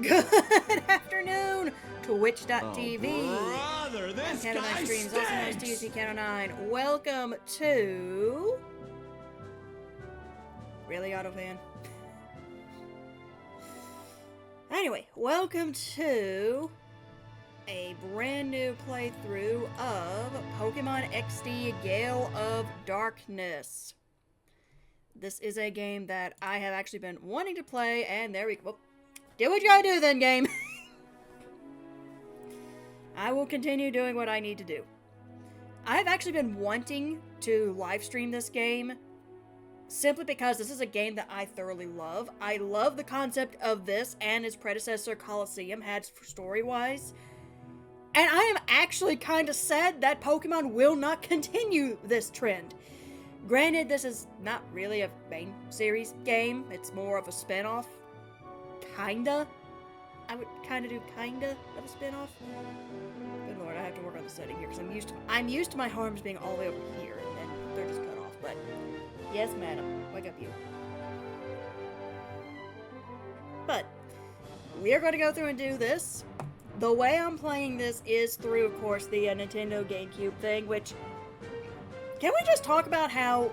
Good afternoon, Twitch.tv. Oh, brother, this Canon 9 guy streams, also known as stinks! TC Canon 9. Welcome to... Really, Autofan? Anyway, welcome to a brand new playthrough of Pokemon XD Gale of Darkness. This is a game that I have actually been wanting to play, and there we go. Do what you gotta do then, game. I will continue doing what I need to do. I've actually been wanting to live stream this game simply because this is a game that I thoroughly love. I love the concept of this and its predecessor Coliseum had story-wise. And I am actually kind of sad that Pokemon will not continue this trend. Granted, this is not really a main series game. It's more of a spin-off. Kinda. I would kind of do kinda of a spin-off. Good lord, I have to work on the setting here because I'm used to my arms being all the way over here and then they're just cut off. But yes, madam, wake up you. But we are going to go through and do this. The way I'm playing this is through, of course, the Nintendo GameCube thing, which... Can we just talk about how,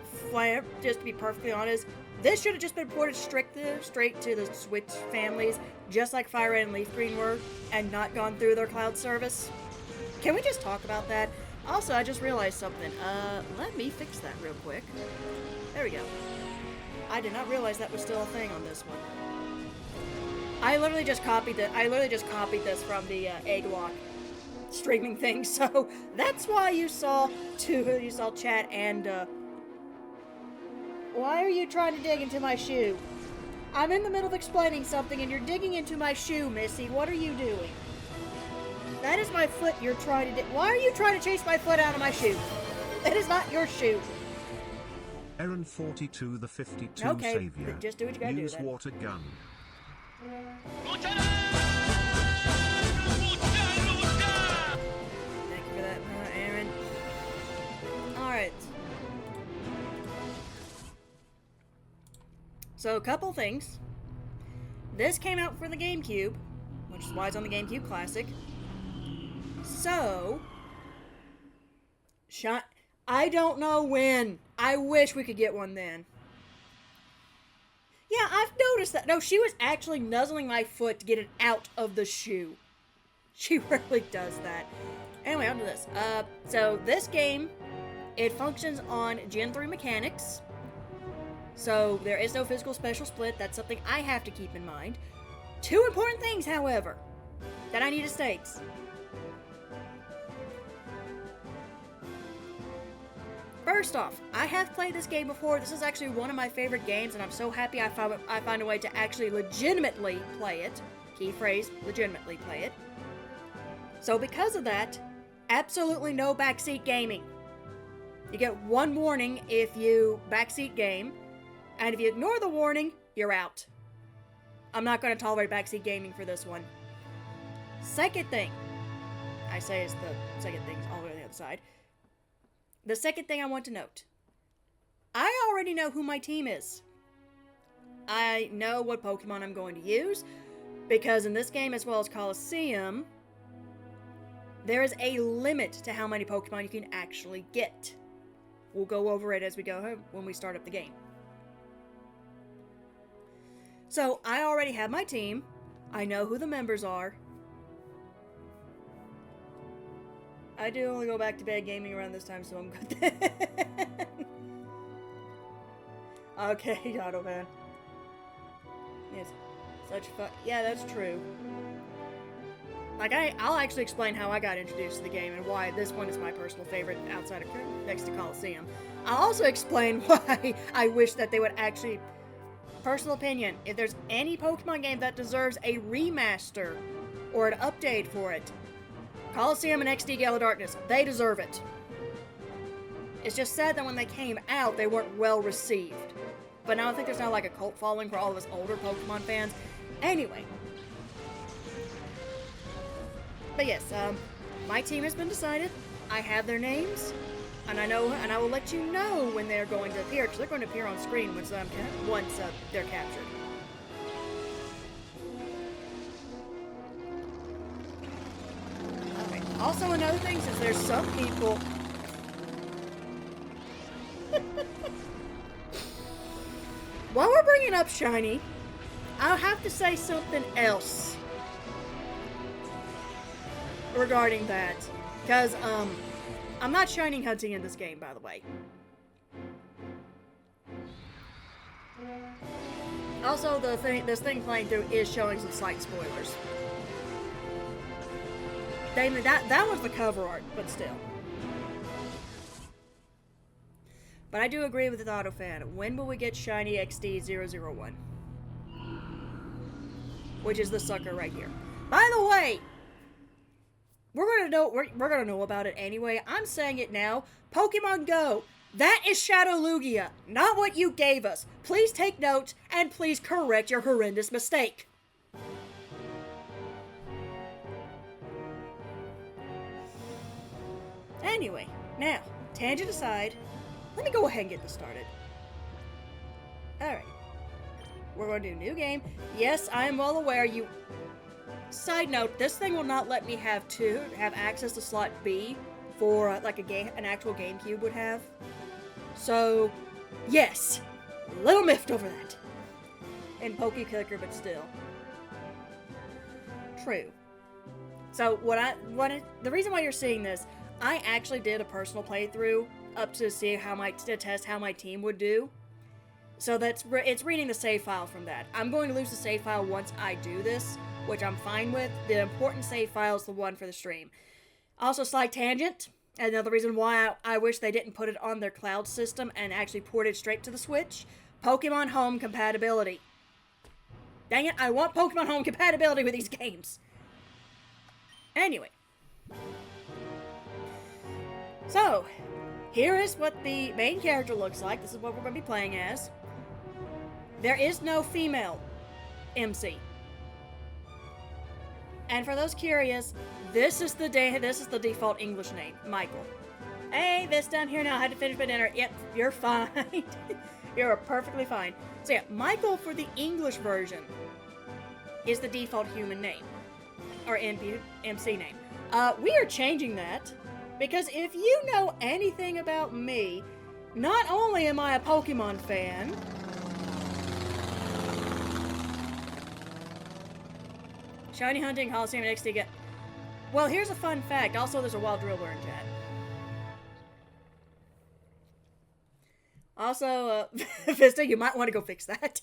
just to be perfectly honest, this should have just been ported straight to the Switch families, just like Fire Red and Leaf Green were, and not gone through their cloud service? Can we just talk about that? Also, I just realized something. Let me fix that real quick. There we go. I did not realize that was still a thing on this one. I literally just copied this from the Egglock streaming thing, so that's why you saw chat and why are you trying to dig into my shoe? I'm in the middle of explaining something and you're digging into my shoe, Missy. What are you doing? That is my foot you're trying to why are you trying to chase my foot out of my shoe? That is not your shoe. Aaron 42 the 52 okay, savior. Just do what you gotta Use do then. water gun. Thank you for that, Aaron. Alright. So, a couple things. This came out for the GameCube, which is why it's on the GameCube Classic. So, I don't know when. I wish we could get one then. Yeah, I've noticed that. No, she was actually nuzzling my foot to get it out of the shoe. She really does that. Anyway, on to this. So this game, it functions on Gen 3 mechanics. So there is no physical special split. That's something I have to keep in mind. Two important things, however, that I need to state. First off, I have played this game before. This is actually one of my favorite games, and I'm so happy I found a way to actually legitimately play it. Key phrase, legitimately play it. So because of that, absolutely no backseat gaming. You get one warning if you backseat game, and if you ignore the warning, you're out. I'm not going to tolerate backseat gaming for this one. Second thing, I say is the second thing is all the way on the other side. The second thing I want to note, I already know who my team is. I know what Pokemon I'm going to use, because in this game as well as Coliseum, there is a limit to how many Pokemon you can actually get. We'll go over it as we go when we start up the game. So, I already have my team. I know who the members are. I do only go back to bed gaming around this time, so I'm good then. Okay, Automan. Yes, such fun. Yeah, that's true. Like, I'll actually explain how I got introduced to the game and why this one is my personal favorite outside of next to Coliseum. I'll also explain why I wish that they would actually... Personal opinion, if there's any Pokemon game that deserves a remaster or an update for it, Coliseum and XD Gale of Darkness, they deserve it. It's just sad that when they came out, they weren't well received. But now I think there's now like a cult following for all of us older Pokemon fans. Anyway. But yes, my team has been decided. I have their names. And I will let you know when they're going to appear, because they're going to appear on screen once they're captured. Also, another thing, since there's some people... While we're bringing up shiny, I'll have to say something else regarding that. Because, I'm not shining hunting in this game, by the way. Also, this thing playing through is showing some slight spoilers. That was the cover art, but still. But I do agree with the Auto Fan. When will we get shiny XD001? Which is the sucker right here. By the way, we're gonna know about it anyway. I'm saying it now. Pokemon Go. That is Shadow Lugia, not what you gave us. Please take note and please correct your horrendous mistake. Anyway, now, tangent aside, let me go ahead and get this started. Alright. We're going to do a new game. Yes, I am well aware you... Side note, this thing will not let me have access to slot B for like an actual GameCube would have. So, yes, a little miffed over that. And Poke Clicker, but still. True. So, the reason why you're seeing this, I actually did a personal playthrough up to see to test how my team would do. So it's reading the save file from that. I'm going to lose the save file once I do this, which I'm fine with. The important save file is the one for the stream. Also, slight tangent. Another reason why I wish they didn't put it on their cloud system and actually port it straight to the Switch. Pokemon Home compatibility. Dang it, I want Pokemon Home compatibility with these games. Anyway. So, here is what the main character looks like. This is what we're going to be playing as. There is no female MC. And for those curious, this is the default English name, Michael. Hey, this down here now. I had to finish my dinner. Yep, you're fine. You're perfectly fine. So yeah, Michael for the English version is the default human name. Or MC name. We are changing that because if you know anything about me, not only am I a Pokemon fan, Shiny Hunting, Coliseum, and XD get... Well, here's a fun fact. Also, there's a wild driller in chat. Also, Vista, you might want to go fix that.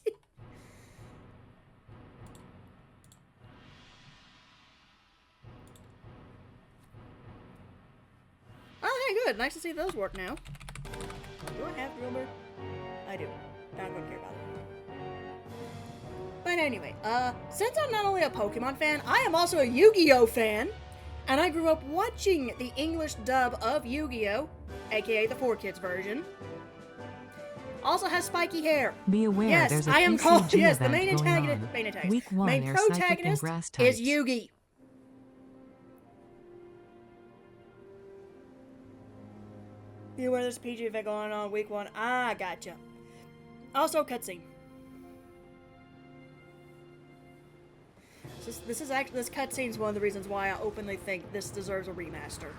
Oh, hey, good. Nice to see those work now. Do I have driller? I do. Not going to care about it. But anyway, since I'm not only a Pokemon fan, I am also a Yu-Gi-Oh fan. And I grew up watching the English dub of Yu-Gi-Oh! AKA the 4Kids version. Also has spiky hair. Be aware, yes, there's a I am PCG called. Yes, the event main going antagonist. on. Main antagonist. Week 1, main air psychic and protagonist grass is types. Yugi. Be aware there's a PG event going on week 1. Ah, gotcha. Also, cutscene. This cutscene is one of the reasons why I openly think this deserves a remaster.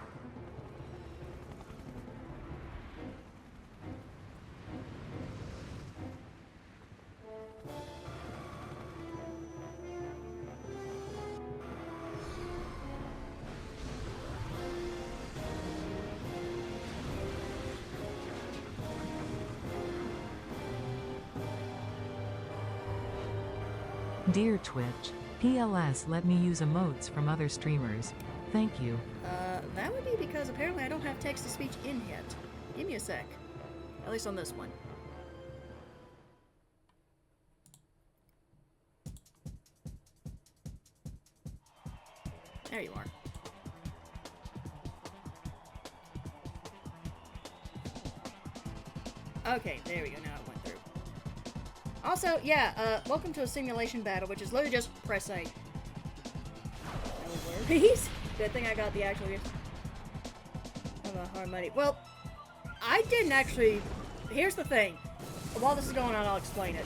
Dear Twitch, PLS let me use emotes from other streamers. Thank you. That would be because apparently I don't have text-to-speech in yet. Give me a sec. At least on this one. There you are. Okay, there we go. Now it went through. Also, yeah, welcome to a simulation battle, which is literally just press A. No worries. Good thing I got the actual game. Hard money. Well, I didn't actually... Here's the thing. While this is going on, I'll explain it.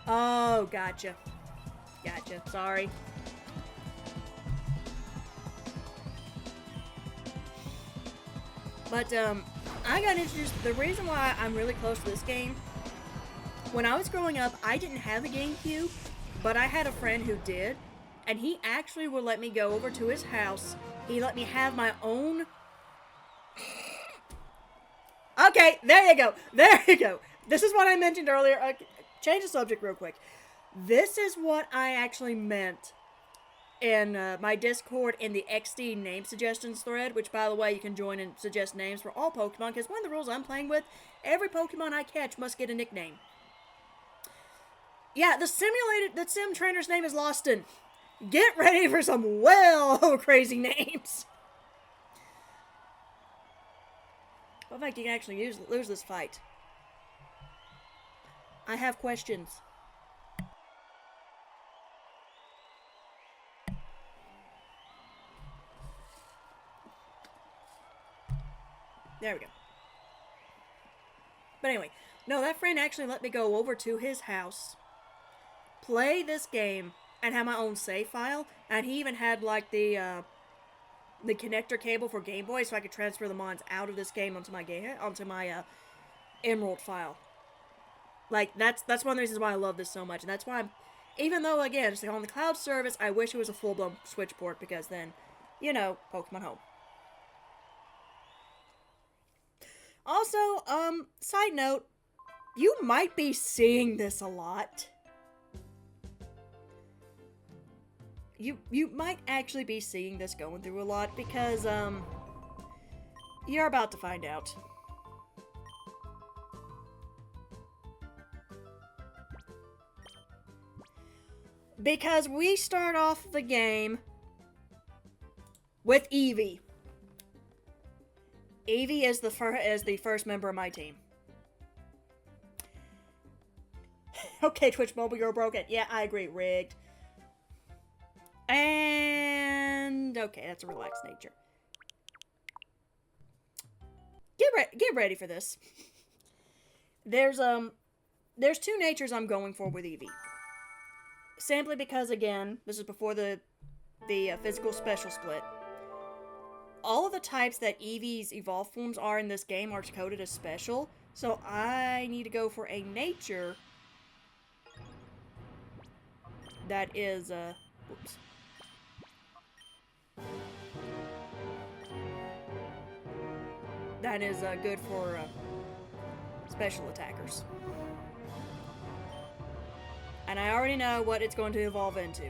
Oh, gotcha. Gotcha. Sorry. But, I got introduced, the reason why I'm really close to this game, when I was growing up, I didn't have a GameCube, but I had a friend who did, and he actually would let me go over to his house. He let me have my own... Okay, there you go. There you go. This is what I mentioned earlier. Change the subject real quick. This is what I actually meant in my Discord in the XD name suggestions thread, which, by the way, you can join and suggest names for all Pokemon, because one of the rules I'm playing with, every Pokemon I catch must get a nickname. Yeah, the sim trainer's name is Loston. Get ready for some well crazy names. What if I can actually lose this fight? I have questions. There we go. But anyway, no, that friend actually let me go over to his house, play this game, and have my own save file. And he even had like the connector cable for Game Boy, so I could transfer the mons out of this game onto my Emerald file. Like that's one of the reasons why I love this so much, and that's why even though again it's on the cloud service, I wish it was a full-blown Switch port, because then, you know, Pokemon Home. Also, side note, you might be seeing this a lot. You might actually be seeing this going through a lot, because, you're about to find out. Because we start off the game with Eevee. Eevee is the first member of my team. Okay, Twitch Mobile, you're broken. Yeah, I agree. Rigged. And okay, that's a relaxed nature. Get ready for this. There's two natures I'm going for with Eevee. Simply because, again, this is before the physical special split. All of the types that Eevee's evolved forms are in this game are coded as special, so I need to go for a nature that is, whoops. That is good for special attackers. And I already know what it's going to evolve into.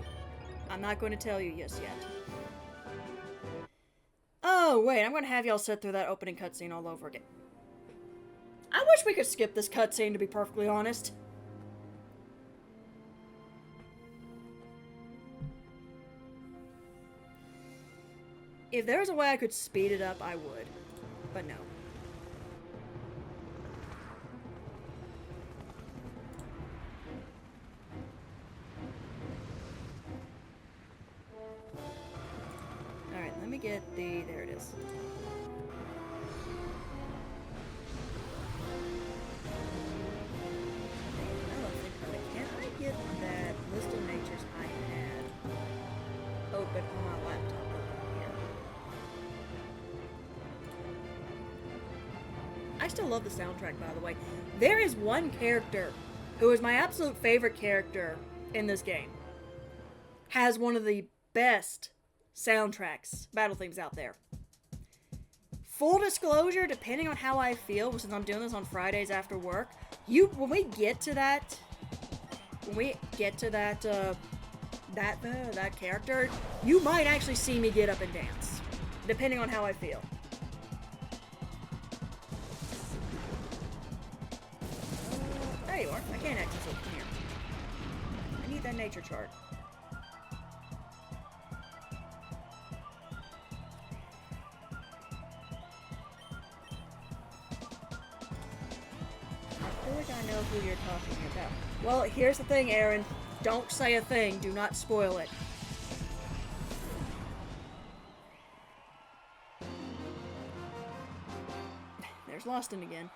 I'm not going to tell you just yet. Oh, wait, I'm going to have y'all sit through that opening cutscene all over again. I wish we could skip this cutscene, to be perfectly honest. If there was a way I could speed it up, I would. But no. Alright, let me get there it is. Can I get that list of natures I had open on my laptop over here? I still love the soundtrack, by the way. There is one character who is my absolute favorite character in this game. Has one of the best soundtracks, battle themes out there. Full disclosure, depending on how I feel, since I'm doing this on Fridays after work, when we get to that character, you might actually see me get up and dance, depending on how I feel. There you are. I can't access it from here. I need that nature chart. I feel like I know who you're talking about. Well, here's the thing, Aaron. Don't say a thing. Do not spoil it. There's Loston again.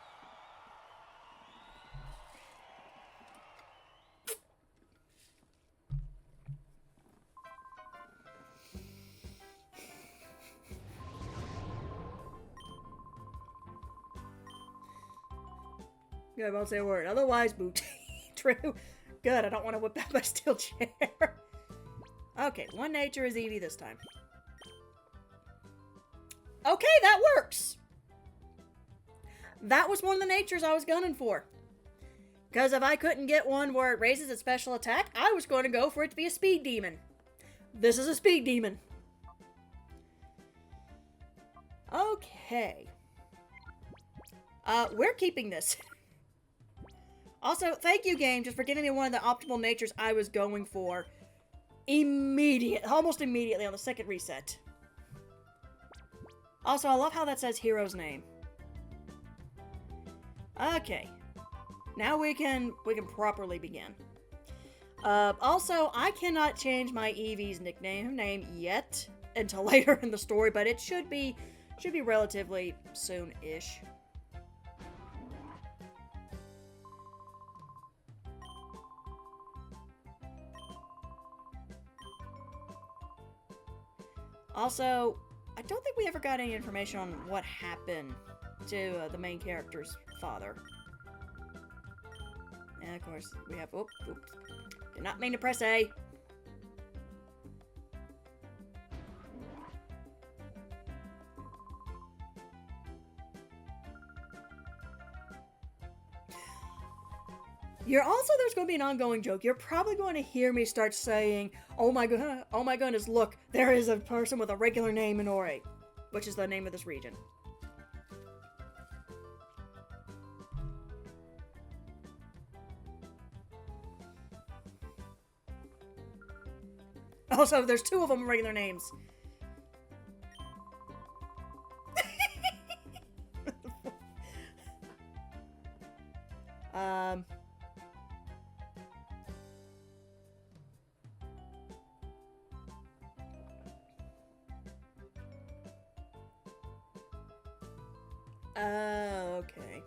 Yeah, I won't say a word. Otherwise, boot. True. Good, I don't want to whip out my steel chair. Okay, one nature is Eevee this time. Okay, that works! That was one of the natures I was gunning for. Because if I couldn't get one where it raises its special attack, I was going to go for it to be a speed demon. This is a speed demon. Okay. We're keeping this. Also, thank you, game, just for giving me one of the optimal natures I was going for. Almost immediately on the second reset. Also, I love how that says hero's name. Okay. Now we can properly begin. Also, I cannot change my Eevee's name yet until later in the story, but it should be relatively soon-ish. Also, I don't think we ever got any information on what happened to the main character's father. And of course, we have... Oops. Did not mean to press A. There's going to be an ongoing joke. You're probably going to hear me start saying, oh my goodness, look, there is a person with a regular name in Ori, which is the name of this region. Also, there's two of them with regular names. Okay.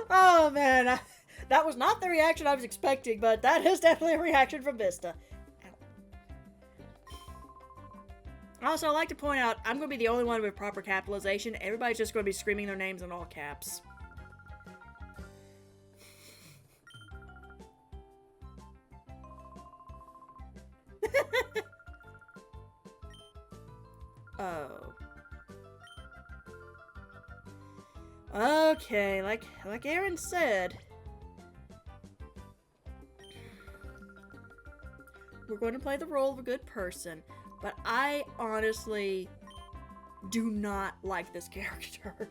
Oh, man. That was not the reaction I was expecting, but that is definitely a reaction from Vista. Ow. Also, I'd like to point out, I'm going to be the only one with proper capitalization. Everybody's just going to be screaming their names in all caps. Oh. Okay, like Aaron said, we're going to play the role of a good person, but I honestly do not like this character.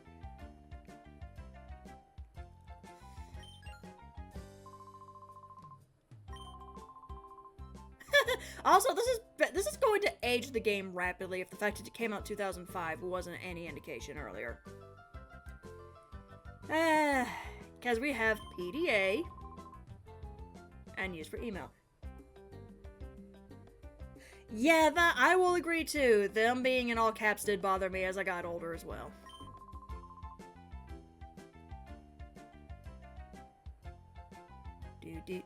Also, this is going to age the game rapidly if the fact that it came out 2005 wasn't any indication earlier. Because we have PDA and use for email. Yeah, that I will agree too. Them being in all caps did bother me as I got older as well. Do.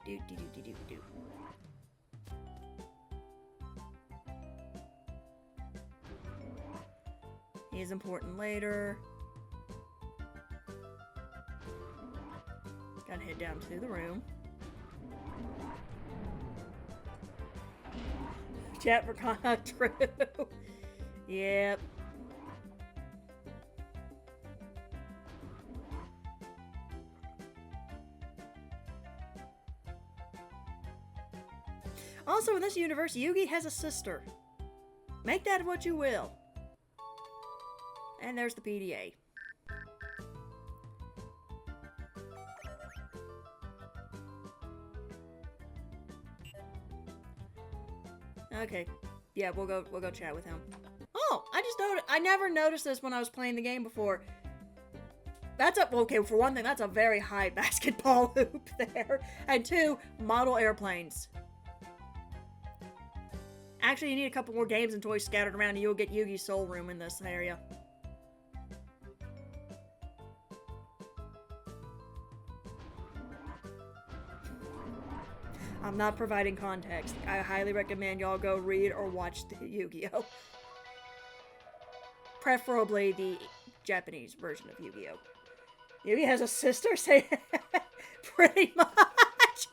He is important later. Gotta head down to the room. Chat for contact, true. Yep. Also, in this universe, Yugi has a sister. Make that what you will. And there's the PDA. Okay. Yeah, we'll go chat with him. Oh, I just noticed. I never noticed this when I was playing the game before. That's okay, for one thing, that's a very high basketball hoop there. And two, model airplanes. Actually, you need a couple more games and toys scattered around and you'll get Yugi's soul room in this area. I'm not providing context. I highly recommend y'all go read or watch the Yu-Gi-Oh! preferably the Japanese version of Yu-Gi-Oh. Yu-Gi has a sister? Say pretty much.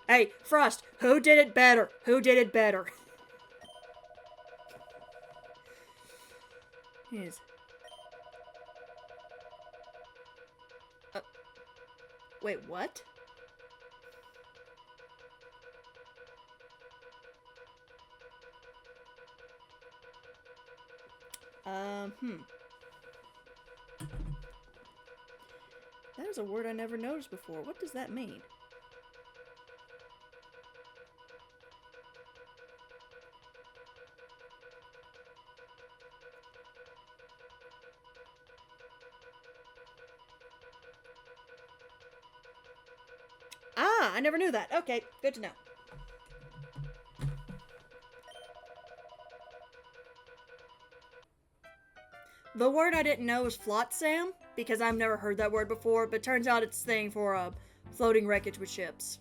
Hey, Frost, who did it better? Who did it better? Yes. Wait, what? That is a word I never noticed before. What does that mean? Ah, I never knew that. Okay, good to know. The word I didn't know was flotsam, because I've never heard that word before, but turns out it's a thing for floating wreckage with ships.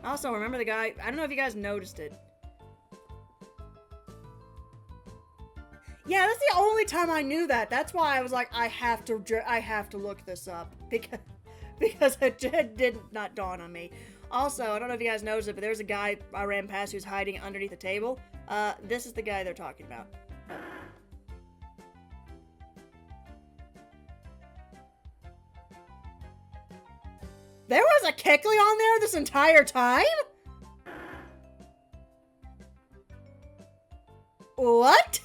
Also, remember the guy, I don't know if you guys noticed it. Yeah, that's the only time I knew that. That's why I was like, I have to look this up, because it did not dawn on me. Also, I don't know if you guys noticed it, but there's a guy I ran past who's hiding underneath a table. This is the guy they're talking about. There was a Kecleon there this entire time? What?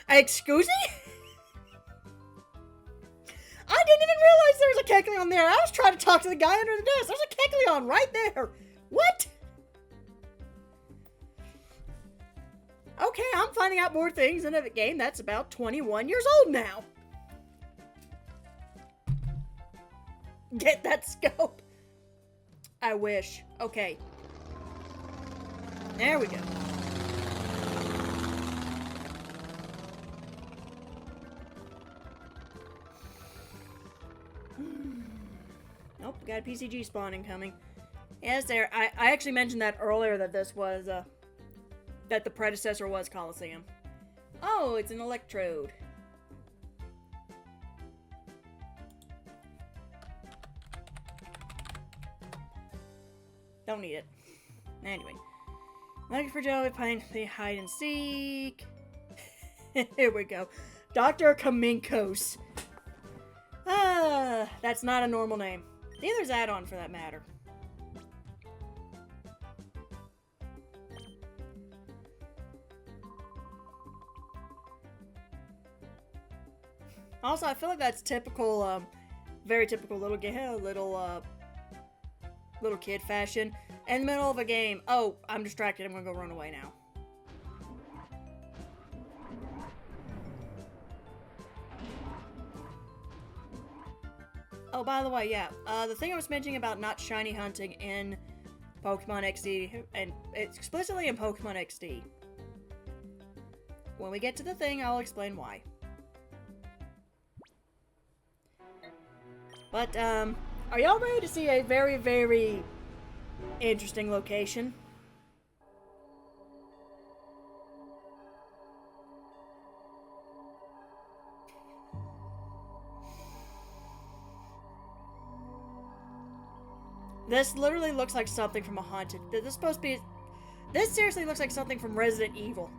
Excuse me? I didn't even realize there was a Kecleon there. I was trying to talk to the guy under the desk. There's a Kecleon right there. What? Okay, I'm finding out more things in a game that's about 21 years old now. Get that scope. I wish. Okay. There we go. Nope, got a PCG spawning coming. Yes, there. I actually mentioned that earlier, that this was, that the predecessor was Coliseum. Oh, it's an electrode. Don't need it. Anyway. Looking for Joey playing the hide and seek. Here we go. Dr. Kaminkos. Ah, that's not a normal name. Neither is add-on for that matter. Also, I feel like that's typical, very typical little kid fashion. In the middle of a game, oh, I'm distracted, I'm gonna go run away now. Oh, by the way, yeah, the thing I was mentioning about not shiny hunting in Pokemon XD, and it's explicitly in Pokemon XD. When we get to the thing, I'll explain why. But, are y'all ready to see a very, very interesting location? This literally looks like something from a haunted. This is supposed to be. This seriously looks like something from Resident Evil.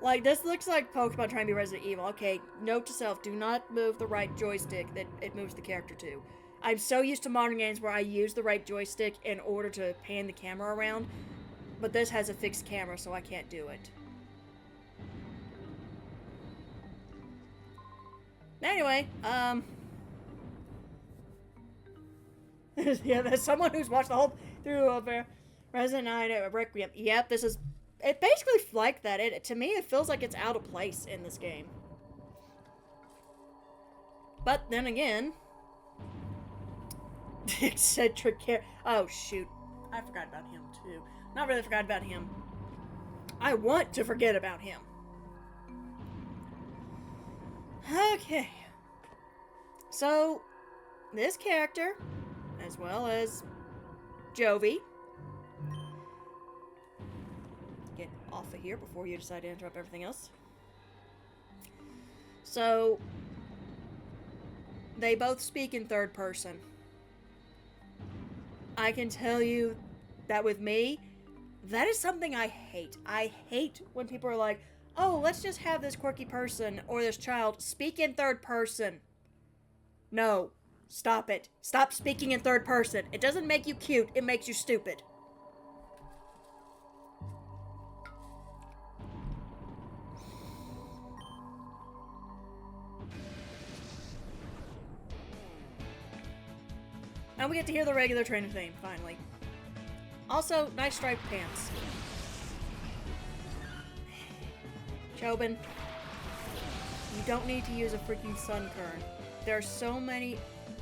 Like, this looks like Pokemon trying to be Resident Evil. Okay, note to self, do not move the right joystick that it moves the character to. I'm so used to modern games where I use the right joystick in order to pan the camera around, but this has a fixed camera, so I can't do it. Anyway, yeah, there's someone who's watched the whole through of Resident Evil Requiem. Yep, this is. It basically like that. To me, it feels like it's out of place in this game. But then again, the eccentric character. Oh shoot, I forgot about him too. Not really forgot about him. I want to forget about him. Okay. So, this character, as well as Jovi, here before you decide to interrupt everything else. So, they both speak in third person. I can tell you that with me, that is something I hate. I hate when people are like, oh, let's just have this quirky person or this child speak in third person. No. Stop it. Stop speaking in third person. It doesn't make you cute, it makes you stupid. And we get to hear the regular trainer theme, finally. Also, nice striped pants. Chobin, you don't need to use a freaking Sunkern. There are so many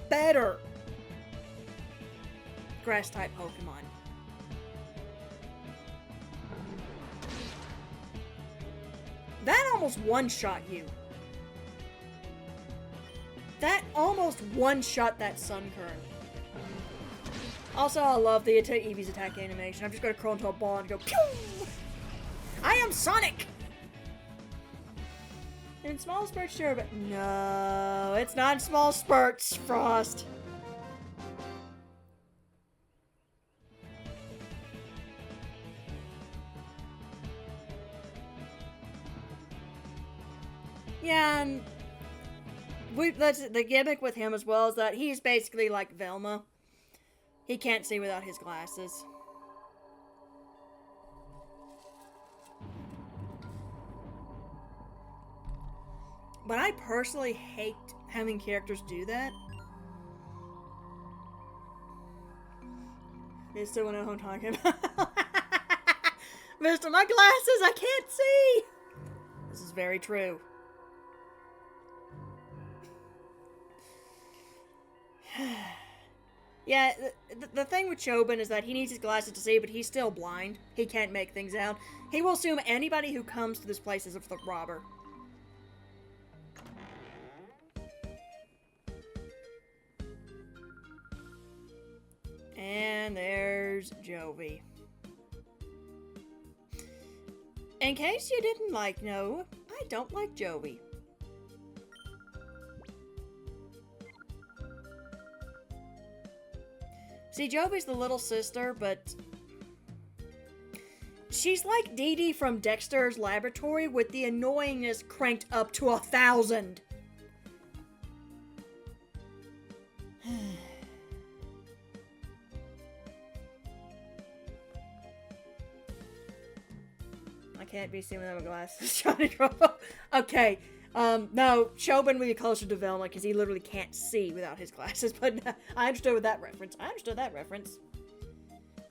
better grass-type Pokemon. That almost one-shot you. That almost one-shot that Sunkern. Also, I love the Eevee's attack animation. I'm just gonna curl into a ball and go pew! I am Sonic! In small spurts, sure, but no, it's not in small spurts, Frost. Yeah, and that's the gimmick with him as well is that he's basically like Velma. He can't see without his glasses. But I personally hate having characters do that. They still know who I'm talking about. Mister, my glasses, I can't see! This is very true. Yeah, the thing with Chobin is that he needs his glasses to see, but he's still blind. He can't make things out. He will assume anybody who comes to this place is a robber. And there's Jovi. In case you didn't know, I don't like Jovi. See, Jovi's the little sister, but she's like Dee Dee from Dexter's Laboratory with the annoyingness cranked up to 1,000. I can't be seen without my glasses. Johnny Trouble. Okay. No, Chobin would be closer to Velma because he literally can't see without his glasses, but I understood that reference.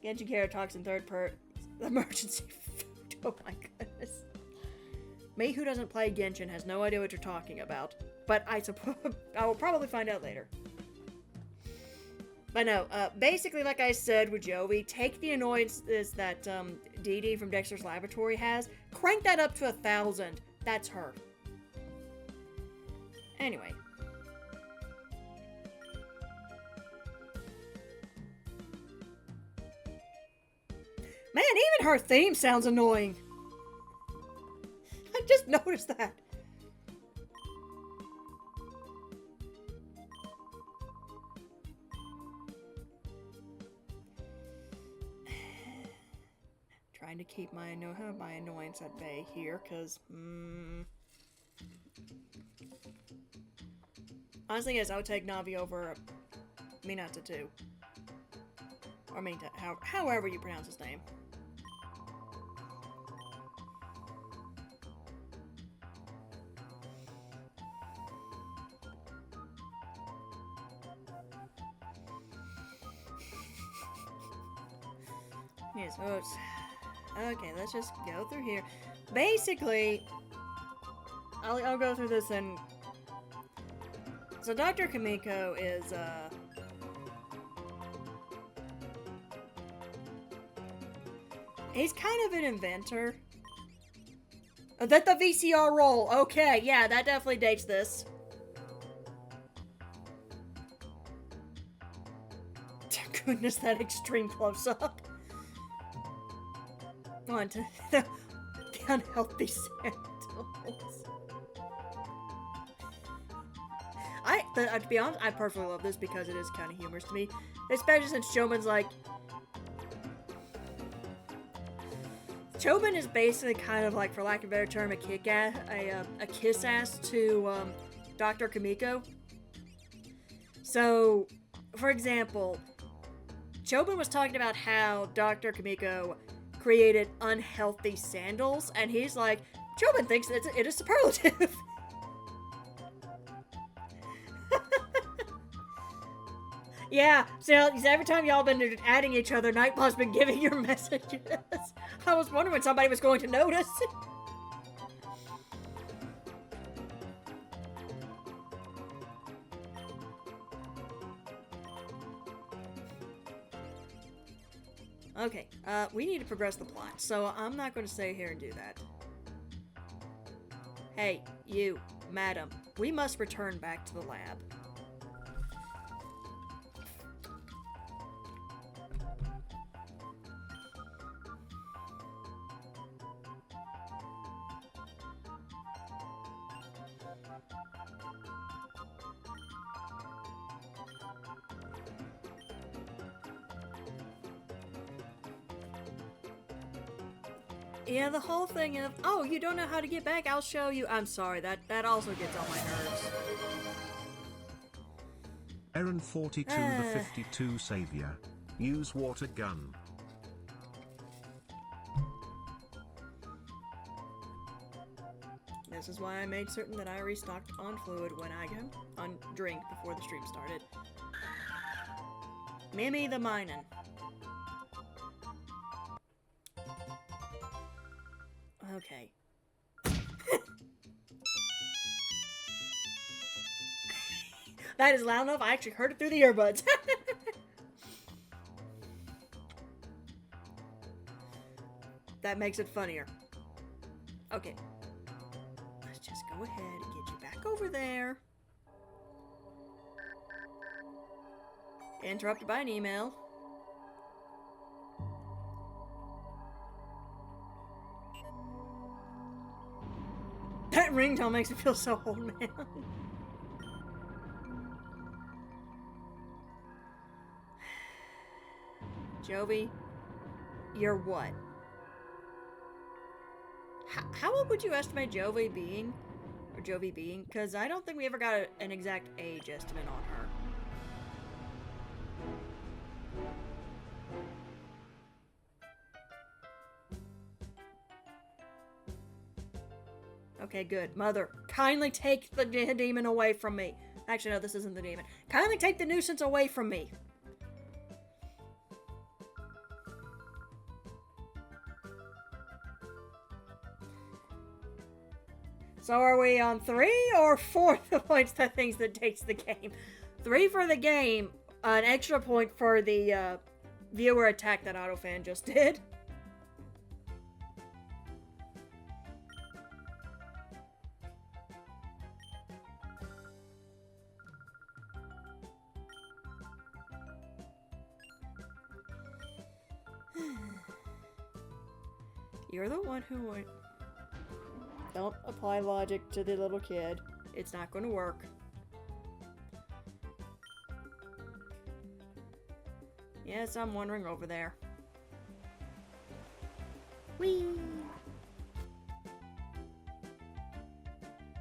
Genshin Kara talks in third person. Emergency food. Oh my goodness. Me, who doesn't play Genshin, has no idea what you're talking about, but I suppose I will probably find out later. But no, basically, like I said with Jovi, take the annoyances that Dee Dee from Dexter's Laboratory has, crank that up to 1,000. That's her. Anyway. Man, even her theme sounds annoying. I just noticed that. Trying to keep my annoyance at bay here, because honestly, yes, I would take Navi over Minato too. Or Minta, however you pronounce his name. Yes, votes. Okay, let's just go through here. Basically, I'll go through this and... So Dr. Kamiko is, he's kind of an inventor. Oh, that the VCR roll. Okay, yeah, that definitely dates this. Goodness, that extreme close-up. One, two, unhealthy sandals. To be honest, I personally love this because it is kind of humorous to me. Especially since Chobin's like... Chobin is basically kind of like, for lack of a better term, a kiss-ass to Dr. Kamiko. So, for example, Chobin was talking about how Dr. Kamiko created unhealthy sandals, and he's like, Chobin thinks it is superlative. Yeah, so every time y'all been adding each other, Nightbot's been giving your messages. I was wondering when somebody was going to notice. Okay, we need to progress the plot, so I'm not going to stay here and do that. Hey, you, madam, we must return back to the lab. Yeah, the whole thing of, oh, you don't know how to get back, I'll show you. I'm sorry, that also gets on my nerves. Aaron 42 the 52 Savior. Use water gun. This is why I made certain that I restocked on fluid when I go on drink before the stream started. Mimi the Minin. Okay. That is loud enough. I actually heard it through the earbuds. That makes it funnier. Okay. Let's just go ahead and get you back over there. Interrupted by an email. That ringtone makes me feel so old, man. Jovi, you're what? How old would you estimate Jovi being? Or Jovi being? Because I don't think we ever got an exact age estimate on her. Okay, good. Mother, kindly take the demon away from me. Actually, no, this isn't the demon. Kindly take the nuisance away from me. So are we on 3 or 4 points that things that takes the game? 3 for the game, an extra point for the viewer attack that Autofan just did. You're the one who would... Don't apply logic to the little kid. It's not going to work. Yes, I'm wandering over there. Whee!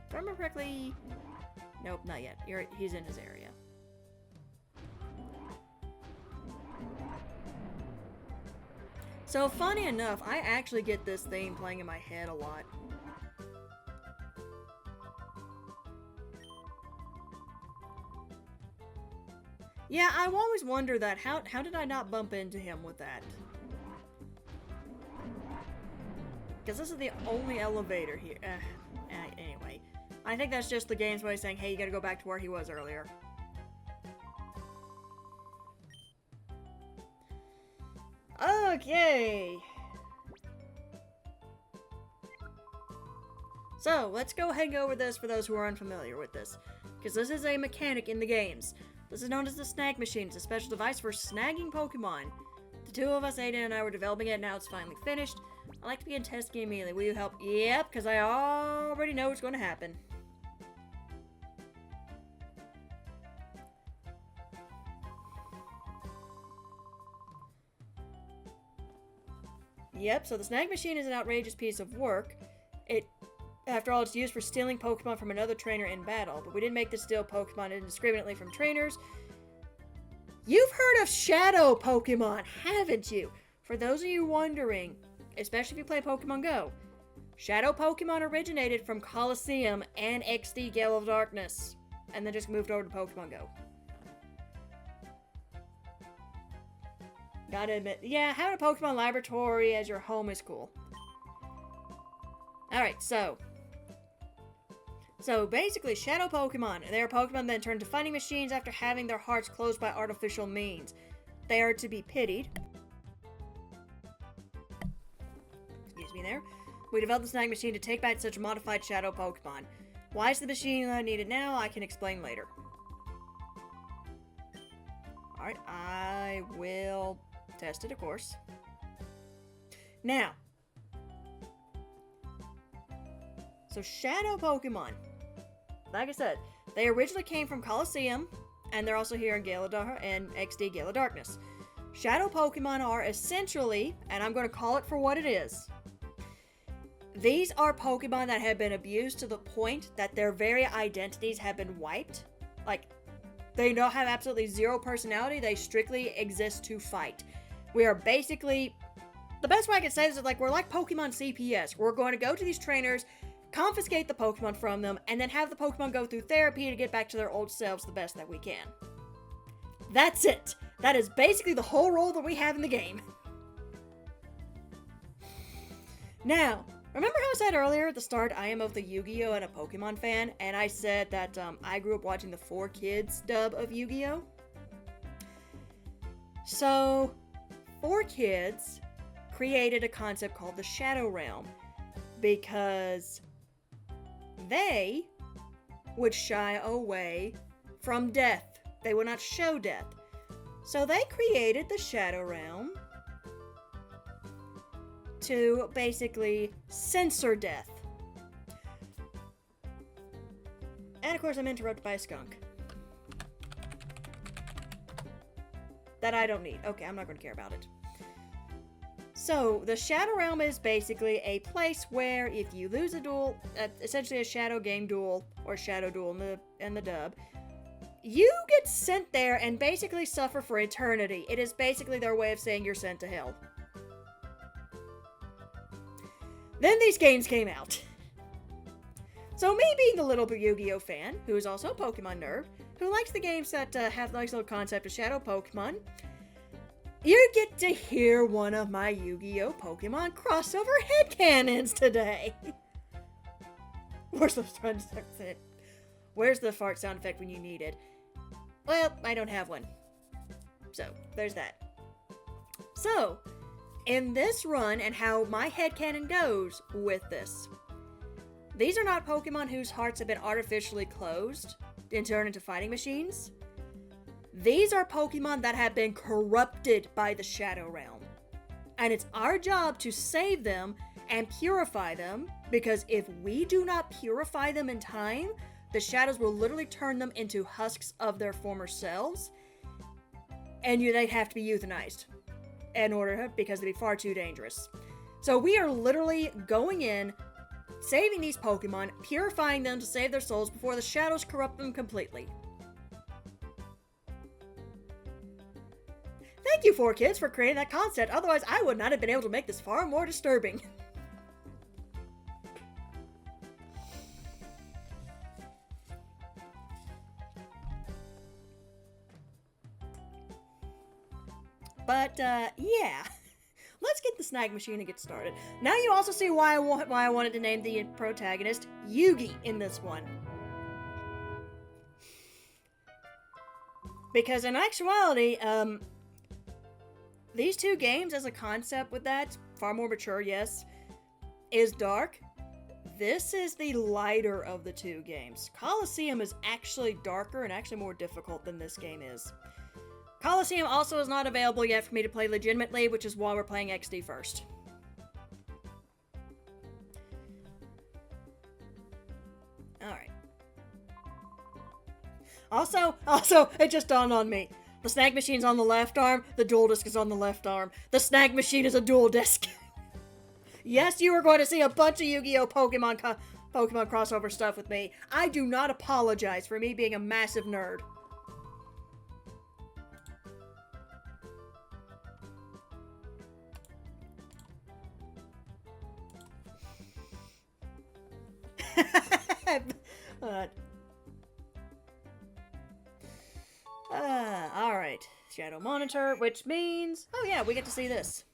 If I remember correctly... Nope, not yet. He's in his area. So, funny enough, I actually get this theme playing in my head a lot. Yeah, I always wonder that. How did I not bump into him with that? Because this is the only elevator here. Anyway, I think that's just the game's way of saying, hey, you gotta go back to where he was earlier. Okay. So, let's go ahead and go over this for those who are unfamiliar with this. Because this is a mechanic in the games. This is known as the snag machine. It's a special device for snagging Pokemon. The two of us, Aiden and I, were developing it, now it's finally finished. I like to begin testing immediately. Will you help? Yep, because I already know what's going to happen. Yep, so the snag machine is an outrageous piece of work. After all, it's used for stealing Pokemon from another trainer in battle, but we didn't make this steal Pokemon indiscriminately from trainers. You've heard of Shadow Pokemon, haven't you? For those of you wondering, especially if you play Pokemon Go, Shadow Pokemon originated from Colosseum and XD Gale of Darkness, and then just moved over to Pokemon Go. Gotta admit, yeah, having a Pokemon laboratory as your home is cool. Alright, so basically, Shadow Pokemon. They are Pokemon that turn to fighting machines after having their hearts closed by artificial means. They are to be pitied. Excuse me there. We developed the snag machine to take back such modified Shadow Pokemon. Why is the machine needed now? I can explain later. Alright, I will test it, of course. Now, so Shadow Pokemon, like I said, they originally came from Colosseum, and they're also here in XD Gale of Darkness. Shadow Pokemon are essentially, and I'm going to call it for what it is, these are Pokemon that have been abused to the point that their very identities have been wiped. Like, they don't have absolutely zero personality, they strictly exist to fight. We are basically, the best way I can say this is like, we're like Pokemon CPS. We're going to go to these trainers, confiscate the Pokemon from them, and then have the Pokemon go through therapy to get back to their old selves the best that we can. That's it. That is basically the whole role that we have in the game. Now, remember how I said earlier at the start I am both a Yu-Gi-Oh! And a Pokemon fan, and I said that I grew up watching the 4Kids dub of Yu-Gi-Oh! So, 4Kids created a concept called the Shadow Realm because they would shy away from death. They would not show death. So they created the Shadow Realm to basically censor death. And of course I'm interrupted by a skunk. That I don't need. Okay, I'm not going to care about it. So, the Shadow Realm is basically a place where if you lose a duel, essentially a Shadow Game duel, or Shadow Duel in the dub, you get sent there and basically suffer for eternity. It is basically their way of saying you're sent to hell. Then these games came out. So me being the little Yu-Gi-Oh fan, who is also a Pokemon nerd, who likes the games that have the nice little concept of Shadow Pokemon, you get to hear one of my Yu-Gi-Oh! Pokemon crossover headcanons today. Where's the fart sound effect when you need it? Well, I don't have one. So, there's that. So, in this run and how my headcanon goes with this, these are not Pokemon whose hearts have been artificially closed and turned into fighting machines. These are Pokemon that have been corrupted by the Shadow Realm. And it's our job to save them and purify them, because if we do not purify them in time, the shadows will literally turn them into husks of their former selves, and they'd have to be euthanized because they'd be far too dangerous. So we are literally going in, saving these Pokemon, purifying them to save their souls before the shadows corrupt them completely. Thank you, 4Kids, for creating that concept. Otherwise, I would not have been able to make this far more disturbing. But, yeah. Let's get the snag machine and get started. Now you also see why I wanted to name the protagonist Yugi in this one. Because in actuality, these two games as a concept with that, far more mature, yes, is dark. This is the lighter of the two games. Colosseum is actually darker and actually more difficult than this game is. Colosseum also is not available yet for me to play legitimately, which is why we're playing XD first. Also, it just dawned on me. The snag machine's on the left arm, the dual disc is on the left arm. The snag machine is a dual disc. Yes, you are going to see a bunch of Yu-Gi-Oh! Pokemon crossover stuff with me. I do not apologize for me being a massive nerd. Alright. Shadow Monitor, which means... Oh yeah, we get to see this.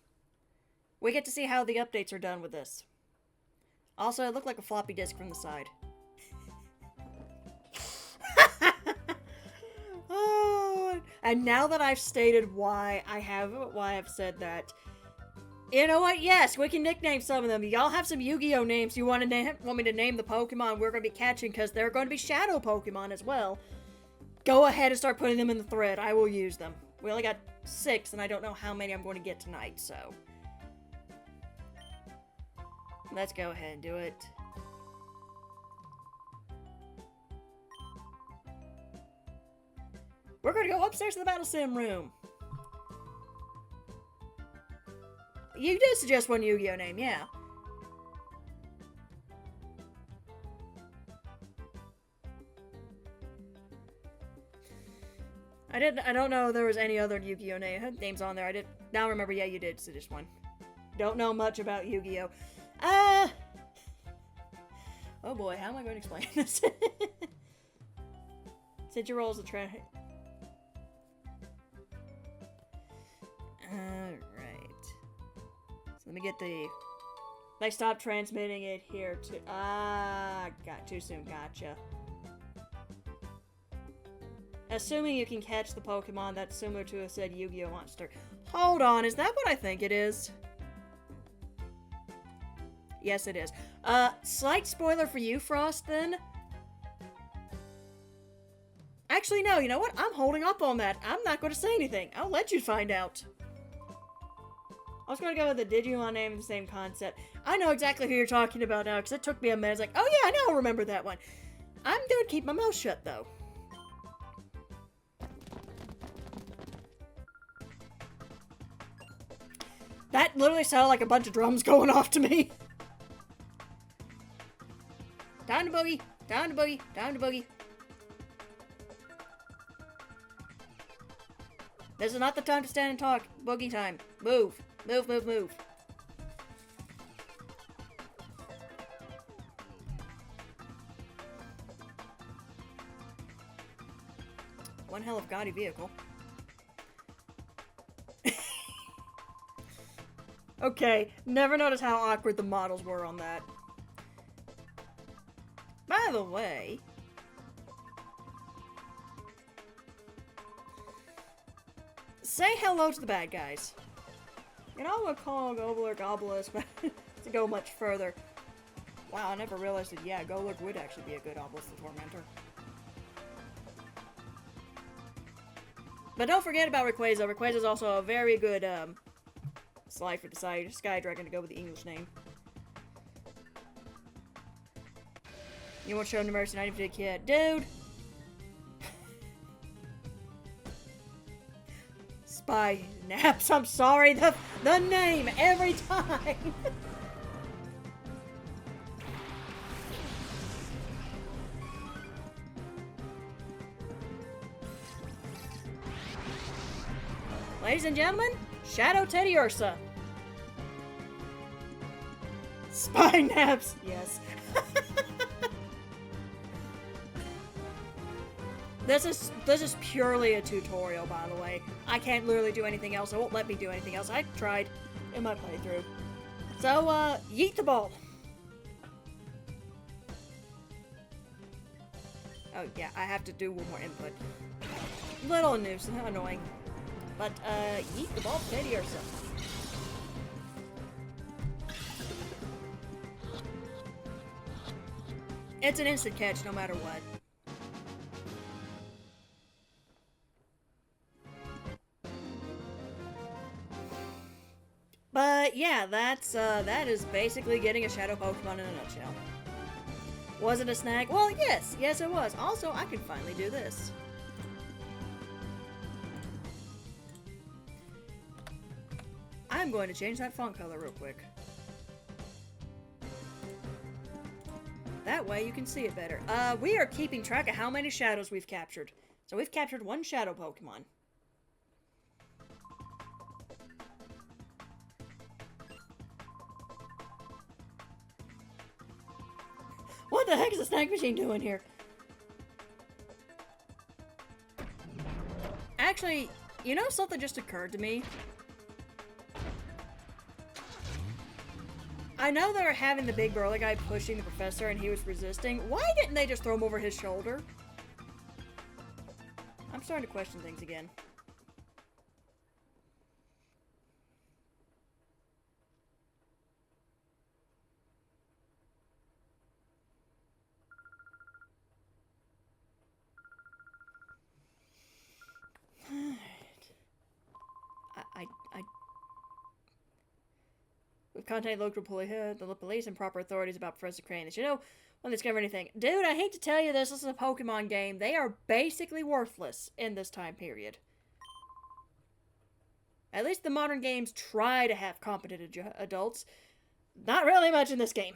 We get to see how the updates are done with this. Also, it looked like a floppy disk from the side. Oh, and now that I've stated why I've said that, you know what? Yes, we can nickname some of them. Y'all have some Yu-Gi-Oh names you want me to name the Pokemon we're going to be catching, because they're going to be Shadow Pokemon as well. Go ahead and start putting them in the thread. I will use them. We only got 6, and I don't know how many I'm going to get tonight, so... Let's go ahead and do it. We're going to go upstairs to the Battle Sim room. You did suggest one Yu-Gi-Oh name, yeah. I don't know if there was any other Yu-Gi-Oh names on there. I did now remember, yeah, you did suggest one. Don't know much about Yu-Gi-Oh. Oh boy, how am I going to explain this? Since your role is a Alright. So let me get the... I stopped transmitting it here too. Got too soon, gotcha. Assuming you can catch the Pokemon that's similar to a said Yu-Gi-Oh monster. Hold on, is that what I think it is? Yes, it is. Slight spoiler for you, Frost, then. Actually, no, you know what? I'm holding up on that. I'm not going to say anything. I'll let you find out. I was going to go with the Digimon name, the same concept. I know exactly who you're talking about now, because it took me a minute. It's like, oh yeah, I know, I remember that one. I'm going to keep my mouth shut, though. That literally sounded like a bunch of drums going off to me. Time to boogie, time to boogie, time to boogie. This is not the time to stand and talk. Boogie time. Move. Move, move, move. One hell of gaudy vehicle. Okay, never noticed how awkward the models were on that. By the way... Say hello to the bad guys. You know, I'm gonna call Gobbler Obelisk, but to go much further. Wow, I never realized that, yeah, Golurk would actually be a good Obelisk the Tormentor. But don't forget about Rayquaza. Rayquaza's also a very good, slide for the Sky Dragon to go with the English name. You won't show no mercy, not even to a kid. Dude! Spy Naps, I'm sorry, the name every time! Ladies and gentlemen, Shadow Teddy Ursa. Spy Naps, yes. This is purely a tutorial, by the way. I can't literally do anything else. It won't let me do anything else. I tried in my playthrough. So, yeet the ball. Oh, yeah, I have to do one more input. Little nuisance, annoying. But, yeet the ball, Teddy Ursa. It's an instant catch no matter what. But yeah, that is basically getting a Shadow Pokemon in a nutshell. Was it a snag? Well, yes. Yes, it was. Also, I can finally do this. I'm going to change that font color real quick. That way you can see it better. We are keeping track of how many shadows we've captured. So we've captured one shadow Pokemon. What the heck is the snack machine doing here? Actually, you know something just occurred to me? I know they were having the big burly guy pushing the professor and he was resisting. Why didn't they just throw him over his shoulder? I'm starting to question things again. We've contacted the police and proper authorities about Professor Crane. You know, won't discover anything. Dude, I hate to tell you this is a Pokemon game. They are basically worthless in this time period. At least the modern games try to have competent adults. Not really much in this game.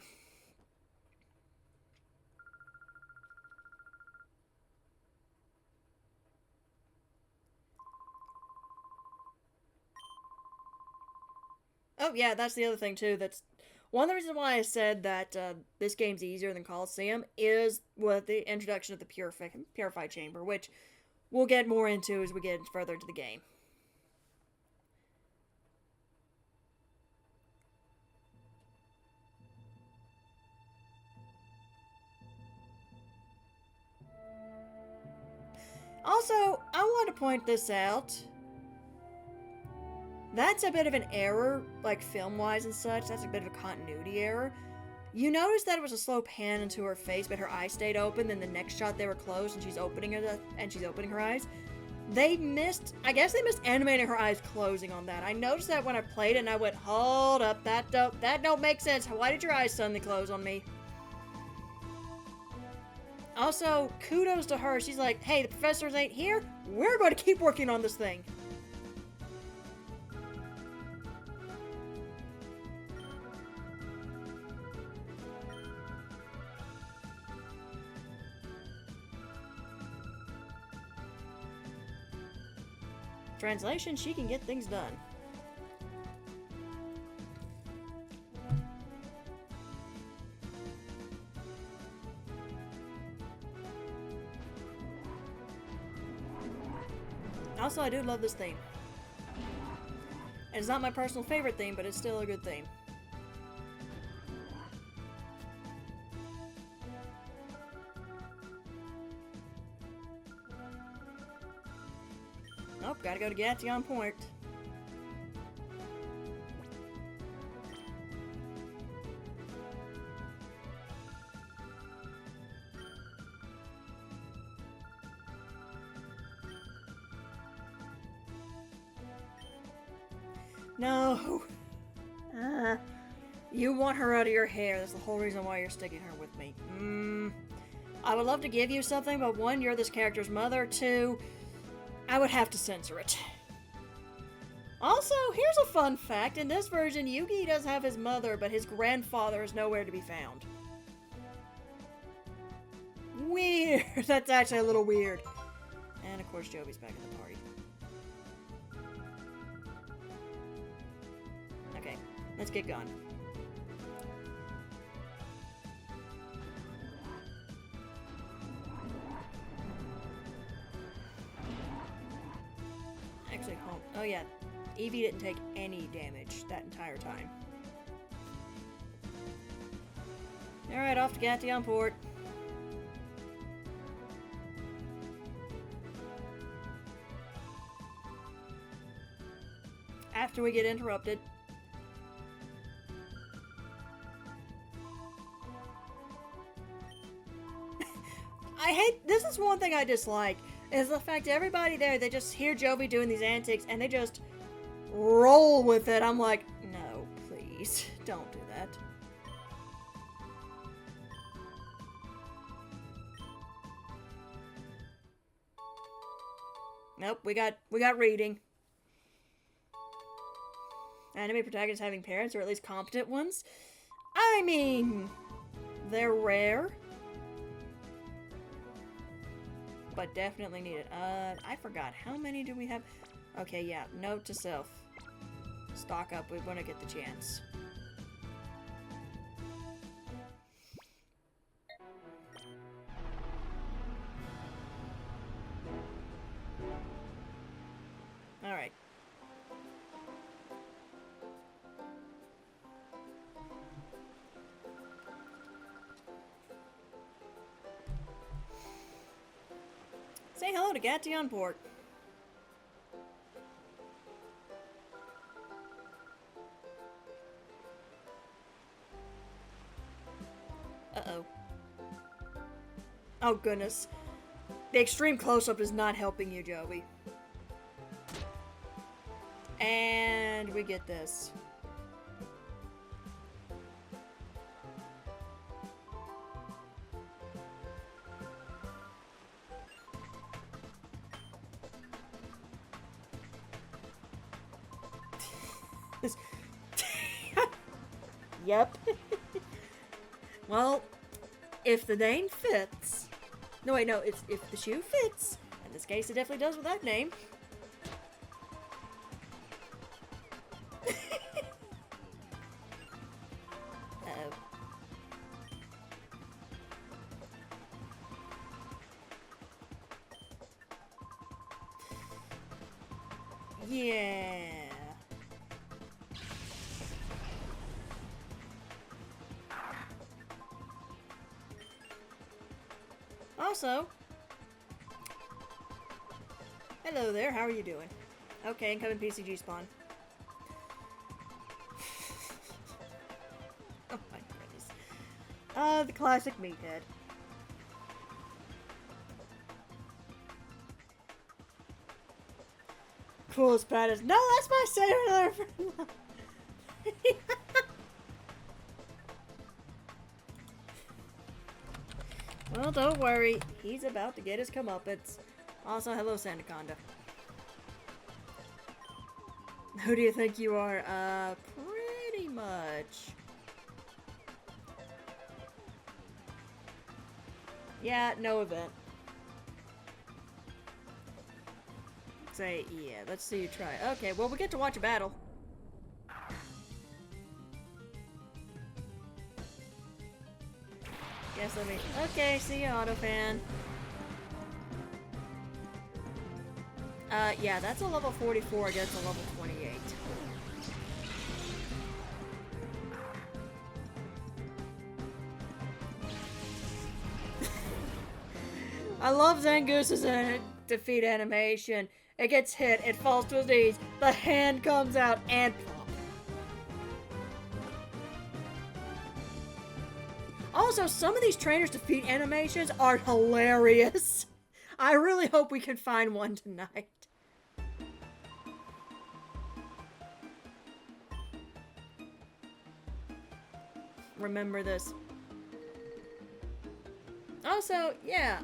Oh, yeah, that's the other thing, too. That's one of the reasons why I said that this game's easier than Coliseum is with the introduction of the Purify Chamber, which we'll get more into as we get further into the game. Also, I want to point this out. That's a bit of an error, like film-wise and such. That's a bit of a continuity error. You notice that it was a slow pan into her face, but her eyes stayed open. Then the next shot they were closed, and she's opening her eyes. They missed. I guess they missed animating her eyes closing on that. I noticed that when I played it, and I went, "Hold up, that don't make sense. Why did your eyes suddenly close on me?" Also, kudos to her. She's like, "Hey, the professors ain't here. We're going to keep working on this thing." Translation, she can get things done. Also, I do love this theme. It's not my personal favorite theme, but it's still a good theme. Nope, gotta go to Gation Point. No! You want her out of your hair. That's the whole reason why you're sticking her with me. I would love to give you something, but one, you're this character's mother. Two, I would have to censor it. Also, here's a fun fact. In this version, Yugi does have his mother, but his grandfather is nowhere to be found. Weird. That's actually a little weird. And of course, Jovi's back in the party. Okay, let's get going. Actually, oh yeah, Eevee didn't take any damage that entire time. Alright, off to Gation Port. After we get interrupted. This is one thing I dislike, is the fact that everybody there, they just hear Jovi doing these antics and they just roll with it. I'm like, no, please, don't do that. Nope, we got reading. Anime protagonists having parents, or at least competent ones. I mean, they're rare. But definitely needed. I forgot. How many do we have? Okay, yeah. Note to self. Stock up when I get the chance. Alright. Say hello to Gatti on port. Uh-oh. Oh, goodness. The extreme close-up is not helping you, Joey. And we get this. Yep. Well, if the name fits... No, wait, no, it's if the shoe fits. In this case, it definitely does with that name. Uh-oh. Yeah. Also, hello there, how are you doing? Okay, incoming PCG spawn. Oh my goodness. The classic meathead. Coolest patterns. No, that's my sailor. Well, don't worry. He's about to get his comeuppance. Also, hello, Sandaconda. Who do you think you are? Pretty much. Yeah, no event. Say, yeah, let's see you try. Okay, well, we get to watch a battle. Guess let me... Okay, see ya, Autofan. Yeah, that's a level 44 against a level 28. I love Zangoos's defeat animation. It gets hit, it falls to his knees, the hand comes out, and plop. Also, some of these trainers' defeat animations are hilarious. I really hope we can find one tonight. Remember this. Also, yeah,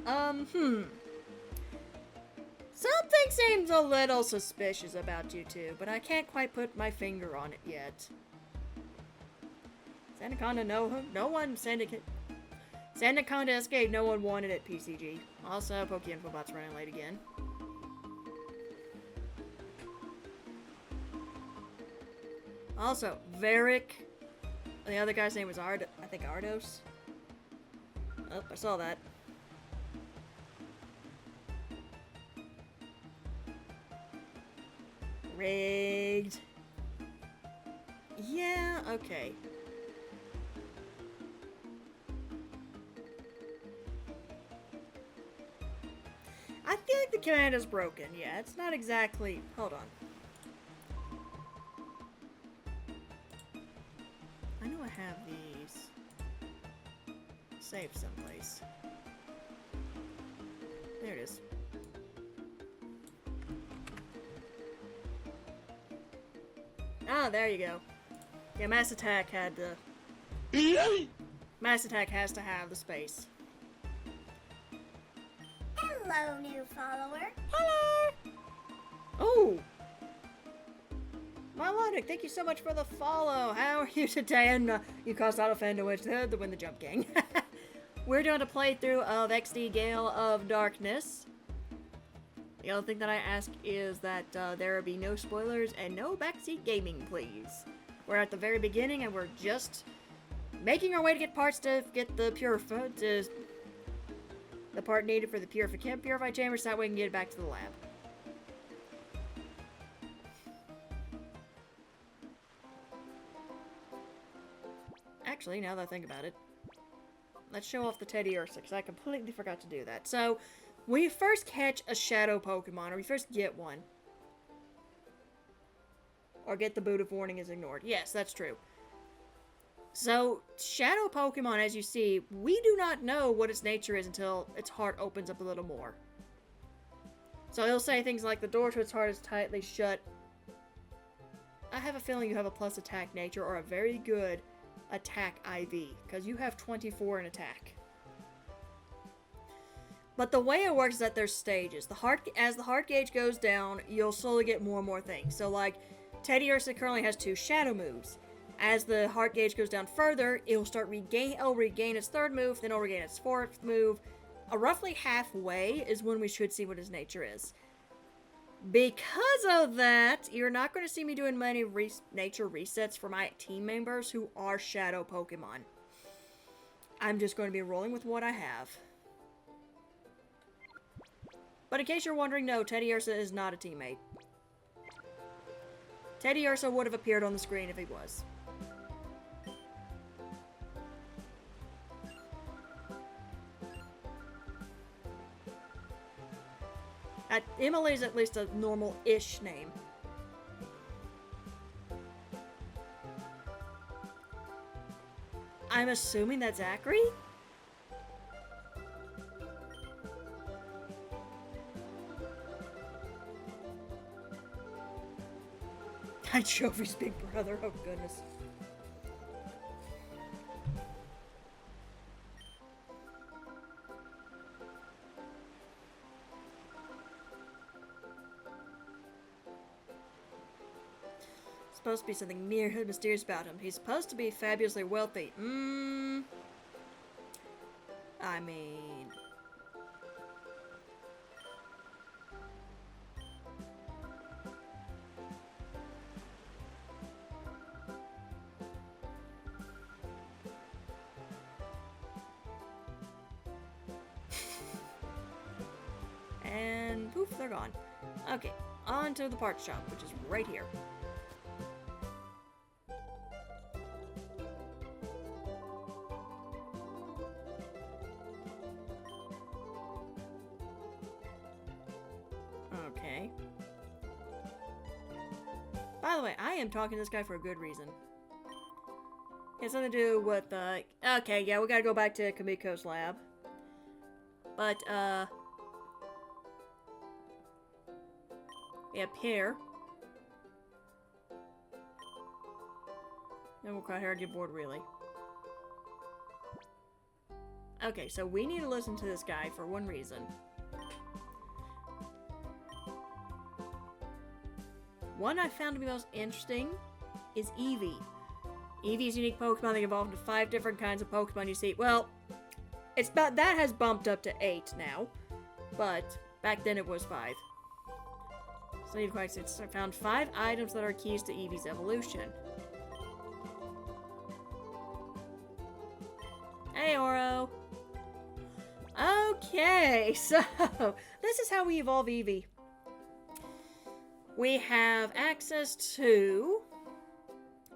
something seems a little suspicious about you two, but I can't quite put my finger on it yet. Sandaconda, no one, Sandaconda escaped, no one wanted it, PCG. Also, PokeInfobot's running late again. Also, Varric, the other guy's name was I think Ardos. Oh, I saw that. Rigged. Yeah, okay. I feel like the command is broken. Yeah, it's not exactly... Hold on. I know I have these. Saved someplace. There it is. Ah, there you go. Yeah, Mass Attack had the... Mass Attack has to have the space. Hello, new follower. Hello! Oh! Mylonic, thank you so much for the follow. How are you today? And you caused Autofan to win the Jump Gang. We're doing a playthrough of XD Gale of Darkness. The only thing that I ask is that there be no spoilers and no backseat gaming, please. We're at the very beginning and we're just making our way to get parts to get the the part needed for the purified chamber so that way we can get it back to the lab. Actually, now that I think about it, let's show off the Teddy Ursa, because I completely forgot to do that. So, when you first catch a shadow Pokemon, or you first get one, or get the boot of warning is ignored. Yes, that's true. So, shadow Pokemon, as you see, we do not know what its nature is until its heart opens up a little more. So, he'll say things like, the door to its heart is tightly shut. I have a feeling you have a plus attack nature, or a very good attack IV, because you have 24 in attack. But the way it works is that there's stages. As the heart gauge goes down, you'll slowly get more and more things. So like, Teddy Ursa currently has 2 shadow moves. As the heart gauge goes down further, it'll regain its 3rd move, then it'll regain its 4th move. Roughly halfway is when we should see what his nature is. Because of that, you're not going to see me doing many nature resets for my team members who are shadow Pokemon. I'm just going to be rolling with what I have. But in case you're wondering, no, Teddy Ursa is not a teammate. Teddy Ursa would have appeared on the screen if he was. Emily's at least a normal-ish name. I'm assuming that's Zachary? Hi, Trophy's big brother. Oh, goodness. Supposed to be something mysterious about him. He's supposed to be fabulously wealthy. I mean... and poof, they're gone. Okay, on to the parts shop, which is right here. Okay. By the way, I am talking to this guy for a good reason. It has something to do with, okay, yeah, we gotta go back to Kamiko's lab. But, we have here. And we'll cut her and get bored, really. Okay, so we need to listen to this guy for one reason. One I found to be most interesting is Eevee. Eevee's unique Pokemon, they evolved into 5 different kinds of Pokemon you see. Well, that has bumped up to 8 now, but back then it was 5. So I found 5 items that are keys to Eevee's evolution. Hey, Oro! Okay, so this is how we evolve Eevee. We have access to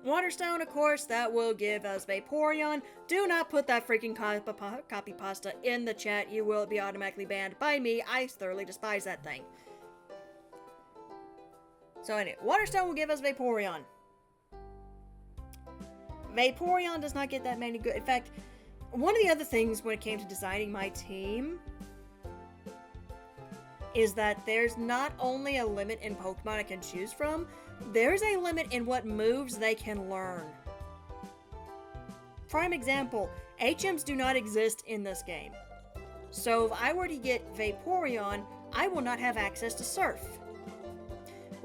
Waterstone, of course, that will give us Vaporeon. Do not put that freaking copy pasta in the chat. You will be automatically banned by me. I thoroughly despise that thing. So anyway, Waterstone will give us Vaporeon. Vaporeon does not get that many good... In fact, one of the other things when it came to designing my team is that there's not only a limit in Pokemon I can choose from, there's a limit in what moves they can learn. Prime example, HMs do not exist in this game. So if I were to get Vaporeon, I will not have access to Surf.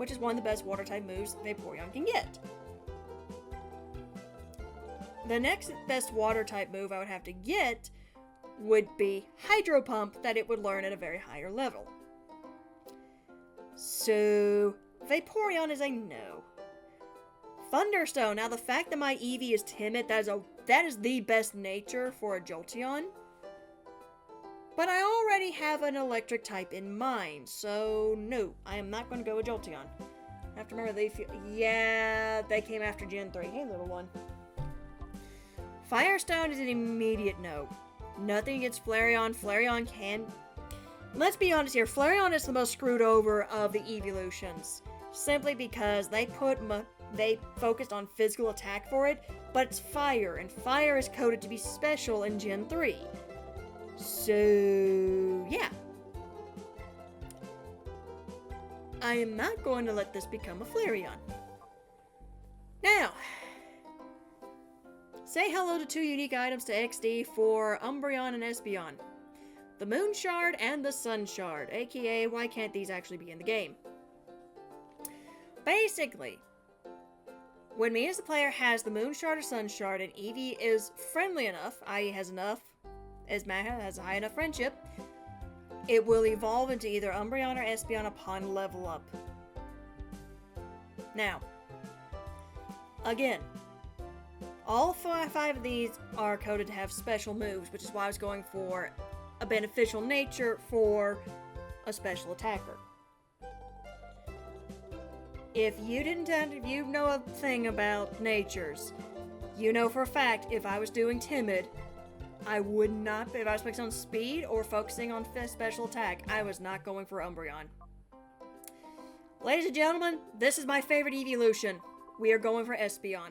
which is one of the best water-type moves Vaporeon can get. The next best water-type move I would have to get would be Hydro Pump, that it would learn at a very higher level. So, Vaporeon is a no. Thunderstone. Now, the fact that my Eevee is timid, that is the best nature for a Jolteon. But I already have an electric type in mind, so no, I am not going to go with Jolteon. I have to remember they came after Gen 3. Hey, little one. Firestone is an immediate no. Nothing against Flareon. Flareon can... Let's be honest here, Flareon is the most screwed over of the evolutions. Simply because they focused on physical attack for it, but it's fire, and fire is coded to be special in Gen 3. So, yeah. I am not going to let this become a Flareon. Now, say hello to 2 unique items to XD for Umbreon and Espeon. The Moon Shard and the Sun Shard, aka why can't these actually be in the game? Basically, when me as the player has the Moon Shard or Sun Shard and Eevee is friendly enough, i.e. has a high enough friendship, it will evolve into either Umbreon or Espeon upon level up. Now, again, all 5 of these are coded to have special moves, which is why I was going for a beneficial nature for a special attacker. If you know a thing about natures, you know for a fact if I was doing timid, I would not, if I was focusing on speed or focusing on special attack, I was not going for Umbreon. Ladies and gentlemen, this is my favorite evolution. We are going for Espeon.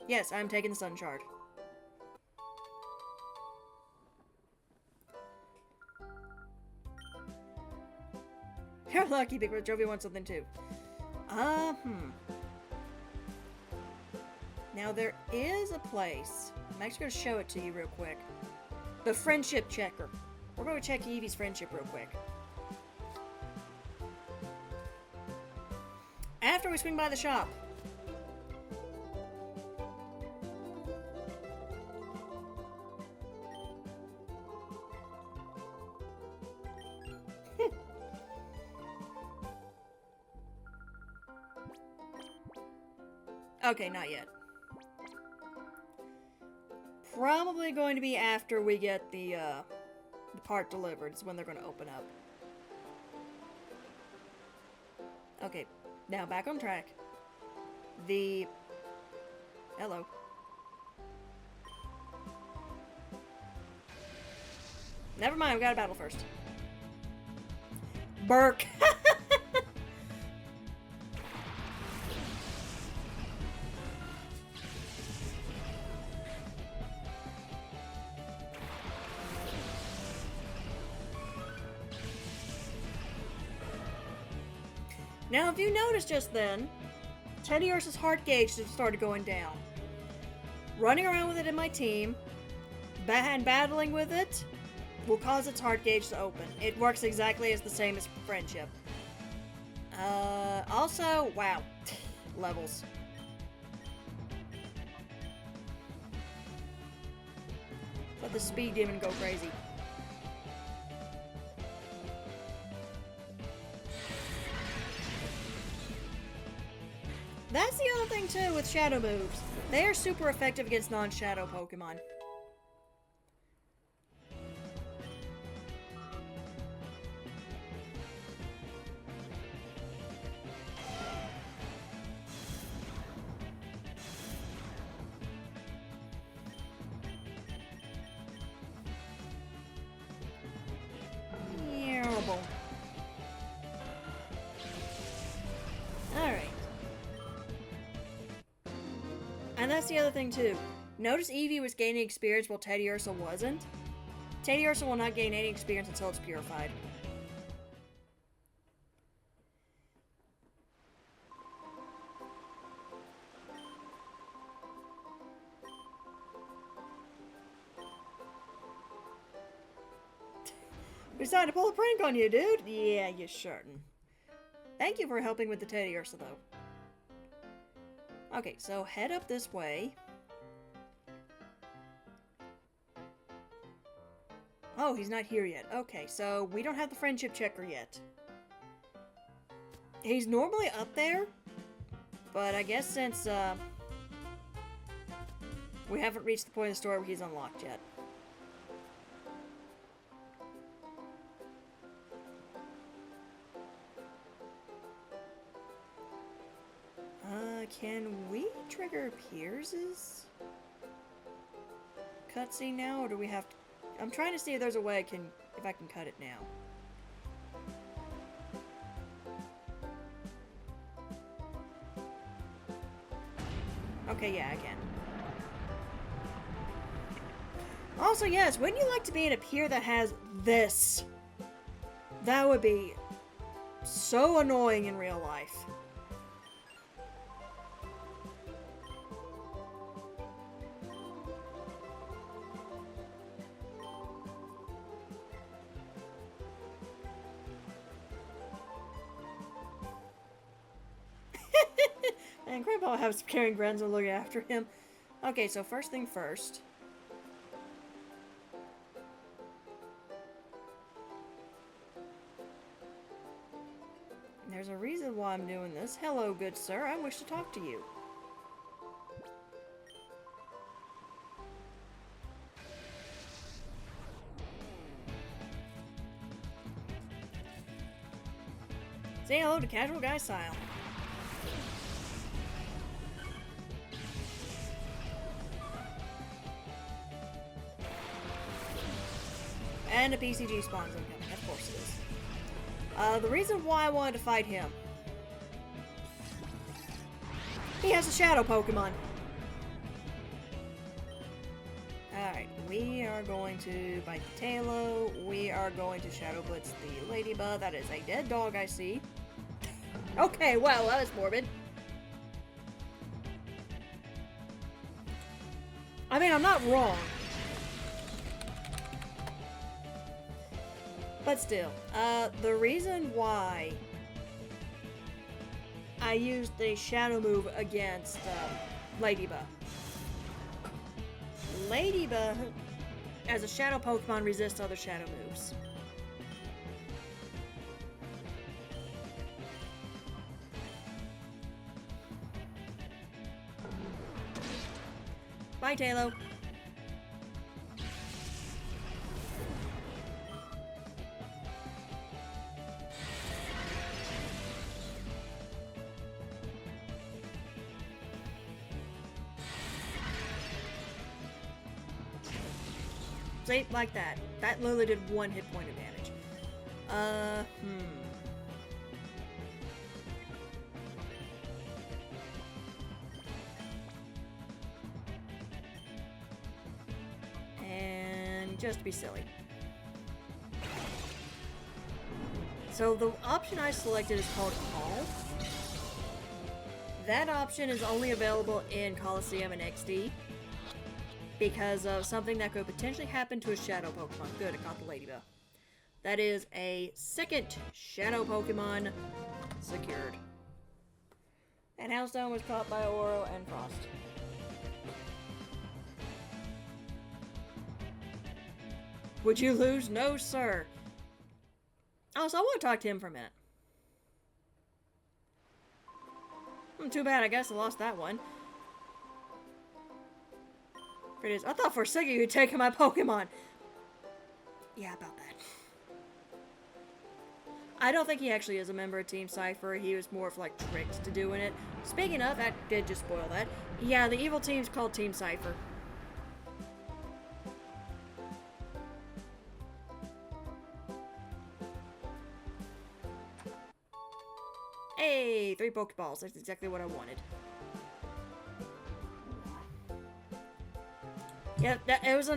Yes, I'm taking the Sun Shard. You're lucky, Big Red Jovi wants something too. Now there is a place. I'm actually going to show it to you real quick. The friendship checker. We're going to check Eevee's friendship real quick. After we swing by the shop. Okay, not yet. Probably going to be after we get the part delivered is when they're going to open up. Okay, now back on track. Hello. Never mind, we got to battle first. Burk! Now, if you noticed just then, Teddiursa's heart gauge just started going down. Running around with it in my team, and battling with it, will cause its heart gauge to open. It works exactly as the same as friendship. Also, wow, levels. Let the speed demon go crazy. That's the other thing too with shadow moves. They are super effective against non-shadow Pokemon. Terrible. Alright. And that's the other thing too. Notice Eevee was gaining experience while Teddiursa wasn't. Teddiursa will not gain any experience until it's purified. We decided to pull a prank on you, dude. Yeah, you certain. Thank you for helping with the Teddy Ursa, though. Okay, so head up this way. Oh, he's not here yet. Okay, so we don't have the friendship checker yet. He's normally up there, but I guess since we haven't reached the point of the story where he's unlocked yet. Can we trigger Pierce's cutscene now, or do we have to... I'm trying to see if there's a way if I can cut it now. Okay, yeah, I can. Also, yes, wouldn't you like to be in a pier that has this? That would be so annoying in real life. And Grandpa will have carrying friends and look after him. Okay, so first thing first. There's a reason why I'm doing this. Hello, good sir. I wish to talk to you. Say hello to Casual Guy Style. And a PCG spawns incoming, of course it is. The reason why I wanted to fight him. He has a shadow Pokemon. Alright, we are going to bite the Tailo. We are going to Shadow Blitz the Ladybug. That is a dead dog I see. Okay, well, that was morbid. I mean, I'm not wrong. But still, the reason why I used the Shadow move against Ladybug. Ladybug, as a Shadow Pokemon, resists other Shadow moves. Bye, Tailo. See, like that. That literally did 1 hit point of damage. And just to be silly. So the option I selected is called Call. That option is only available in Coliseum and XD. Because of something that could potentially happen to a Shadow Pokemon. Good, I caught the Ladybug. That is a second Shadow Pokemon secured. And Houndstone was caught by Oro and Frost. Would you lose? No, sir. Also, I want to talk to him for a minute. Too bad, I guess I lost that one. It is. I thought for a second you had taken my Pokemon. Yeah, about that. I don't think he actually is a member of Team Cypher. He was more of like tricked to doing it. Speaking of, that did just spoil that. Yeah, the evil team's called Team Cypher. Hey, 3 Pokeballs. That's exactly what I wanted. Yeah, that was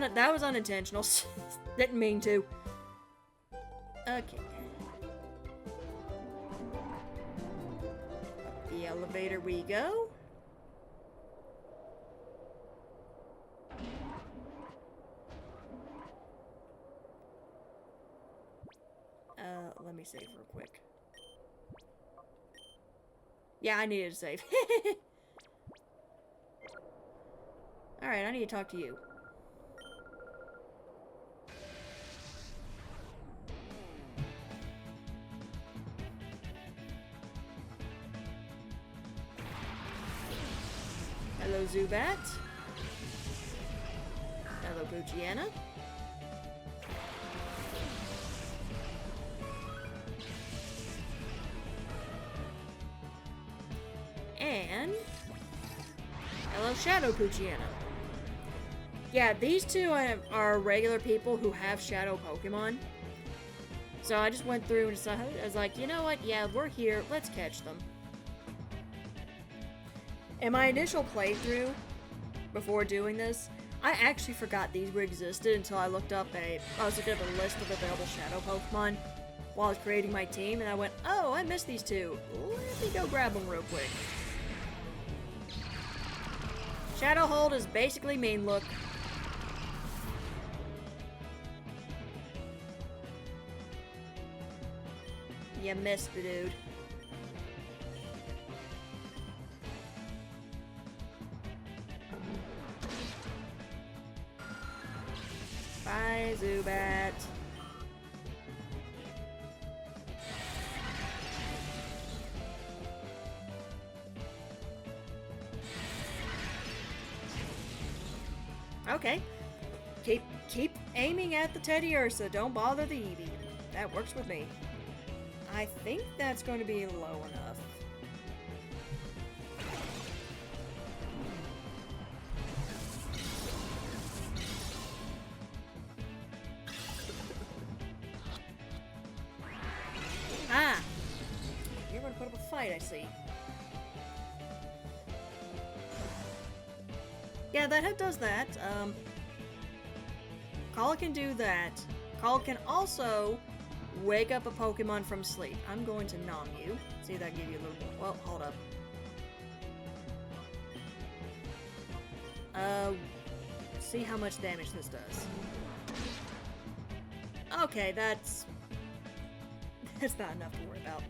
unintentional. Didn't mean to. Okay. Up the elevator we go. me save real quick. Yeah, I needed to save. Alright, I need to talk to you. Hello, Zubat. Hello, Poochyena. And hello, Shadow Poochyena. Yeah, these two are regular people who have Shadow Pokemon. So I just went through and decided, I was like, you know what? Yeah, we're here. Let's catch them. In my initial playthrough, before doing this, I actually forgot these existed until I looked up I was looking at a list of available Shadow Pokemon while I was creating my team, and I went, oh, I missed these two. Let me go grab them real quick. Shadow Hold is basically mean look. You missed the dude. Bye, Zubat. Okay. Keep aiming at the Teddy Ursa. Don't bother the Eevee. That works with me. I think that's going to be low enough. Ah! You're going to put up a fight, I see. Yeah, that head does that. Call can do that. Call can also wake up a Pokemon from sleep. I'm going to nom you. See if that give you a little more. Well, hold up. See how much damage this does. Okay, that's not enough to worry about.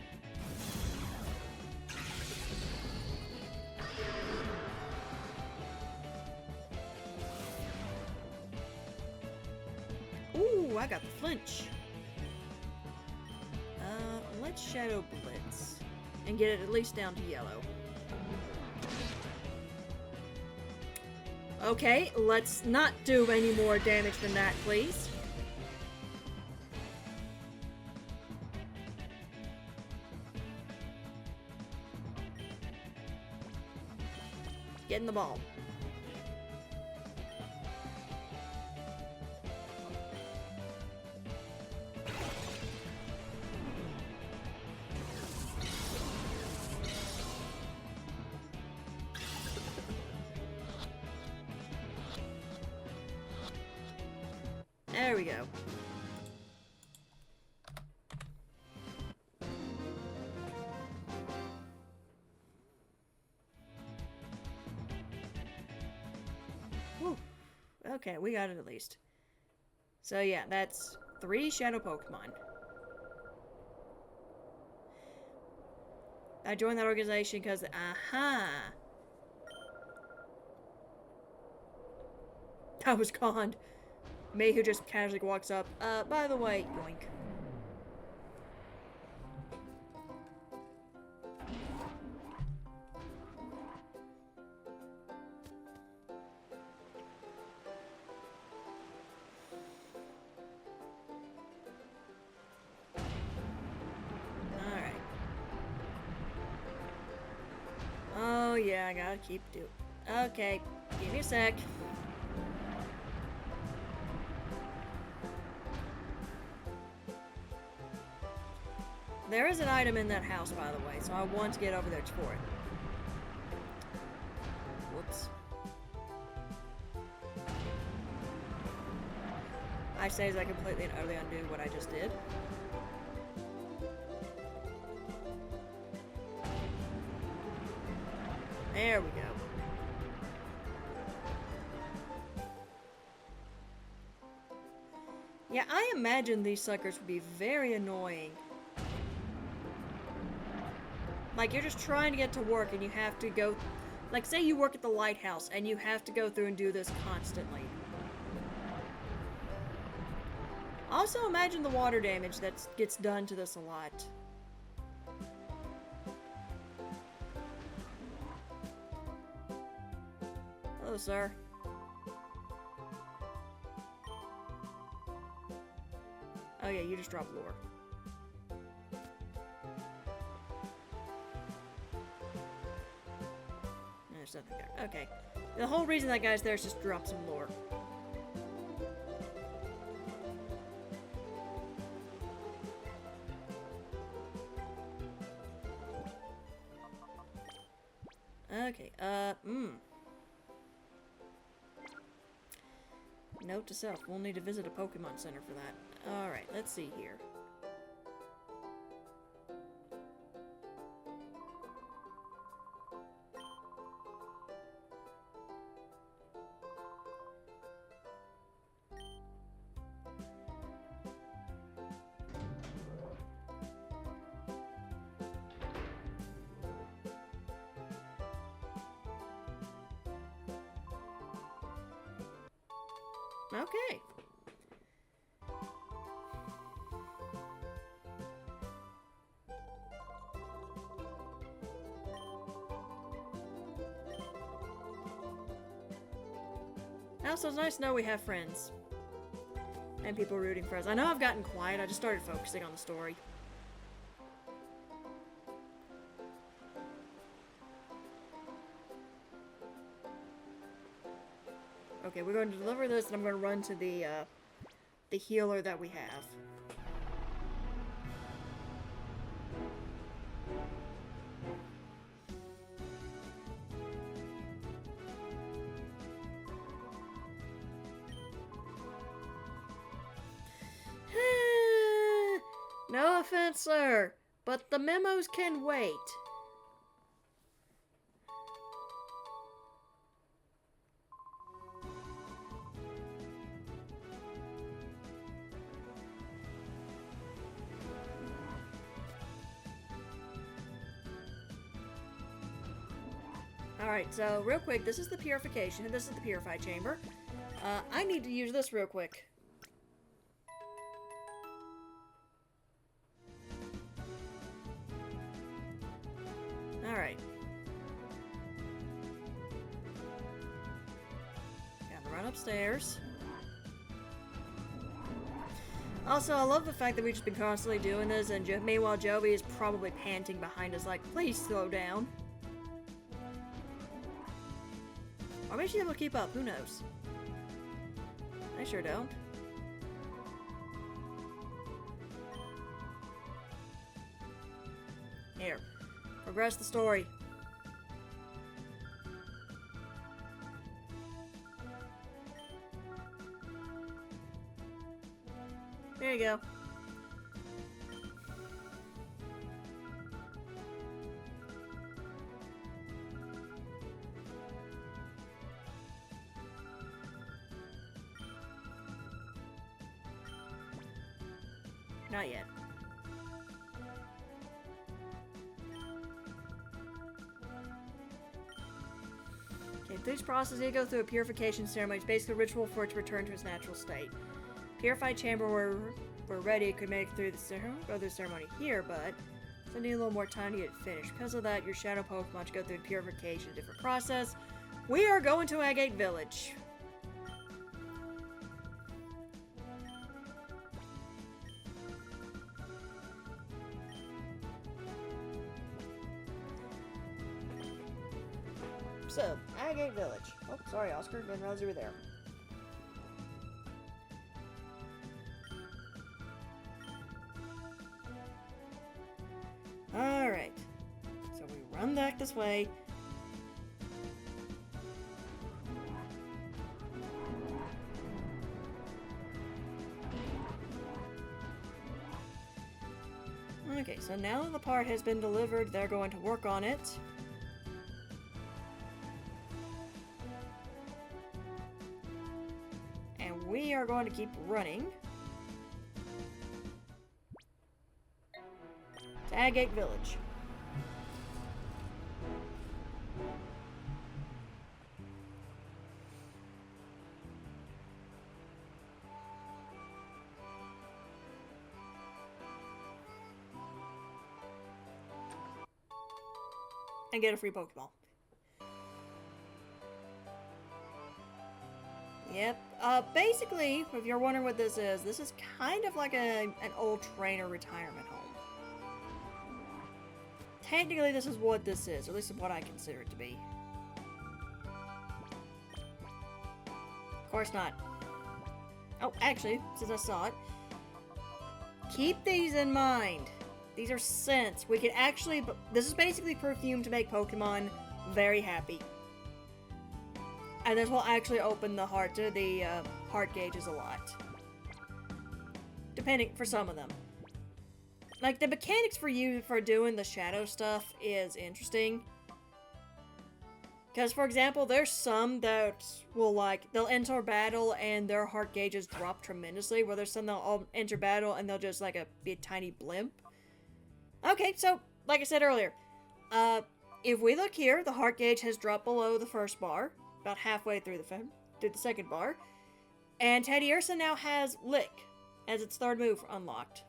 Ooh, I got the flinch. Let's Shadow Blitz and get it at least down to yellow. Okay, let's not do any more damage than that, please. Get in the ball. There we go. Whew. Okay, we got it at least. So yeah, that's 3 Shadow Pokemon. I joined that organization because, aha! I was conned. Me who just casually walks up. By the way, yoink. Alright. Oh yeah, I gotta keep doing. Okay, give me a sec. There is an item in that house, by the way, so I want to get over there for it. Whoops. I say as I completely and utterly undo what I just did. There we go. Yeah, I imagine these suckers would be very annoying Like, you're just trying to get to work and you have to go... Like, say you work at the lighthouse and you have to go through and do this constantly. Also, imagine the water damage that gets done to this a lot. Hello, sir. Oh yeah, you just dropped lore. There's nothing there. Okay. The whole reason that guy's there is just drop some lore. Okay, Note to self, we'll need to visit a Pokemon Center for that. Alright, let's see here. Okay. Also, it's nice to know we have friends. And people rooting for us. I know I've gotten quiet, I just started focusing on the story. Okay, we're going to deliver this, and I'm going to run to the healer that we have. No offense, sir, but the memos can wait. Alright, so real quick, this is the purification, and this is the purified chamber. I need to use this real quick. Alright. Gotta run upstairs. Also, I love the fact that we've just been constantly doing this, and meanwhile Joby is probably panting behind us like, please slow down. Or maybe she's able to keep up, who knows? I sure don't. Here. Progress the story. There you go. Not yet. Okay, through this process, you go through a purification ceremony. It's basically a ritual for it to return to its natural state. Purified chamber where we're ready could make it through the ceremony here, but it's gonna need a little more time to get it finished. Because of that, your shadow Pokemon should go through the purification, different process. We are going to Agate Village. So, Agate Village. Oh, sorry, Oscar. Didn't realize you were there. Alright. So we run back this way. Okay, so now the part has been delivered, they're going to work on it. And we are going to keep running to Agate Village. and get a free Pokeball. Yep. Basically, if you're wondering what this is kind of like an old trainer retirement home. Technically, this is what this is, or at least what I consider it to be. Of course not. Oh, actually, since I saw it, keep these in mind. These are scents. We can actually... This is basically perfume to make Pokemon very happy. And this will actually open the heart gauges a lot. Depending, for some of them. Like, the mechanics for doing the shadow stuff is interesting. Because, for example, there's some that will, like, they'll enter battle and their heart gauges drop tremendously, where there's some that'll all enter battle and they'll just, like, be a tiny blimp. Okay, so, like I said earlier, if we look here, the heart gauge has dropped below the first bar, about halfway through the second bar, and Teddiursa now has Lick as its third move unlocked.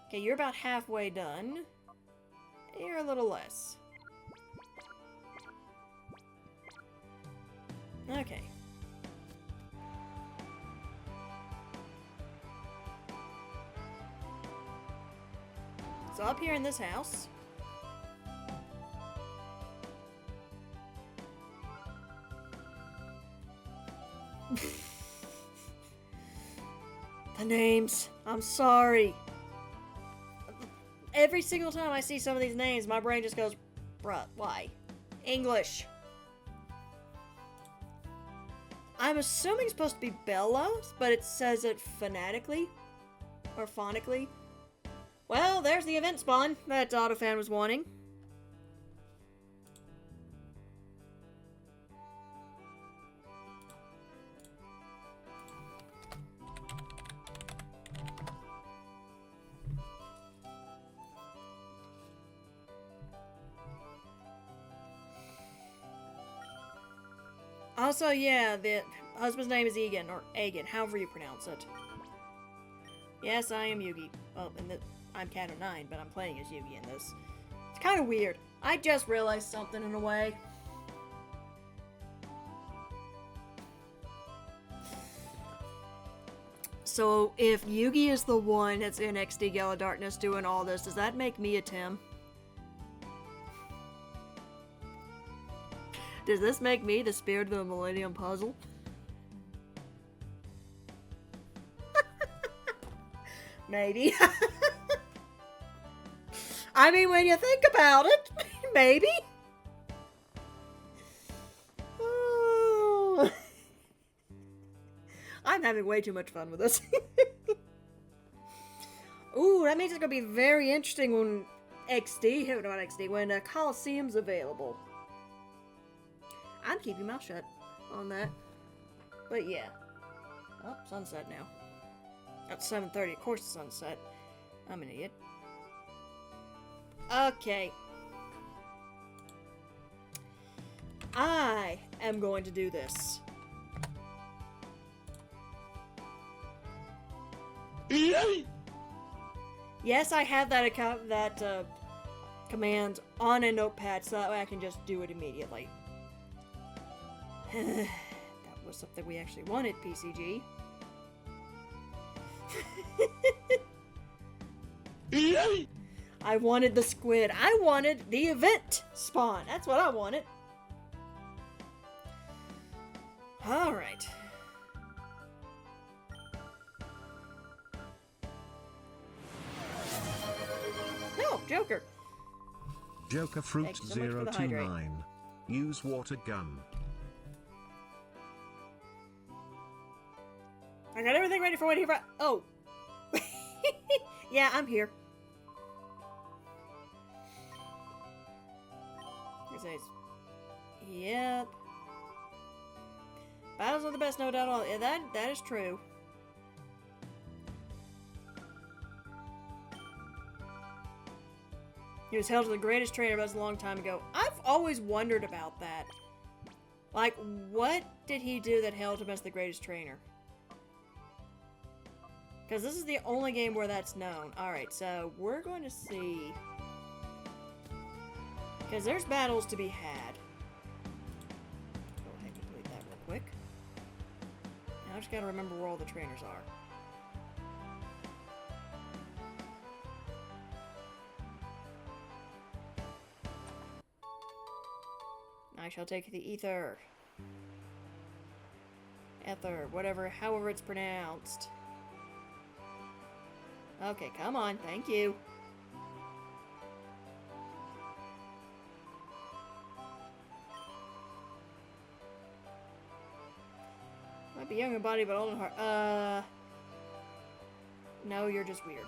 Okay, you're about halfway done. You're a little less. Okay. So up here in this house, the names. I'm sorry. Every single time I see some of these names, my brain just goes, bruh, why? English. I'm assuming it's supposed to be Bella, but it says it phonetically. Or phonically. Well, there's the event spawn that Autofan was wanting. Also, yeah, the husband's name is Egan, or Agan, however you pronounce it. Yes, I am Yugi. Well, I'm Cat 09, but I'm playing as Yugi in this. It's kind of weird. I just realized something in a way. So, if Yugi is the one that's in XD Gale of Darkness doing all this, does that make me a Tim? Does this make me the spirit of the Millennium Puzzle? Maybe. I mean, when you think about it, maybe. Oh. I'm having way too much fun with this. Ooh, that means it's gonna be very interesting when when Coliseum's available. I'm keeping my mouth shut on that. But yeah. Oh, sunset now. It's 7:30. Of course it's sunset. I'm an idiot. Okay. I am going to do this. Yes, I have that command on a notepad so that way I can just do it immediately. That was something we actually wanted, PCG. I wanted the squid. I wanted the event spawn. That's what I wanted. Alright. No, Joker. Joker Fruit Thank you so much for the hydrate. 029. Use water gun. I got everything ready for when he Oh. Yeah, I'm here. It says, yep. Battles are the best, no doubt at all. Yeah, that is true. He was held to the greatest trainer, but that was a long time ago. I've always wondered about that. Like, what did he do that held him as the greatest trainer? Because this is the only game where that's known. Alright, so we're going to see... Because there's battles to be had. Go ahead and complete that real quick. Now I just gotta remember where all the trainers are. I shall take the ether. Ether, whatever, however it's pronounced. Okay, come on, thank you. Might be young in body, but old in heart. No, you're just weird.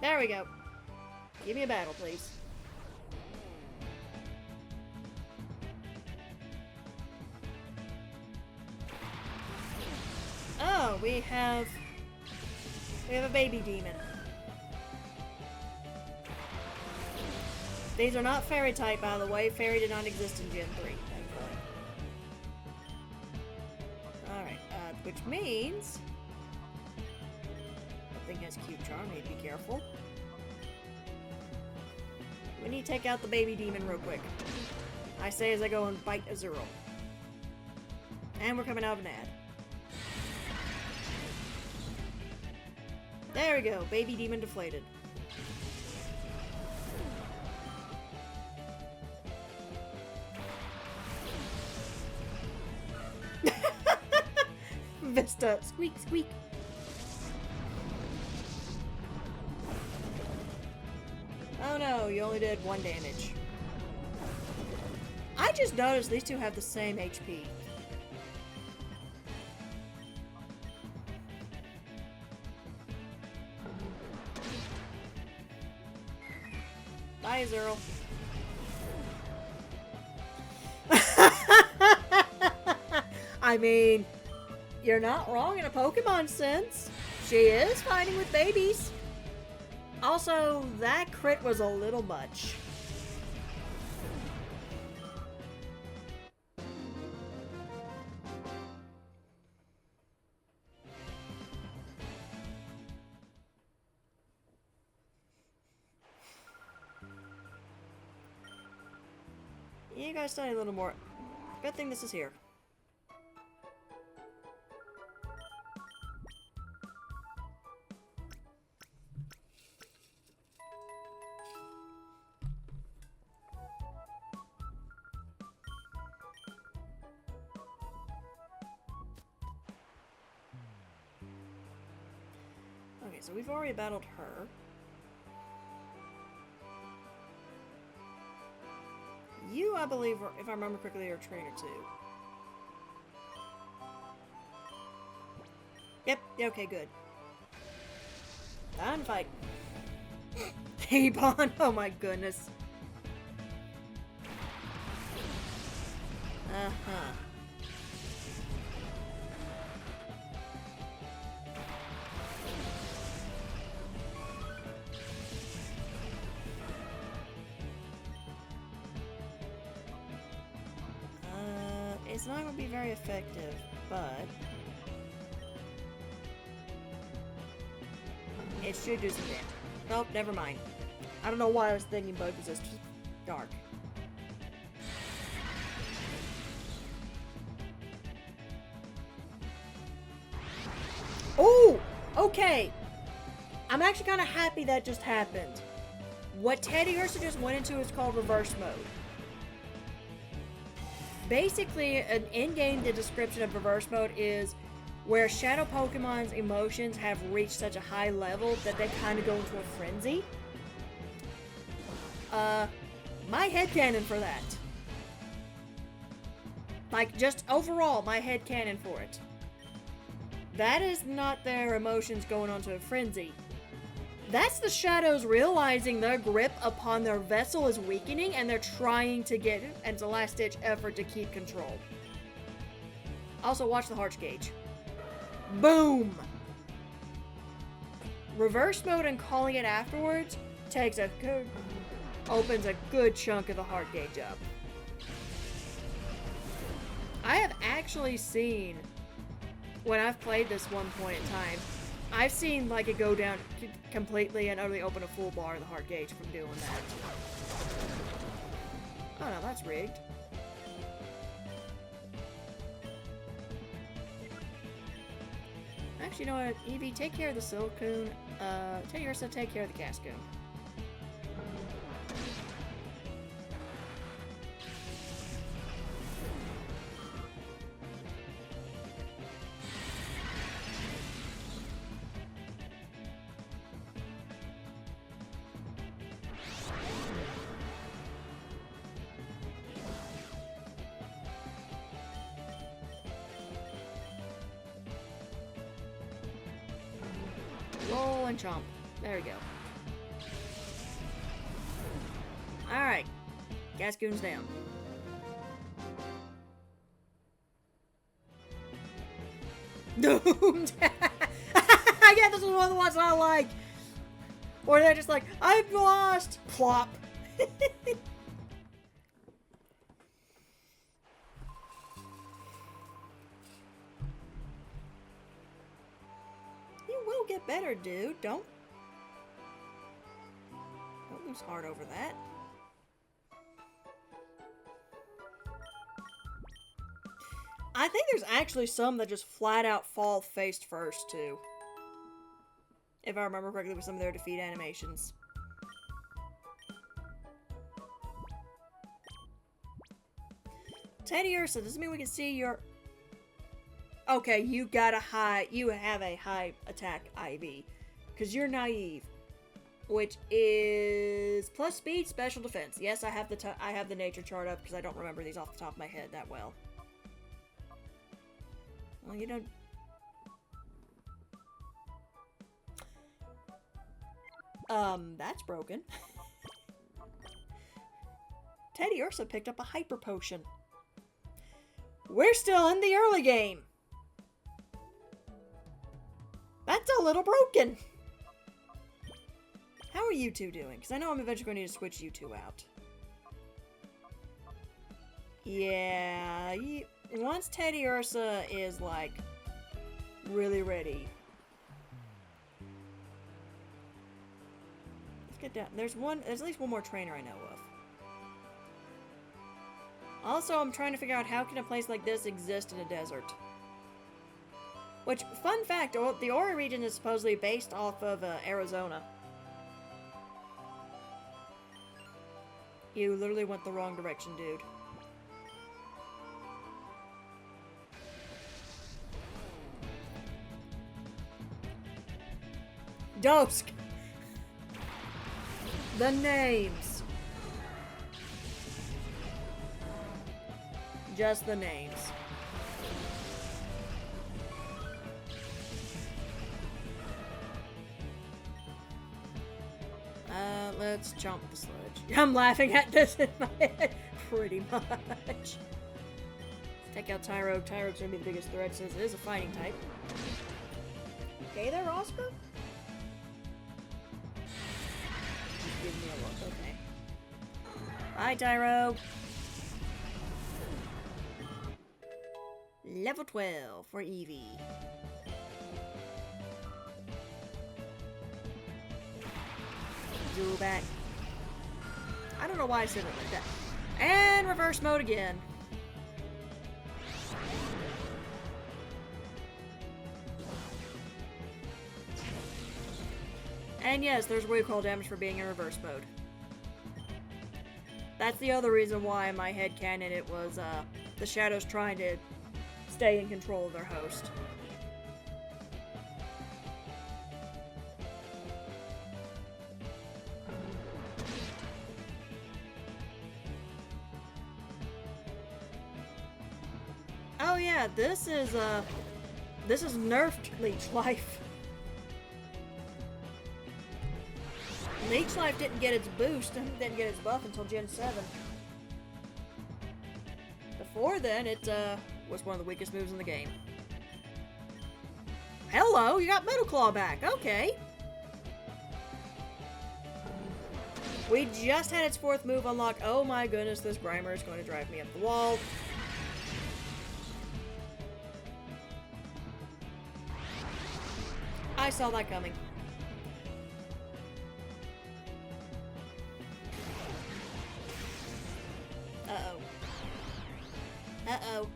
There we go. Give me a battle, please. Oh, we have a baby demon. These are not fairy type, by the way. Fairy did not exist in Gen 3, thankfully. Alright, which means that thing has cute charm. Need to be careful. We need to take out the baby demon real quick. I say as I go and bite a zero. And we're coming out of an ad. There we go. Baby demon deflated. Vista. Squeak, squeak. Oh no, you only did 1 damage. I just noticed these two have the same HP. Bye, Zero. I mean, you're not wrong in a Pokemon sense. She is fighting with babies. Also, that crit was a little much. You guys study a little more. Good thing this is here. Okay, so we've already battled her. You, I believe, if I remember correctly, are a trainer too. Yep, okay, good. Time to fight. Keep on, oh my goodness. Uh-huh. It's not going to be very effective, but it should do some damage. Nope, never mind. I don't know why I was thinking both because it's just dark. Oh! Okay! I'm actually kind of happy that just happened. What Teddy Ursa just went into is called reverse mode. Basically, an in-game description of reverse mode is where Shadow Pokemon's emotions have reached such a high level that they kind of go into a frenzy. My headcanon for that. Like, just overall, my headcanon for it. That is not their emotions going onto a frenzy. That's the Shadows realizing their grip upon their vessel is weakening and they're trying to get it, and it's a last-ditch effort to keep control. Also, watch the heart gauge. Boom! Reverse mode and calling it afterwards opens a good chunk of the heart gauge up. I have actually seen, when I've played this one point in time, I've seen like it go down completely and utterly open a full bar of the heart gauge from doing that. Oh no, that's rigged. Actually, you know what? Eevee, take care of the Silcoon. Teddy Ursa, take care of the Cascoon. Roll and chomp. There we go. Alright. Cascoon's down. Doomed! Yeah, this is one of the ones I like. Or they're just like, I've lost! Plop. You will get better, dude. Don't lose heart over that. I think there's actually some that just flat out fall face first, too. If I remember correctly with some of their defeat animations. Teddy Ursa, does this mean we can see your... Okay, you have a high attack IV. Because you're naive. Which is plus speed, special defense. Yes, I have the nature chart up because I don't remember these off the top of my head that well. Well, you don't... That's broken. Teddy Ursa picked up a hyper potion. We're still in the early game. That's a little broken. How are you two doing? Because I know I'm eventually going to need to switch you two out. Yeah, once Teddy Ursa is, like, really ready. Let's get down. There's at least one more trainer I know of. Also, I'm trying to figure out how can a place like this exist in a desert. Which, fun fact, the Ori region is supposedly based off of Arizona. You literally went the wrong direction, dude. Dosk! The names. Just the names. Let's jump the sludge. I'm laughing at this in my head pretty much. Take out Tyro. Tyro's gonna be the biggest threat since it is a fighting type. Okay there, Oscar? Just give me a look, okay. Bye, Tyro. Level 12 for Eevee. Go back. I don't know why I said it like that. And reverse mode again. And yes, there's recoil damage for being in reverse mode. That's the other reason why in my headcanon it was the Shadows trying to stay in control of their host. Oh yeah, this is nerfed Leech Life. Leech Life didn't get its boost and didn't get its buff until Gen 7. Before then, it was one of the weakest moves in the game. Hello, you got Metal Claw back. Okay. We just had its 4th move unlocked. Oh my goodness, this Grimer is going to drive me up the wall. I saw that coming. Uh-oh. Uh-oh.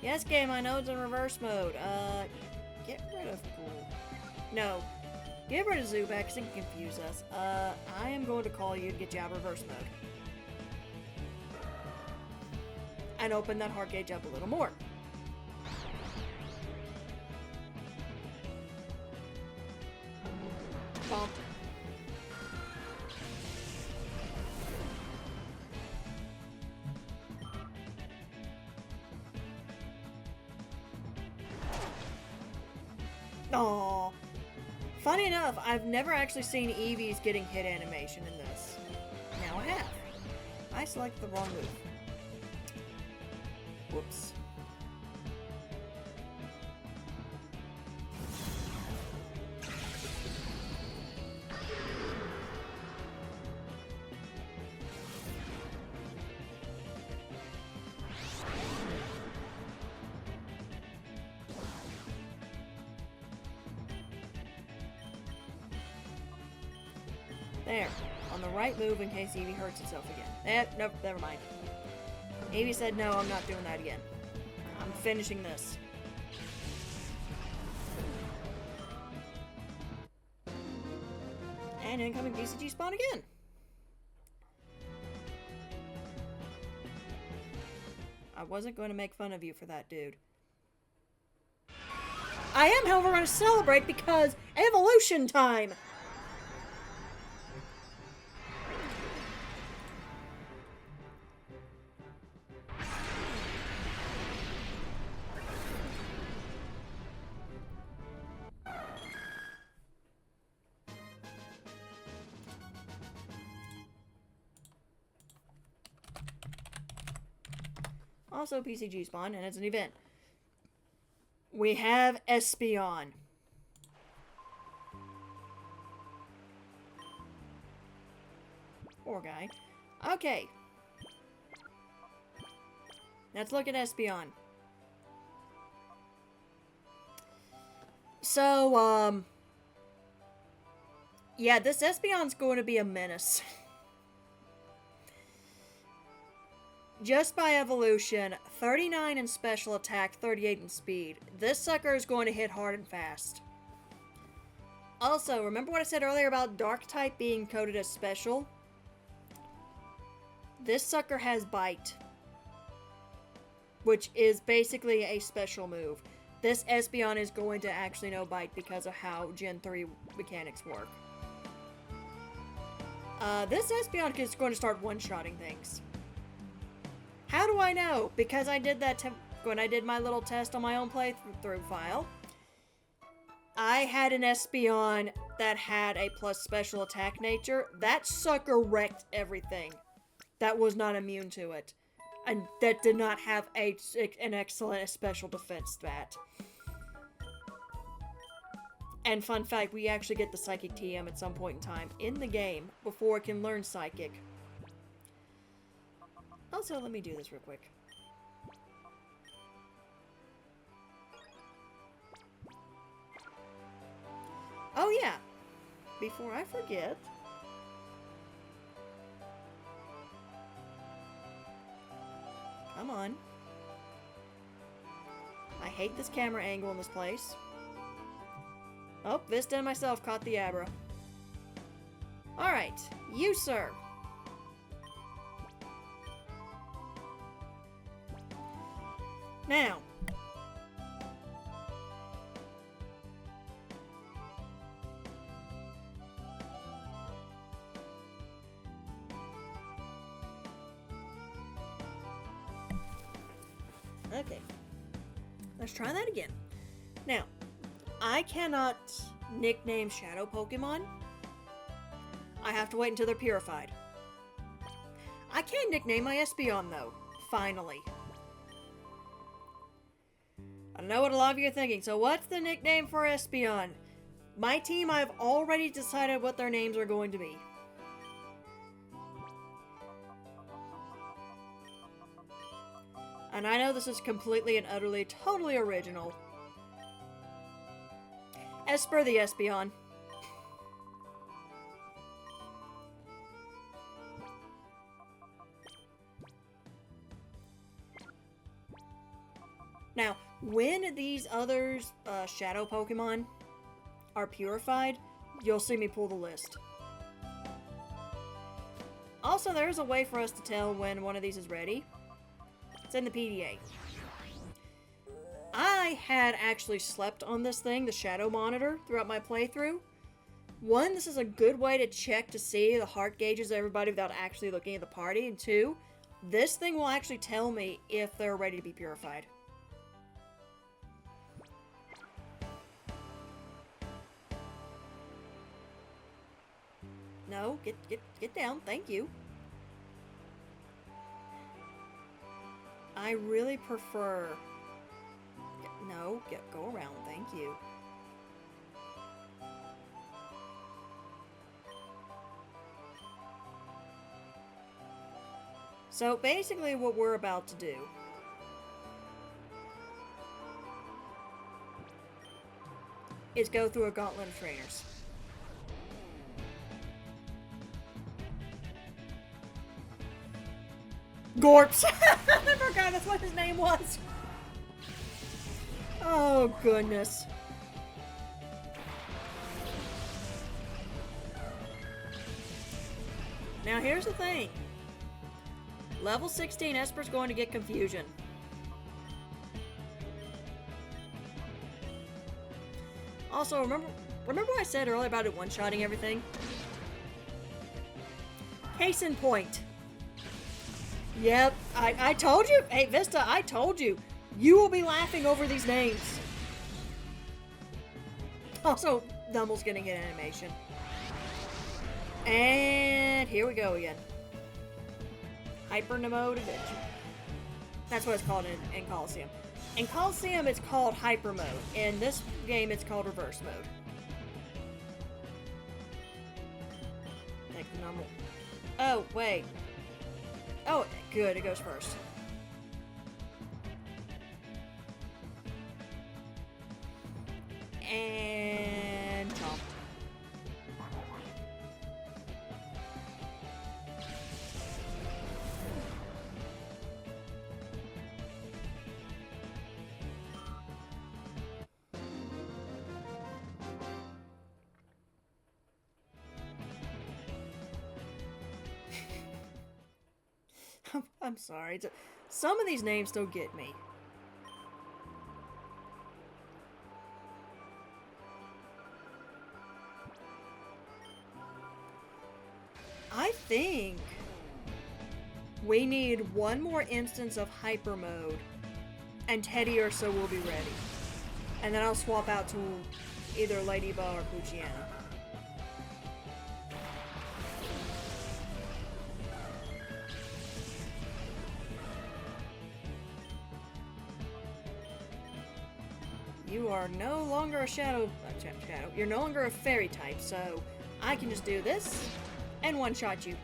Yes, game, I know it's in reverse mode. Get rid of Ghoul. No. Get rid of Zubat, because it can confuse us. I am going to call you to get you out of reverse mode. And open that heart gauge up a little more. Bump. Aww. Funny enough, I've never actually seen Eevee's getting hit animation in this. Now I have. I selected the wrong move. Whoops. There. On the right move in case Eevee hurts itself again. Nope, never mind. Eevee said no, I'm not doing that again. I'm finishing this. And incoming BCG spawn again. I wasn't going to make fun of you for that, dude. I am, however, going to celebrate because evolution time! Also PCG spawn, and it's an event. We have Espeon. Poor guy. Okay. Let's look at Espeon. So, yeah, this Espeon's going to be a menace. Just by evolution, 39 in special attack, 38 in speed. This sucker is going to hit hard and fast. Also, remember what I said earlier about Dark type being coded as special? This sucker has Bite, which is basically a special move. This Espeon is going to actually know Bite because of how Gen 3 mechanics work. This Espeon is going to start one-shotting things. How do I know? Because I did that when I did my little test on my own playthrough file. I had an Espeon that had a plus special attack nature. That sucker wrecked everything that was not immune to it. And that did not have an excellent special defense stat. And fun fact, we actually get the Psychic TM at some point in time in the game before it can learn Psychic. Also, let me do this real quick. Oh yeah, before I forget, come on. I hate this camera angle in this place. Oh, Vista and myself caught the Abra. Alright, you sir. Now, okay, let's try that again. Now, I cannot nickname Shadow Pokemon. I have to wait until they're purified. I can nickname my Espeon though, finally. I know what a lot of you are thinking, so what's the nickname for Espeon? My team, I've already decided what their names are going to be. And I know this is completely and utterly, totally original. Esper the Espeon. Now, when these others, shadow Pokemon are purified, you'll see me pull the list. Also, there's a way for us to tell when one of these is ready. It's in the PDA. I had actually slept on this thing, the shadow monitor, throughout my playthrough. One, this is a good way to check to see the heart gauges of everybody without actually looking at the party. And two, this thing will actually tell me if they're ready to be purified. No, get down, thank you. I really prefer... No, go around, thank you. So basically what we're about to do is go through a gauntlet of trainers. Gorps! I forgot that's what his name was. Oh, goodness. Now, here's the thing. Level 16 Esper's going to get confusion. Also, remember what I said earlier about it one-shotting everything? Case in point. Yep, I told you. Hey, Vista, I told you. You will be laughing over these names. Also, Dumble's gonna get animation. And here we go again. Hyper mode adventure. That's what it's called in Coliseum. In Coliseum, it's called hyper mode. In this game, it's called reverse mode. Take the number. Oh, wait. Oh, good, it goes first. And chomp. I'm sorry. Some of these names still get me. I think we need one more instance of hyper mode and Teddy Ursa will be ready. And then I'll swap out to either Ladybug or Poochyena. You are no longer a shadow, you're no longer a fairy type, so I can just do this and one-shot you.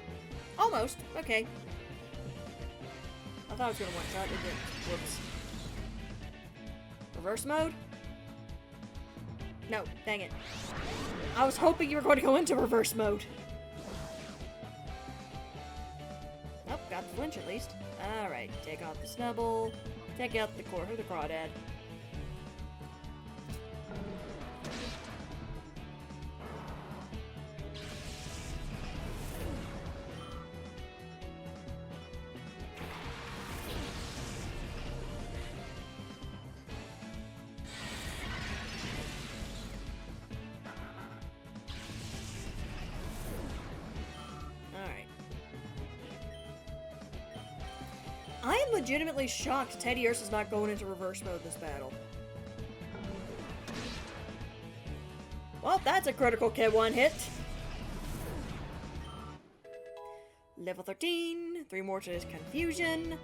Almost, okay. I thought I was gonna one-shot, it didn't. Whoops. Reverse mode? No, dang it. I was hoping you were going to go into reverse mode. Nope, got the flinch at least. Alright, take off the snubble, take out the crawdad. I am legitimately shocked Teddy Ursa's not going into reverse mode this battle. Well, that's a critical K1 hit. Level 13, 3 more to his confusion.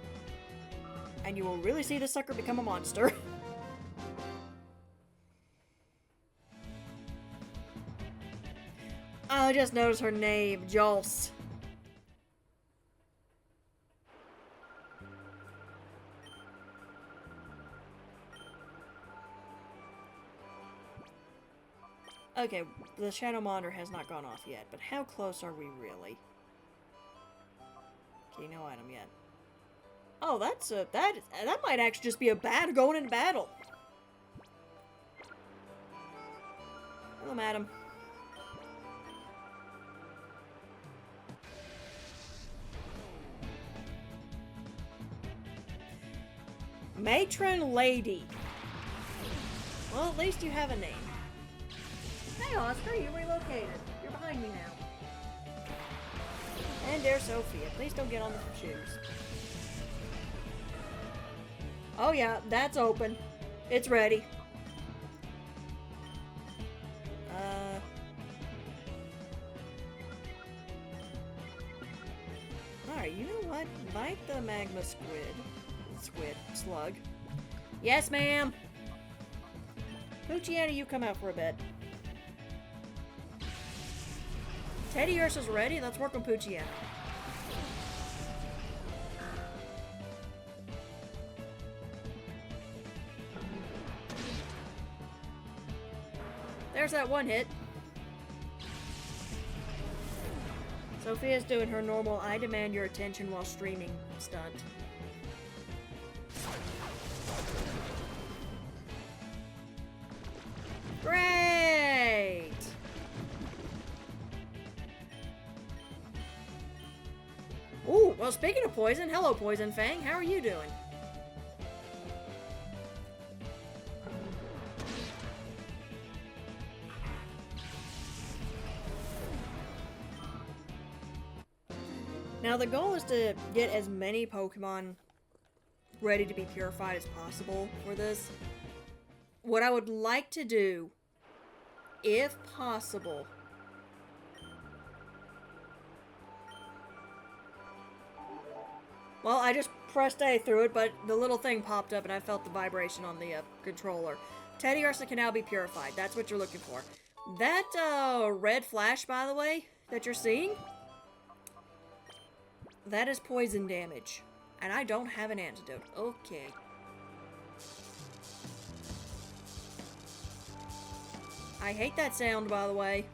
And you will really see this sucker become a monster. I just noticed her name, Jols. Okay, the shadow monitor has not gone off yet, but how close are we really? Okay, no item yet. Oh, that's that might actually just be a bat going into battle. Hello, madam. Matron Lady. Well, at least you have a name. Hey, Oscar, you relocated. You're behind me now. And there's Sophia. Please don't get on the shoes. Oh yeah, that's open. It's ready. Alright, you know what? Bite the magma slug. Yes, ma'am. Poochiana, you come out for a bit. Teddy Ursa's ready. Let's work on Poochiana. There's that one hit. Sophia's doing her normal I demand your attention while streaming stunt. Great! Ooh, well, speaking of poison, hello, Poison Fang. How are you doing? Now, the goal is to get as many Pokemon ready to be purified as possible for this. What I would like to do, if possible, well, I just pressed A through it, but the little thing popped up and I felt the vibration on the controller. Teddy Ursa can now be purified. That's what you're looking for. That red flash, by the way, that you're seeing, that is poison damage. And I don't have an antidote. Okay. I hate that sound, by the way.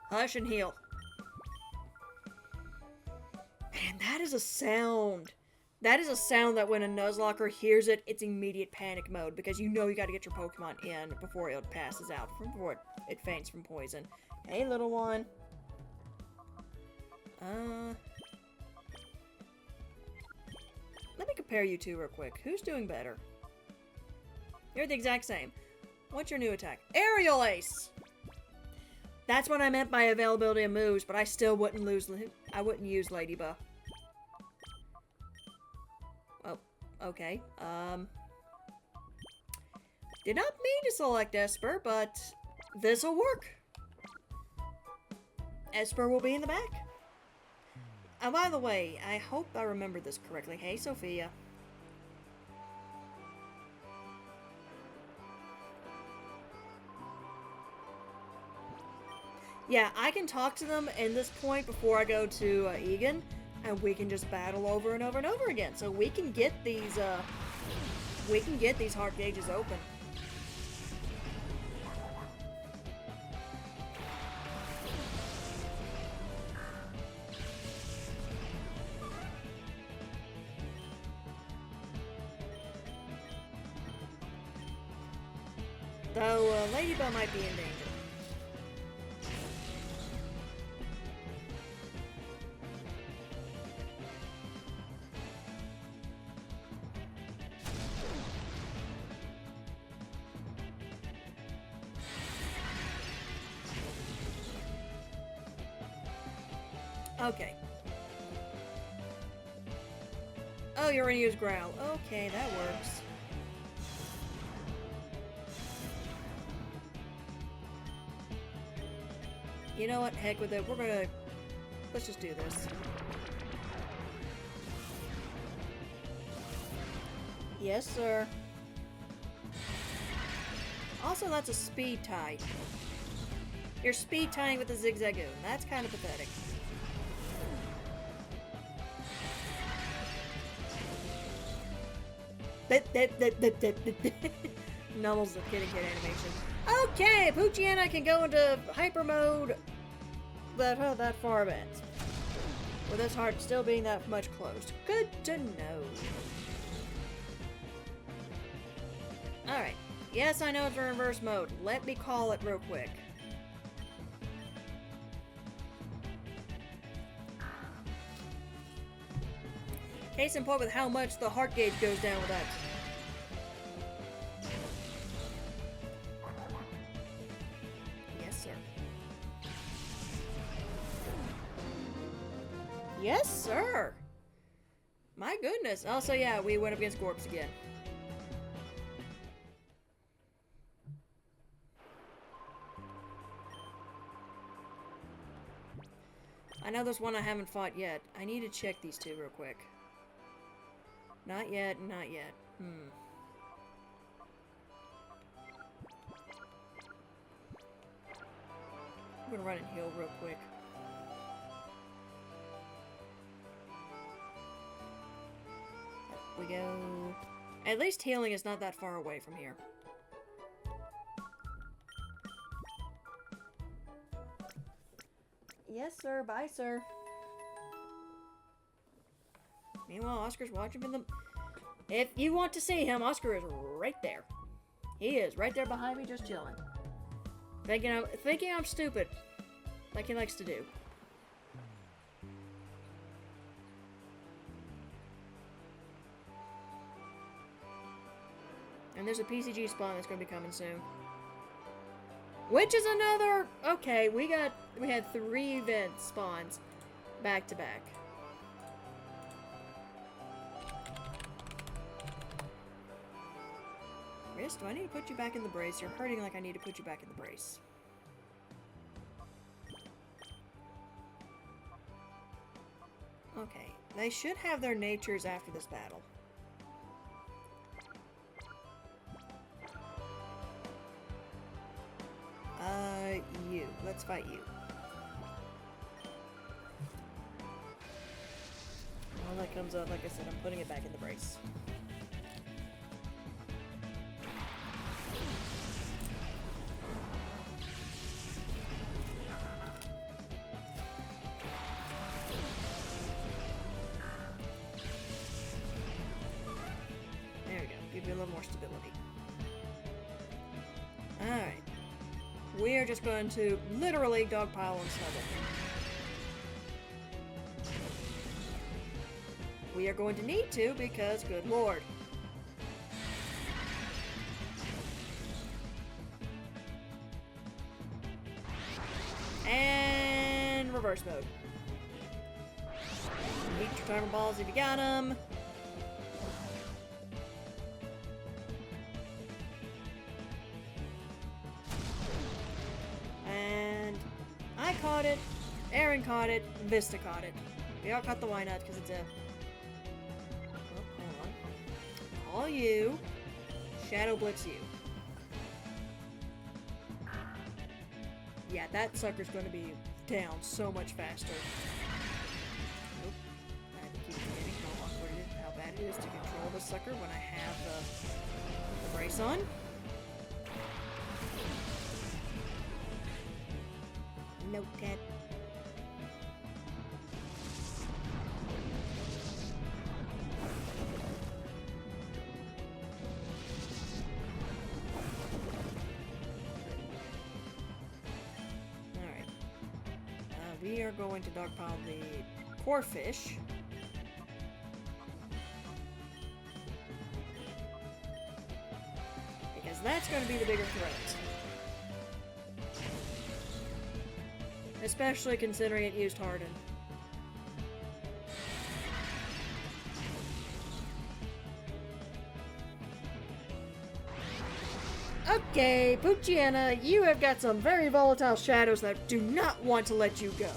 Hush and heal. Man, that is a sound. That is a sound that when a Nuzlocke hears it, it's immediate panic mode, because you know you gotta get your Pokemon in before it passes out, before it faints from poison. Hey, little one. Let me compare you two real quick. Who's doing better? You're the exact same. What's your new attack? Aerial Ace! That's what I meant by availability of moves, but I still wouldn't use Ladybug. Oh, okay. Did not mean to select Esper, but this'll work. Esper will be in the back. And by the way, I hope I remember this correctly. Hey, Sophia. Yeah, I can talk to them in this point before I go to Egan, and we can just battle over and over and over again. So we can get these heart gauges open. Though Ladybug might be in danger. Okay. Oh, you're gonna use Growl. Okay, that works. You know what? Heck with it. Let's just do this. Yes, sir. Also, that's a speed tie. You're speed tying with a Zigzagoon. That's kind of pathetic. Nummels the kitty kid animation. Okay, Poochiana can go into hyper mode that far advanced. With his heart still being that much closed. Good to know. Alright. Yes, I know it's in reverse mode. Let me call it real quick. Case in point with how much the heart gauge goes down with that. Yes, sir. Yes, sir! My goodness. Also, yeah, we went up against Gorps again. I know there's one I haven't fought yet. I need to check these two real quick. Not yet, not yet. I'm gonna run and heal real quick. We go. At least healing is not that far away from here. Yes, sir. Bye, sir. Meanwhile, Oscar's watching from the... If you want to see him, Oscar is right there. He is right there behind me, just chilling. Thinking I'm stupid. Like he likes to do. And there's a PCG spawn that's going to be coming soon. Which is another... Okay, we had 3 event spawns back to back. Wrist, do I need to put you back in the brace? You're hurting like I need to put you back in the brace. Okay, they should have their natures after this battle. You. Let's fight you. All that comes up, like I said, I'm putting it back in the brace. There we go. Give you a little more stability. Alright. We are just going to literally dogpile and snuggle. We are going to need to because, good lord. And reverse mode. Eat your timer balls if you got them. Caught it, Aaron caught it, Vista caught it. We all caught the why not because it's a... Oh, hold on. Call you. Shadow Blitz you. Yeah, that sucker's going to be down so much faster. Nope. I keep forgetting how awkward it is, how bad it is to control this sucker when I have the brace on. No, Ted. Alright. We are going to dogpile the core fish. Because that's going to be the bigger threat. Especially considering it used Harden. Okay, Poochiana, you have got some very volatile shadows that do not want to let you go.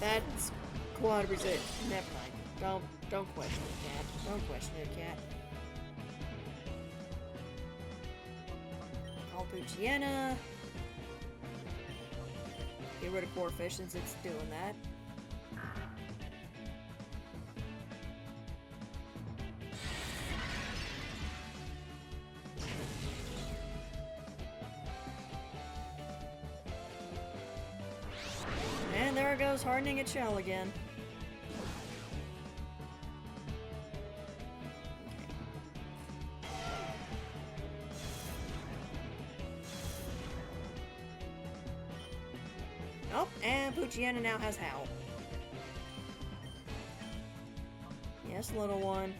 That's quad resist. Never mind. Don't question it, cat. Don't question it, cat. Call Poochyena. Get rid of Corphish since it's doing that. And there it goes, hardening its shell again. Oh, and Poochyena now has Howl. Yes, little one.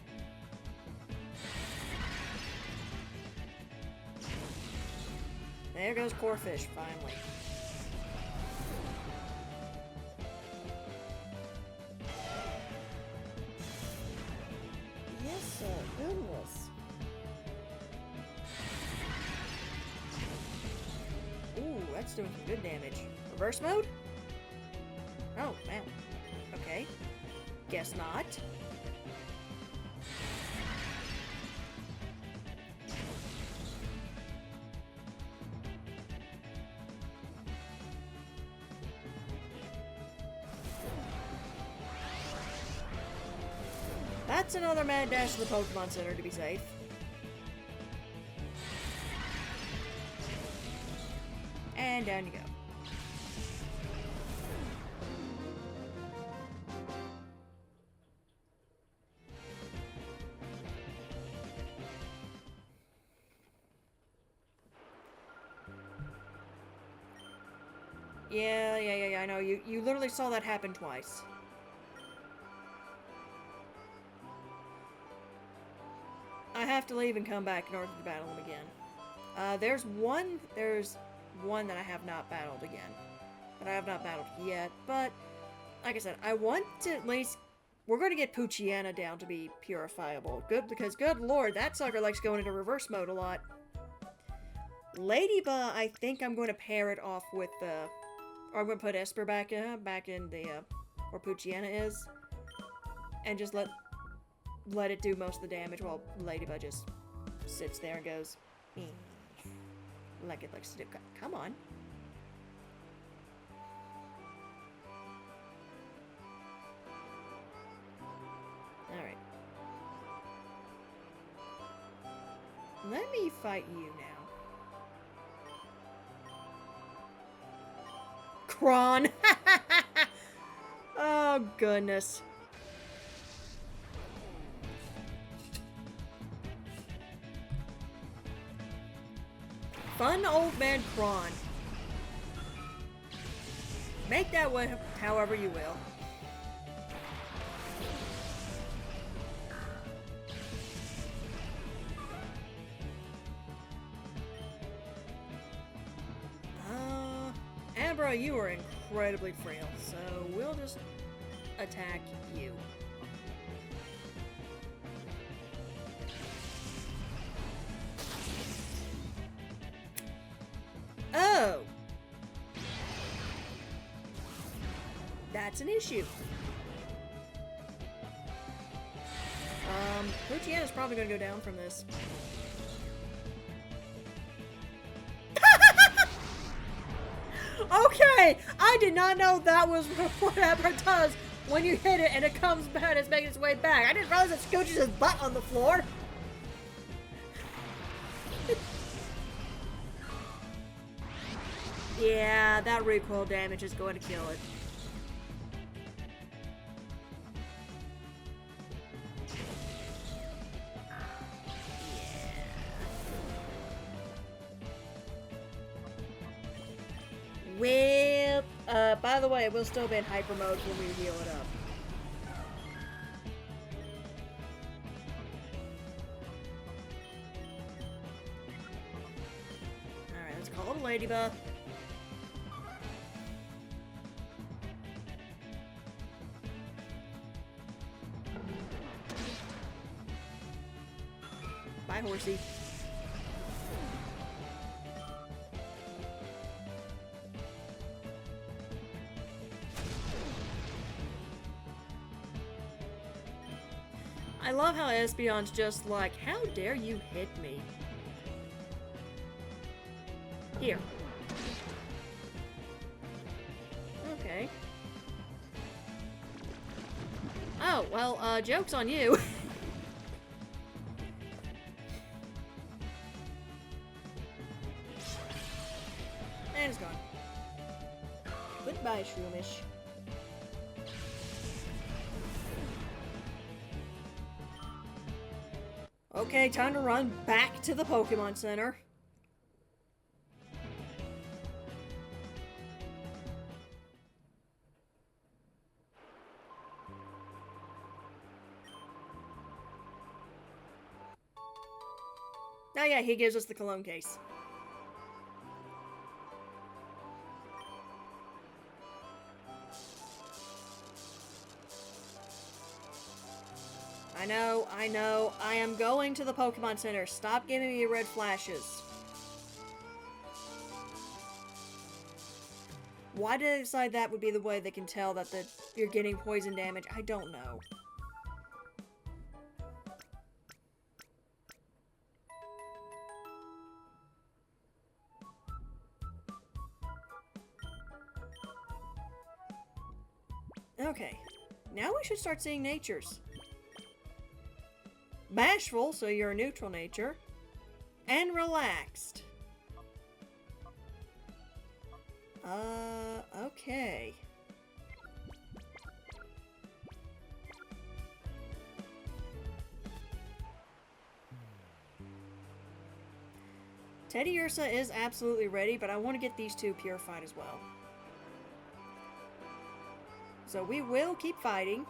There goes Corphish, finally. Yes, sir. Goodness. Ooh, that's doing some good damage. Reverse mode? Oh, man. Okay. Guess not. That's another mad dash to the Pokemon Center to be safe. And down you go. Yeah, I know. You literally saw that happen twice. I have to leave and come back in order to battle him again. There's one that I have not battled again. That I have not battled yet, but like I said, I want to at least... We're going to get Poochyena down to be purifiable. Good, because good lord, that sucker likes going into reverse mode a lot. Ladybug, I think I'm going to pair it off with or I'm going to put Esper back in the, where Poochyena is. And just let it do most of the damage while Ladybug just sits there and goes, like it likes to do. Come on. Alright. Let me fight you now. Kron! Oh, goodness. Fun old man Kron. Make that one however you will. Abra, you are incredibly frail, so we'll just attack you. Oh! That's an issue. Poochyena's probably gonna go down from this. Okay! I did not know that was what Abra does when you hit it and it comes back and it's making its way back. I didn't realize it scooches his butt on the floor. Yeah, that recoil damage is going to kill it. Well, by the way, it will still be in hyper mode when we heal it up. Alright, let's call it a ladybug. Bye, horsey. I love how Espeon's just like, how dare you hit me? Here. Okay. Oh, well, joke's on you. And it's gone. Goodbye, Shroomish. Okay, time to run back to the Pokemon Center. Oh yeah, he gives us the cologne case. I know, I am going to the Pokemon Center. Stop giving me red flashes. Why did they decide that would be the way they can tell that you're getting poison damage? I don't know. Okay, now we should start seeing natures. Bashful, so you're a neutral nature. And relaxed. Okay. Teddy Ursa is absolutely ready, but I want to get these two purified as well. So we will keep fighting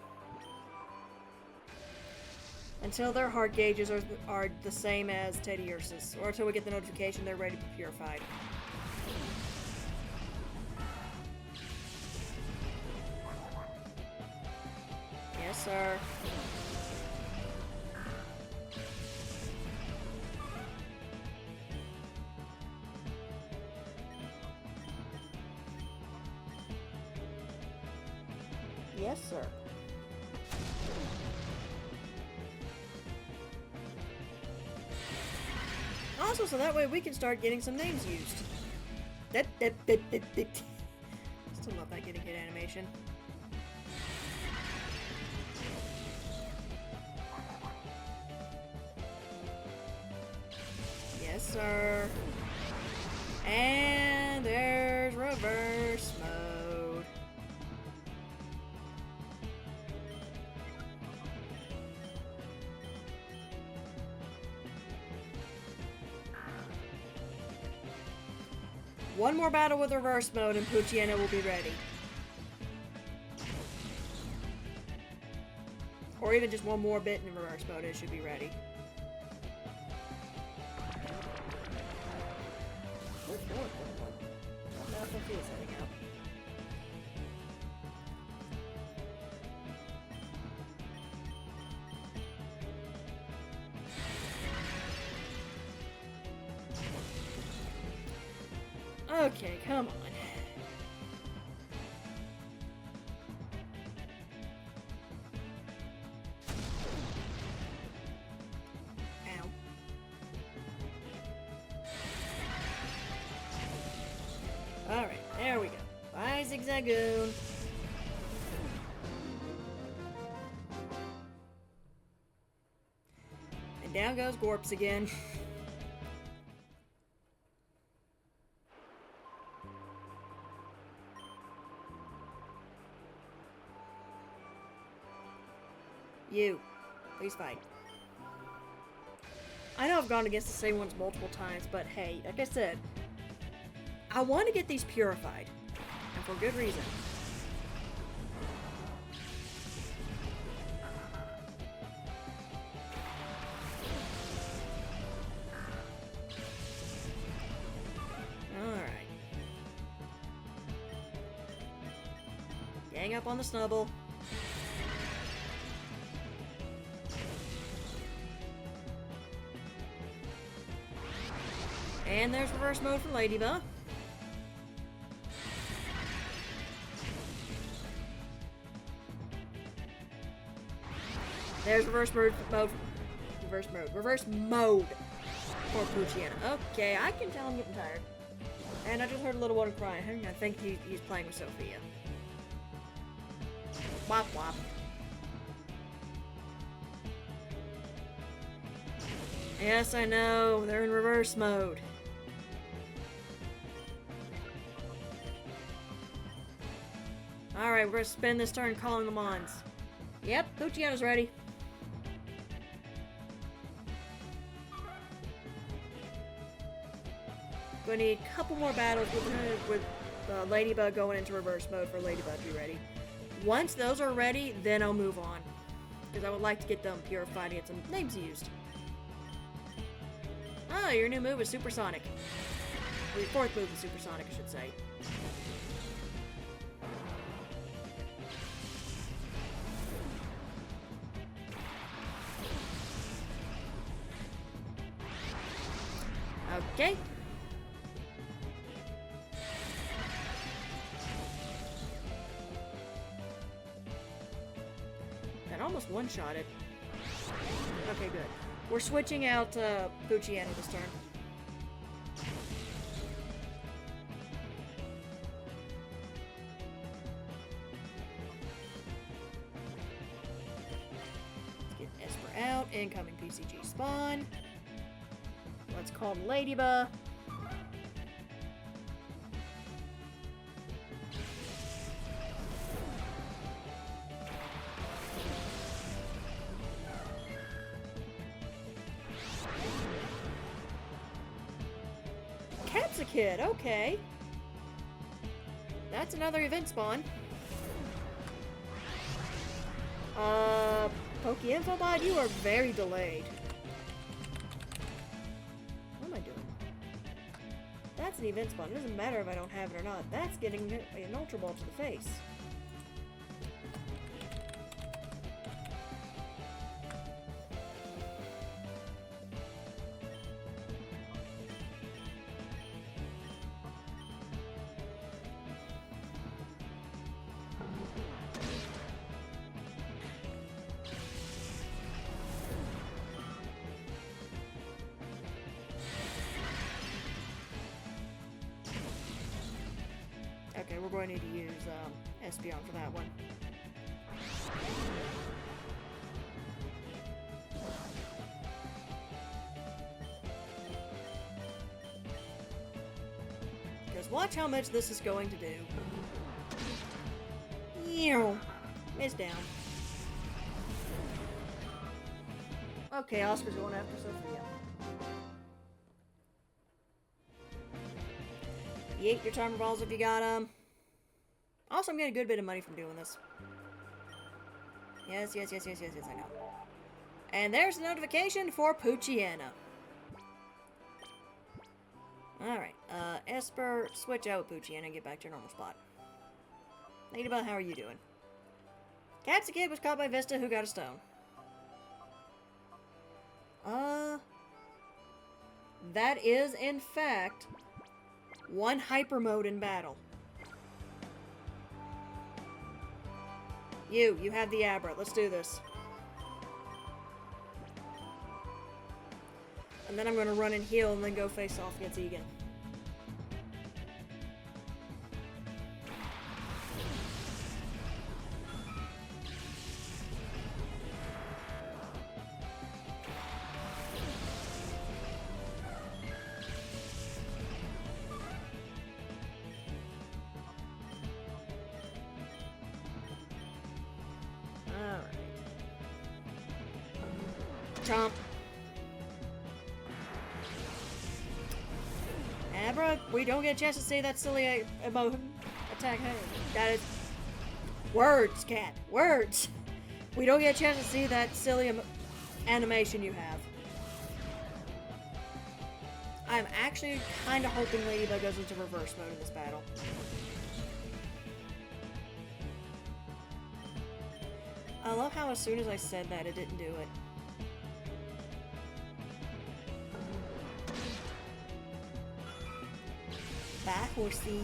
until their heart gauges are the same as Teddy Ursa's, or until we get the notification they're ready to be purified. Yes, sir. Yes, sir. Also, so that way we can start getting some names used. Still love that getting hit animation. Yes, sir. And there's reverse mode. One more battle with reverse mode and Poochyena will be ready. Or even just one more bit in reverse mode, it should be ready. Okay, come on. Ow. Alright, there we go. Bye, Zigzagoon. And down goes Gorps again. You. Please fight. I know I've gone against the same ones multiple times, but hey, like I said, I want to get these purified. And for good reason. Alright. Gang up on the Snubble. And there's reverse mode for Ladybug. There's reverse mode. Reverse mode for Poochyena. Okay, I can tell I'm getting tired. And I just heard a little one crying. I think he's playing with Sophia. Wop wop. Yes, I know. They're in reverse mode. Alright, we're gonna spend this turn calling the Mons. Yep, Poochyena's ready. Gonna need a couple more battles with Ladybug going into reverse mode for Ladybug to be ready. Once those are ready, then I'll move on. Because I would like to get them purified and get some names used. Oh, your new move is Supersonic. Or your fourth move is Supersonic, I should say. Okay. That almost one-shotted. Okay, good. We're switching out Poochyena this turn. Let's get Esper out. Incoming PCG spawn. Let's call Ladybug. Cat's a kid, okay. That's another event spawn. Pokeinfobot, you are very delayed. What am I doing? That's an event spawn. It doesn't matter if I don't have it or not. That's getting an Ultra Ball to the face. Okay, we're going to need to use Espeon for that one. Because watch how much this is going to do. Ew. It's down. Okay, Oscar's going after Sophia. Yeet your timer balls if you got them. Also, I'm getting a good bit of money from doing this. Yes, I know. And there's a notification for Poochyena. Alright, Esper, switch out with Poochyena and get back to your normal spot. Ladybug, how are you doing? Cat's a kid was caught by Vista who got a stone. That is, in fact, one hyper mode in battle. You have the Abra. Let's do this. And then I'm going to run and heal and then go face off against Egan. Chomp. Abra, we don't get a chance to see that silly attack. That is words, cat. Words. We don't get a chance to see that silly animation you have. I'm actually kind of hoping Ladybug goes into reverse mode in this battle. I love how as soon as I said that, it didn't do it. Bye, horsey.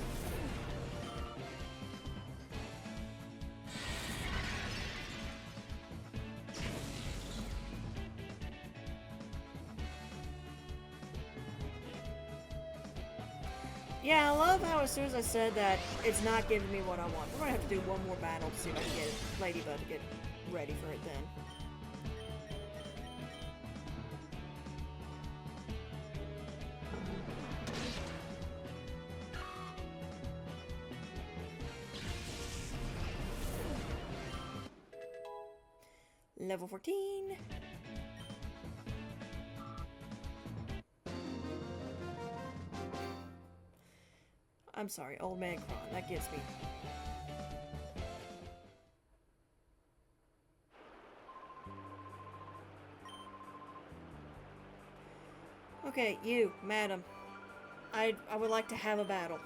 Yeah, I love how as soon as I said that, it's not giving me what I want. We're gonna have to do one more battle to see if I can get Ladybug to get ready for it then. Level 14. I'm sorry, Old Man Kron. That gets me. Okay, you, madam. I would like to have a battle.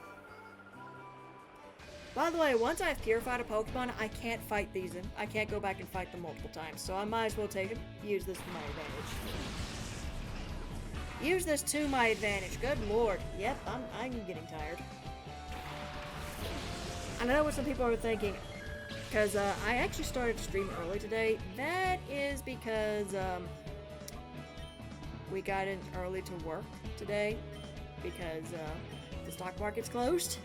By the way, once I've purified a Pokemon, I can't fight these in. I can't go back and fight them multiple times, so I might as well use this to my advantage. Use this to my advantage. Good lord. Yep, I'm getting tired. I know what some people are thinking, because I actually started to stream early today. That is because we got in early to work today because the stock market's closed.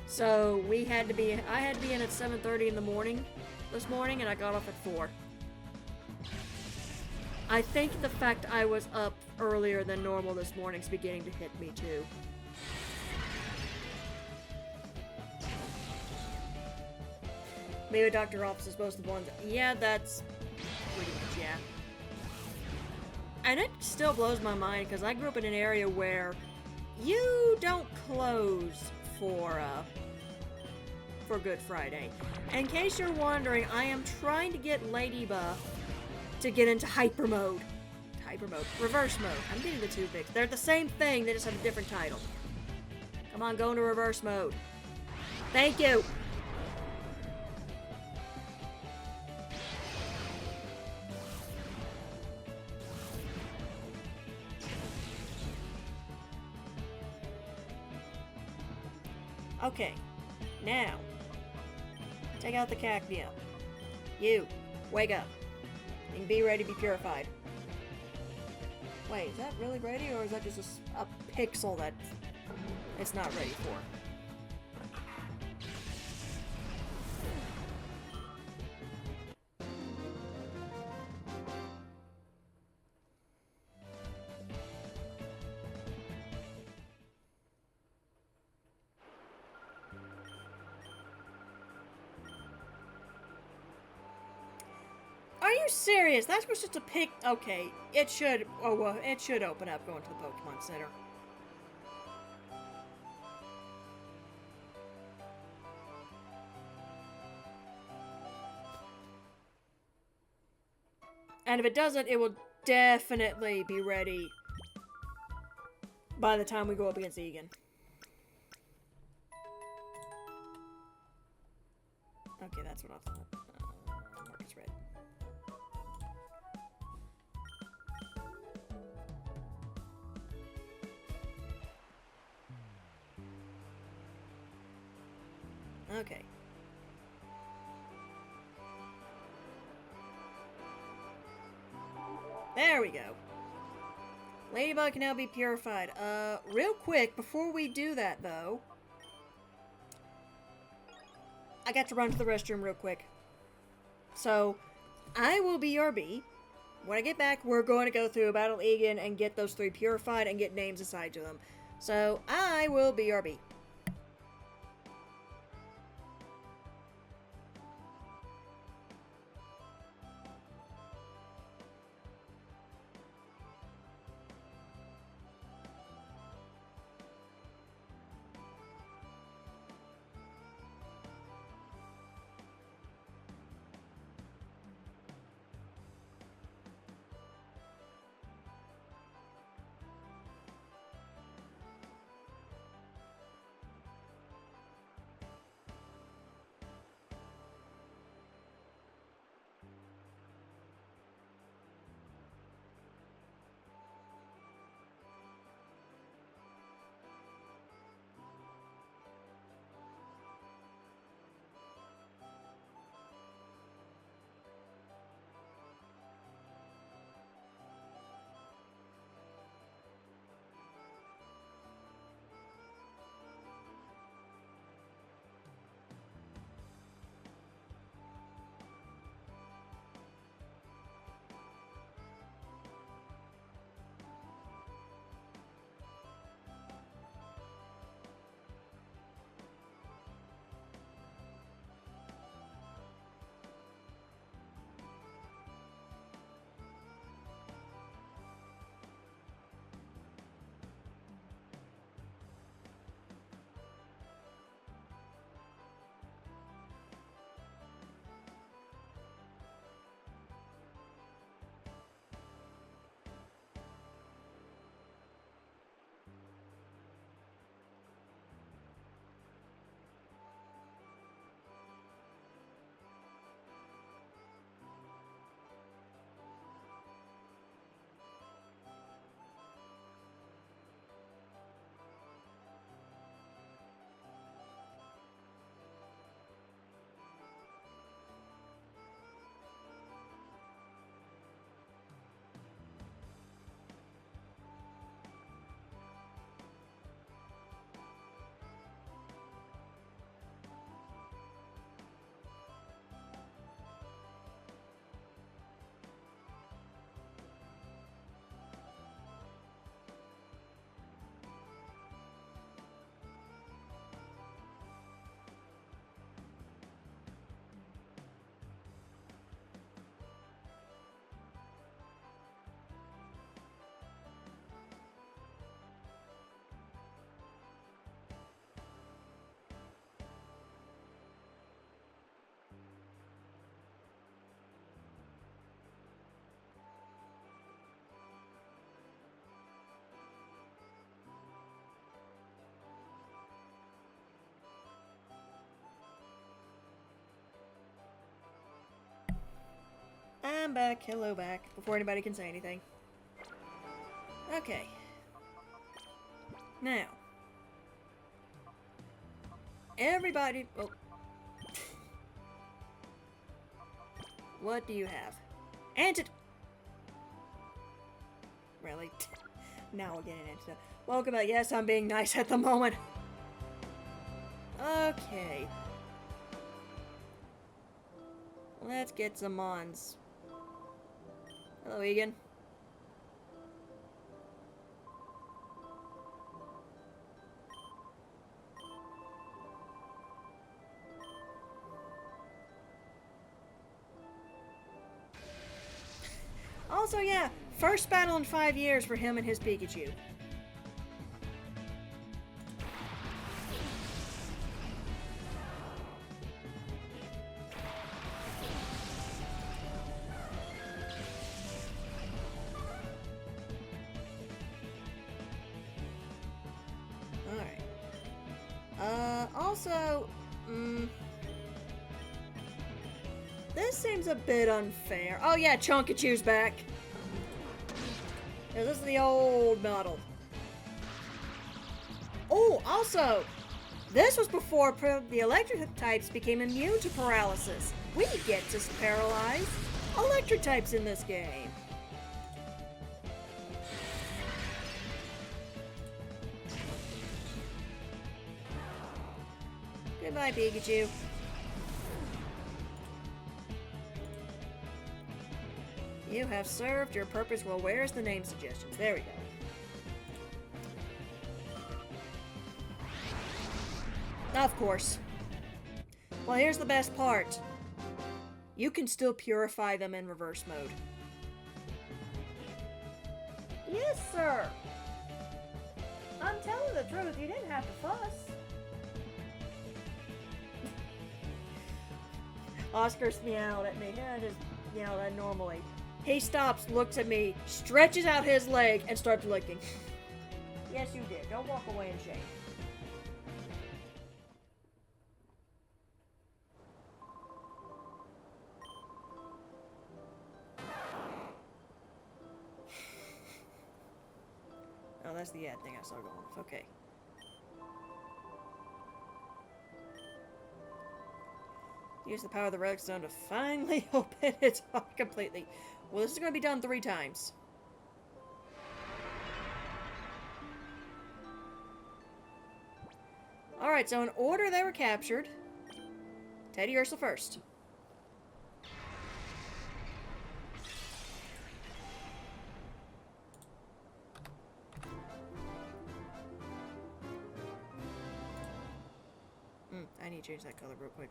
So I had to be in at 7:30 in the morning this morning, and I got off at 4. I think the fact I was up earlier than normal this morning is beginning to hit me too. Maybe Dr. Office is most of the ones. Yeah, that's pretty much, yeah. And it still blows my mind because I grew up in an area where you don't close for Good Friday. In case you're wondering, I am trying to get Ladybug to get into hyper mode. Reverse mode. I'm getting the two big. They're the same thing, they just have a different title. Come on, go into reverse mode. Thank you. Okay, now, take out the Cacnea. You, wake up. And be ready to be purified. Wait, is that really ready, or is that just a pixel that it's not ready for? Are you serious? That's just a pick. Okay, it should. Oh well, it should open up going to the Pokemon Center. And if it doesn't, it will definitely be ready by the time we go up against Egan. Okay, that's what I thought. Market's red. Okay. There we go. Ladybug can now be purified. Real quick, before we do that, though, I got to run to the restroom real quick. So, I will BRB. When I get back, we're going to go through Battle Egan and get those 3 purified and get names assigned to them. So, I will BRB. back. Hello back. Before anybody can say anything. Okay. Now. Everybody... Oh. What do you have? Antidote! Really? Now we're getting into it. Welcome back. Yes, I'm being nice at the moment. Okay. Let's get some Mons. Hello, Egan. Also, yeah, first battle in 5 years for him and his Pikachu. Also, this seems a bit unfair. Oh yeah, Chonkachu's back. Yeah, this is the old model. Oh, also, this was before the electric types became immune to paralysis. We get to paralyze electric types in this game. Goodbye, Pikachu. You have served your purpose well. Where's the name suggestions? There we go. Of course. Well, here's the best part. You can still purify them in reverse mode. Yes, sir. I'm telling the truth. You didn't have to fuss. Oscar's meowed at me. Yeah, just meowed at normally. He stops, looks at me, stretches out his leg, and starts licking. Yes, you did. Don't walk away in shame. Oh, that's the ad thing I saw going off. Okay. Use the power of the relic stone to finally open its heart completely. Well, this is going to be done 3 times. Alright, so in order they were captured, Teddy Ursa first. I need to change that color real quick.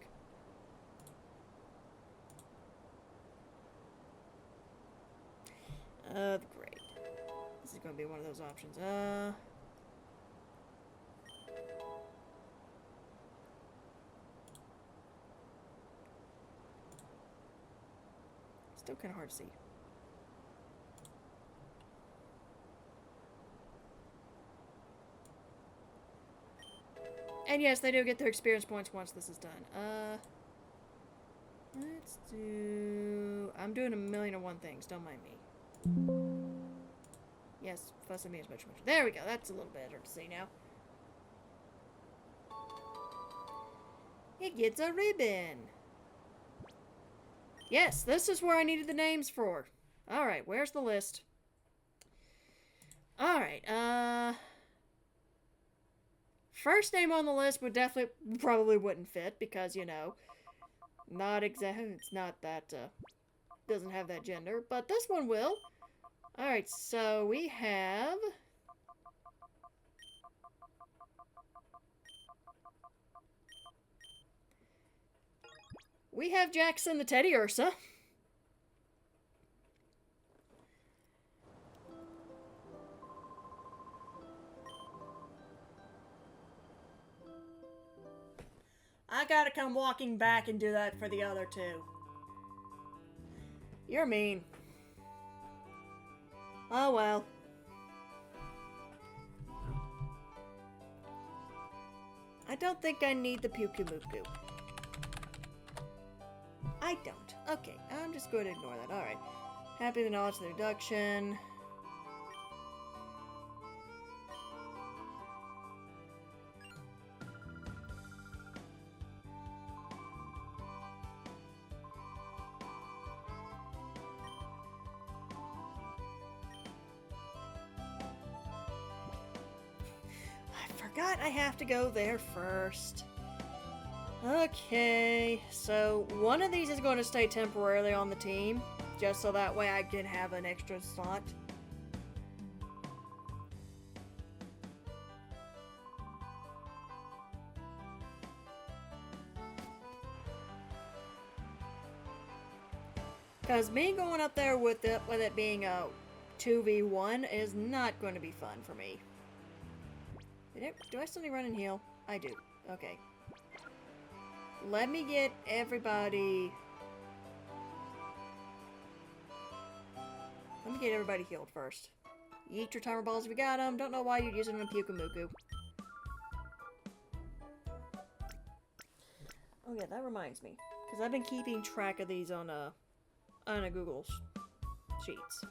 Great. This is going to be one of those options. Still kind of hard to see. And yes, they do get their experience points once this is done. Let's do... I'm doing 1,000,001 things, don't mind me. Yes, fuss at me as much. There we go, that's a little better to see now. It gets a ribbon. Yes, this is where I needed the names for. Alright, where's the list? Alright, first name on the list would probably wouldn't fit because, you know, not exactly, it's not that, doesn't have that gender, but this one will. Alright, so we have... We have Jackson the Teddy Ursa. I gotta come walking back and do that for the other 2. You're mean. Oh well. I don't think I need the Puku Muku. I I don't. Okay, I'm just going to ignore that. Alright. Happy to acknowledge the reduction. I forgot I have to go there first. Okay, so one of these is going to stay temporarily on the team, just so that way I can have an extra slot. Because me going up there with it being a 2v1 is not going to be fun for me. Do I still need run and heal? I do. Okay. Let me get everybody... Let me get everybody healed first. Eat your timer balls if you got them. Don't know why you'd use them in Pukamuku. Oh yeah, that reminds me. Because I've been keeping track of these on a Google Sheets.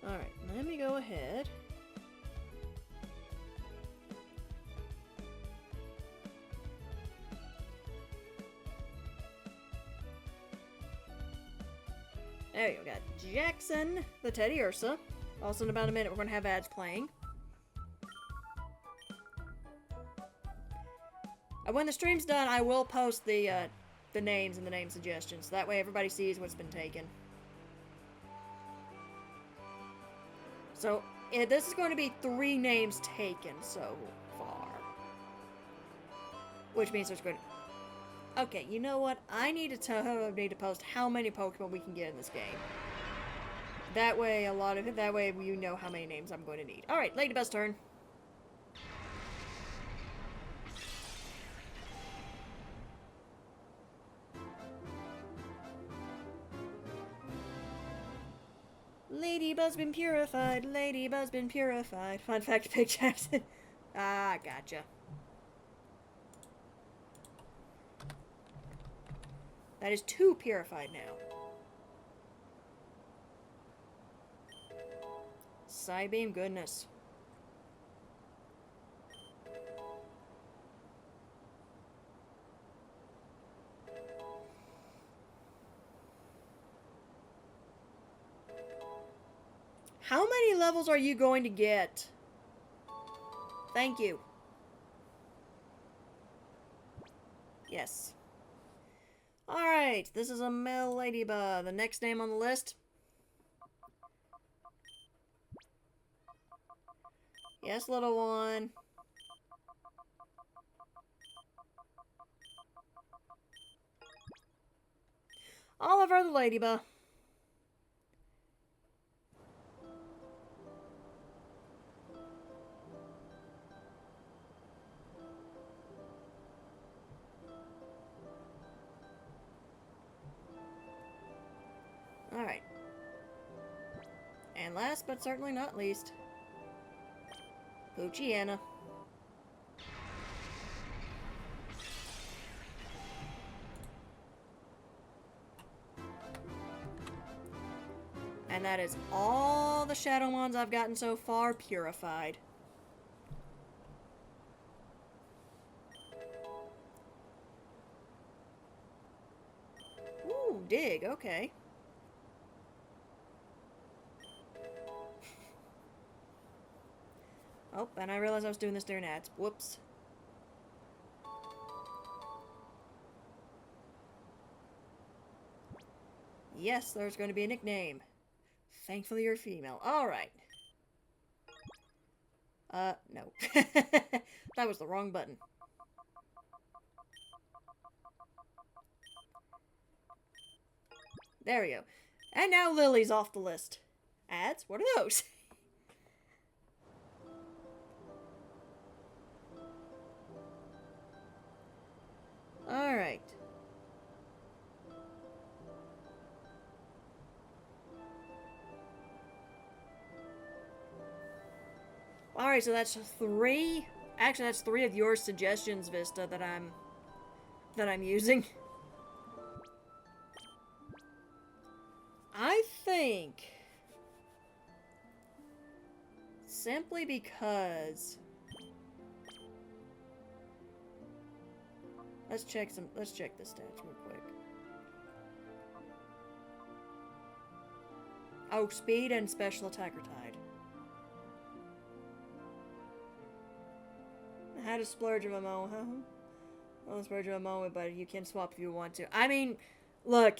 Alright, let me go ahead. There you go, got Jackson, the Teddy Ursa. Also in about a minute we're going to have ads playing. When the stream's done, I will post the names and the name suggestions. That way everybody sees what's been taken. So, this is going to be 3 names taken so far. Which means there's going to... Okay, you know what? I need to post how many Pokemon we can get in this game. That way, that way you know how many names I'm going to need. Alright, Ladybuz's turn. Ladybuzz been purified, Ladybuzz been purified. Fun fact, Pig Jackson. Ah, gotcha. That is 2 purified now. Psybeam, goodness. How many levels are you going to get? Thank you. Yes. Alright, this is a male ladybug. The next name on the list. Yes, little one. Oliver the ladybug. Alright. And last but certainly not least, Poochiana. And that is all the Shadowmons I've gotten so far purified. Ooh, dig, okay. Oh, and I realized I was doing this during ads. Whoops. Yes, there's going to be a nickname. Thankfully you're female. Alright. No. That was the wrong button. There we go. And now Lily's off the list. Ads? What are those? Alright. Alright, so that's 3 Actually, that's 3 of your suggestions, Vista, that I'm using. I think simply because let's check the stats real quick. Oh, speed and special attack are tied. I had a splurge of a moment. Well, splurge of a moment, but you can swap if you want to. I mean, look,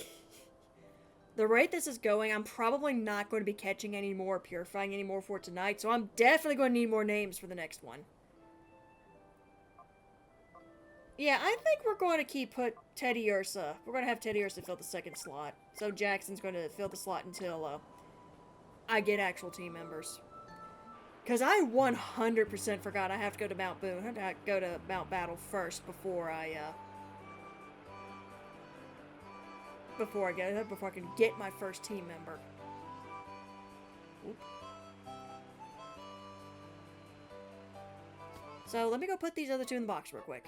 the rate this is going, I'm probably not going to be catching any more, purifying any more for tonight, so I'm definitely going to need more names for the next one. Yeah, I think we're going to keep Teddy Ursa. We're going to have Teddy Ursa fill the second slot. So Jackson's going to fill the slot until I get actual team members. Because I 100% forgot I have to go to Mount Boone. I have to go to Mount Battle first before I can get my first team member. Oop. So let me go put these other 2 in the box real quick.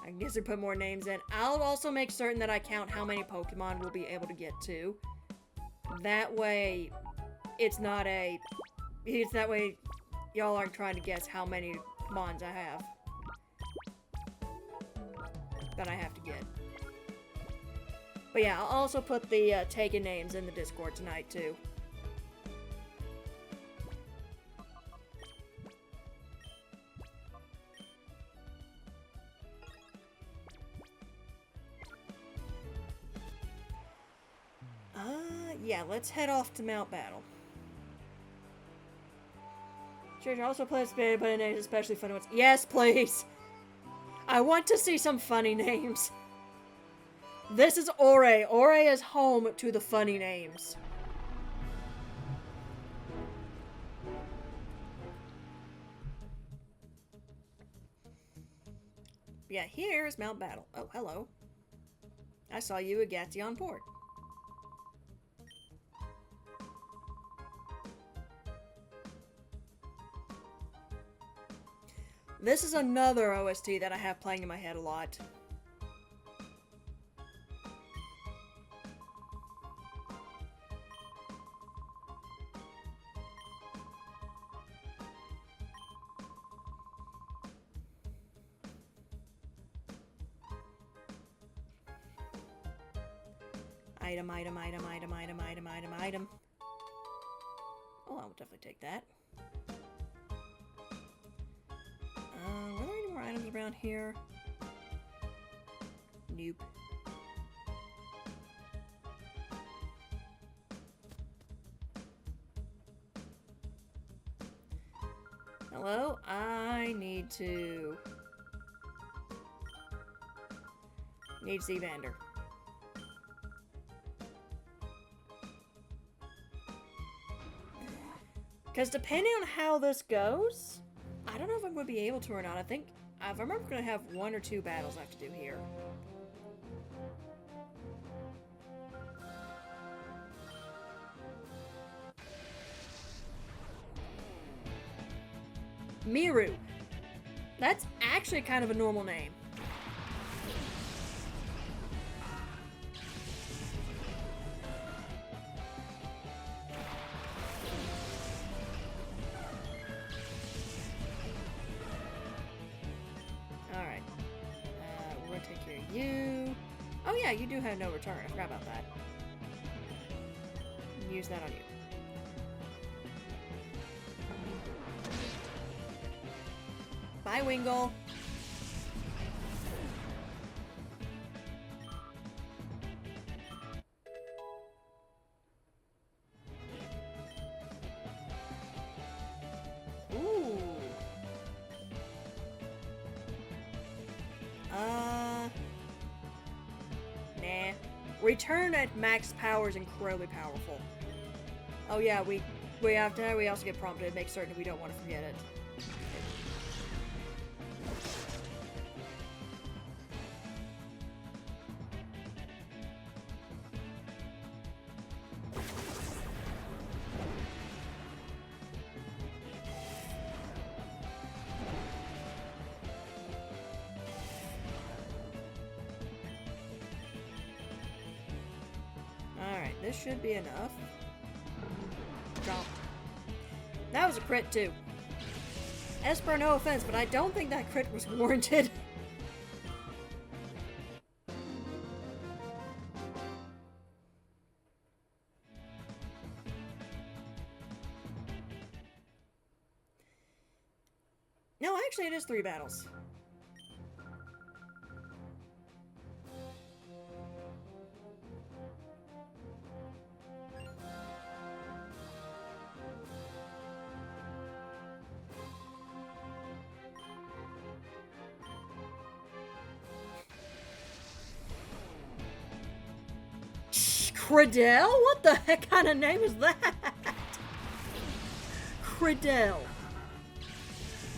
I guess I put more names in. I'll also make certain that I count how many Pokemon we'll be able to get to. That way, that way y'all aren't trying to guess how many Mons I have. That I have to get. But yeah, I'll also put the taken names in the Discord tonight, too. Yeah, let's head off to Mount Battle. Sure, also play Spirit, but names, especially funny ones. Yes, please! I want to see some funny names. This is Ore. Ore is home to the funny names. Yeah, here's Mount Battle. Oh, hello. I saw you at Gatsion Port. This is another OST that I have playing in my head a lot. Item. Oh, I'll definitely take that. Were there any more items around here? Nope. Hello? I need to see Vander. Because depending on how this goes, I don't know if I'm going to be able to or not. I remember I'm going to have 1 or 2 battles I have to do here. Miru. That's actually kind of a normal name. Alright. We're going to take care of you. Oh yeah, you do have no return. I forgot about that. Use that on you. Bye, Wingull. Ooh. Nah. Return at max power is incredibly powerful. Oh yeah, we also get prompted to make certain we don't want to forget it. this should be enough. Jump. That was a crit too. Esper, no offense, but I don't think that crit was warranted. No, actually it is 3 battles. Credell? What the heck kind of name is that? Credell.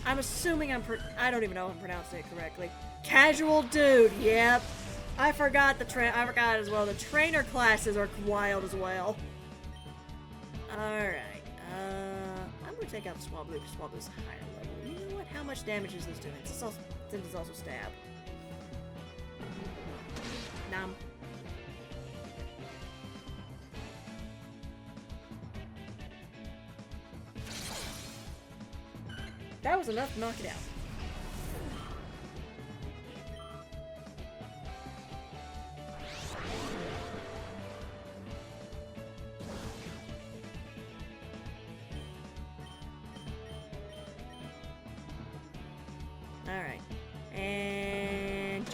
I'm assuming I don't even know if I'm pronouncing it correctly. Casual dude. Yep. I forgot as well. The trainer classes are wild as well. Alright. I'm gonna take out the small blue because small blue's higher level. You know what? How much damage is this doing? Since it's also stab. Nom. That was enough to knock it out. Alright. And chomp.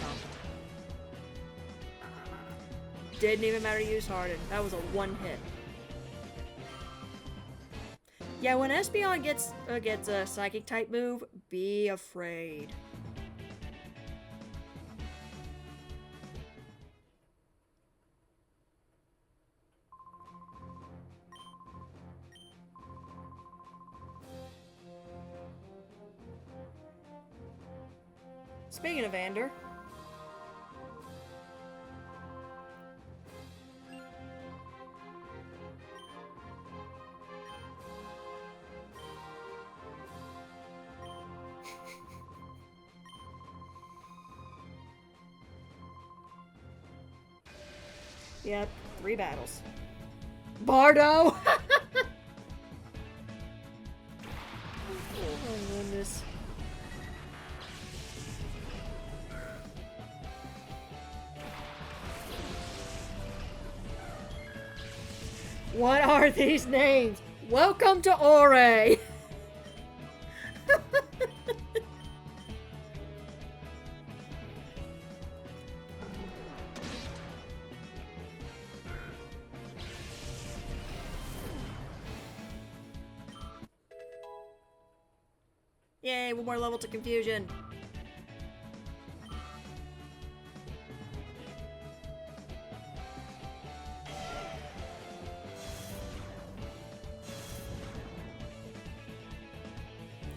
Didn't even matter to use Harden. That was a one hit. Yeah, when Espeon gets a psychic type move, be afraid. Speaking of Vander. Yep, 3 battles. Bardo! Oh goodness. What are these names? Welcome to Ore! Yay, one more level to confusion.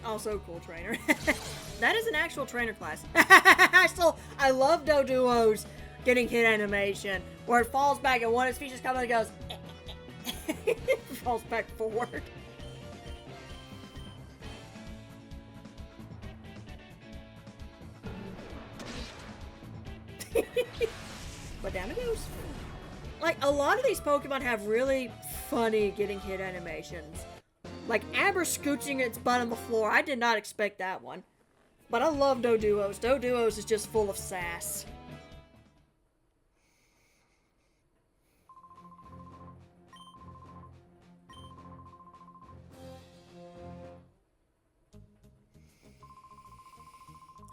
Also cool trainer. That is an actual trainer class. I love Doduo's getting hit animation, where it falls back and one of its features comes and goes it falls back forward. But down it goes. Like, a lot of these Pokemon have really funny getting hit animations. Like, Amber scooching its butt on the floor. I did not expect that one. But I love Doduo's. Doduo's is just full of sass.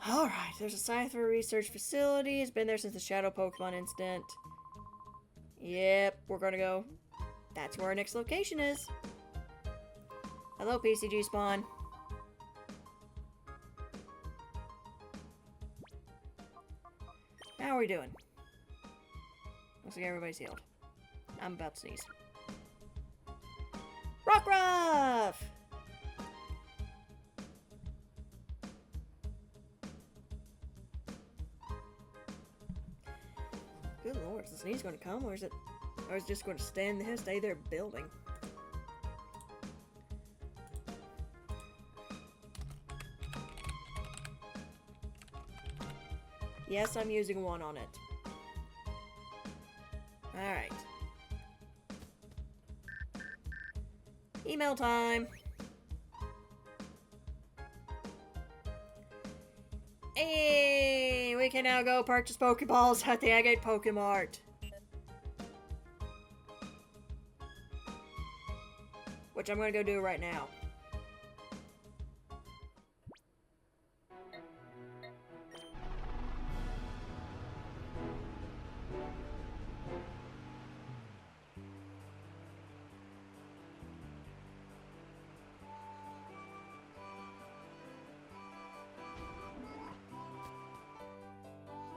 Alright, there's a Scyther research facility. It's been there since the Shadow Pokemon incident. Yep, we're gonna go. That's where our next location is. Hello, PCG spawn. How are we doing? Looks like everybody's healed. I'm about to sneeze. Rockruff! Good lord, is the sneeze going to come, or is it just going to stay there building? Yes, I'm using one on it. Alright. Email time. Hey, we can now go purchase Pokeballs at the Agate Pokemart. Which I'm gonna go do right now.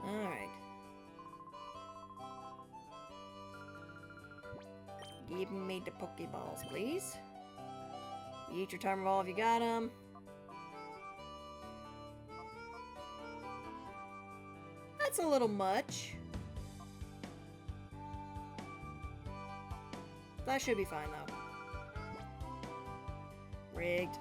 Alright. Give me the Pokeballs, please. You eat your timer ball if you got them. That's a little much. That should be fine, though. Rigged.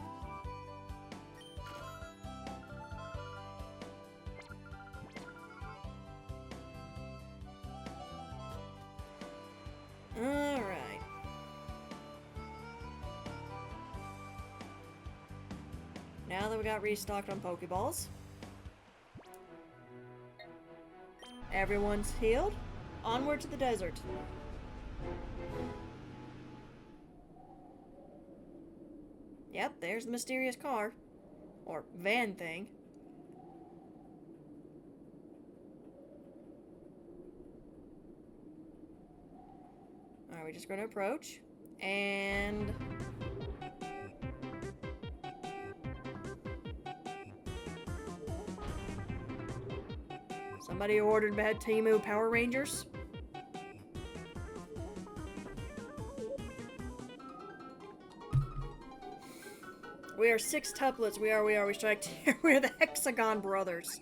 Alright. Now that we got restocked on Pokeballs, everyone's healed. Onward to the desert. Yep, there's the mysterious car. Or van thing. Alright, we're just going to approach. And... somebody ordered Bad Temu Power Rangers. We are 6 tuplets. We are. We strike. We're the Hexagon Brothers.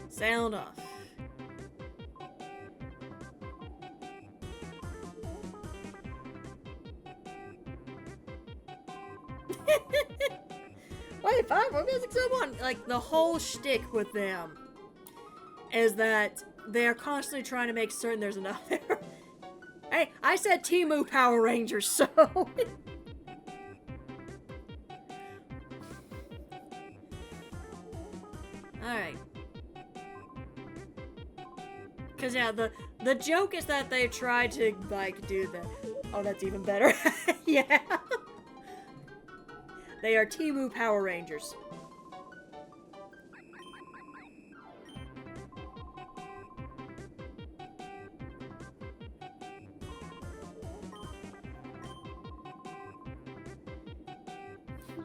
Sound off. Wait, 5, 4, 5, 6, 7, 1. Like, the whole shtick with them is that they're constantly trying to make certain there's enough there. Hey, I said Temu Power Rangers, so... Alright. Because, yeah, the joke is that they try to, like, do the... Oh, that's even better. Yeah. They are Temu Power Rangers.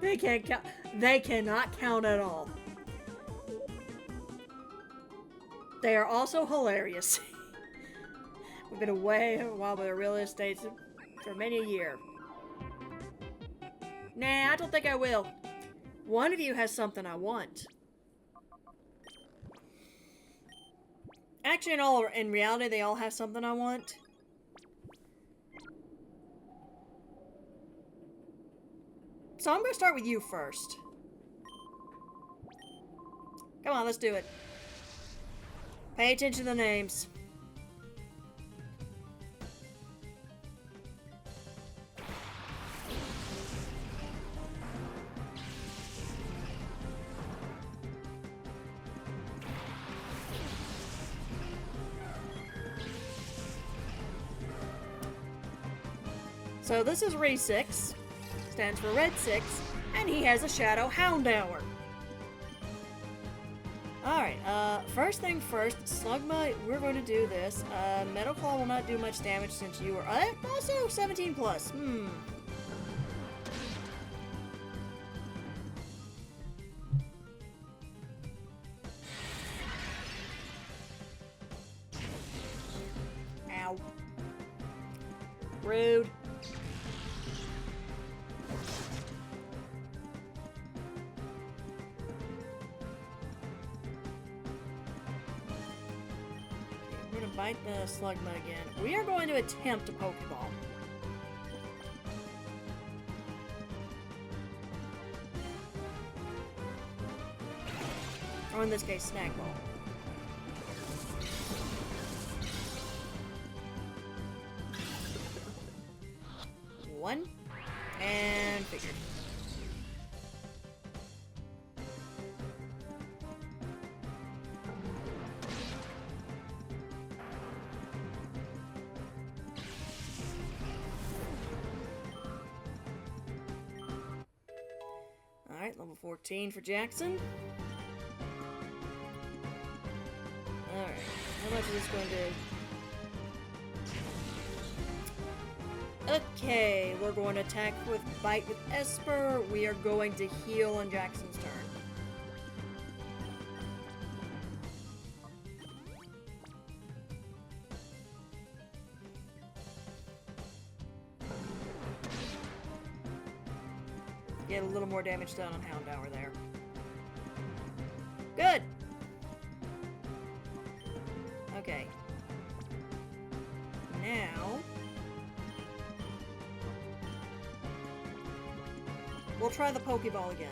They can't count. They cannot count at all. They are also hilarious. We've been away a while with the real estate for many a year. Nah, I don't think I will. One of you has something I want. Actually, in reality, they all have something I want. So I'm going to start with you first. Come on, let's do it. Pay attention to the names. So this is Ray 6, stands for Red 6, and he has a Shadow Houndour. Alright, first thing first, Slugma, we're going to do this. Metal Claw will not do much damage since you are also 17 plus. Ow. Rude. We're gonna bite the Slugma again. We are going to attempt a Pokeball. Or in this case, Snack Ball. One. Alright, level 14 for Jackson. Alright, how much is this going to... Okay, we're going to attack with Bite with Esper. We are going to heal on Jackson's turn. Get a little more damage done on Houndour there. Good! Okay. Now... we'll try the Pokeball again.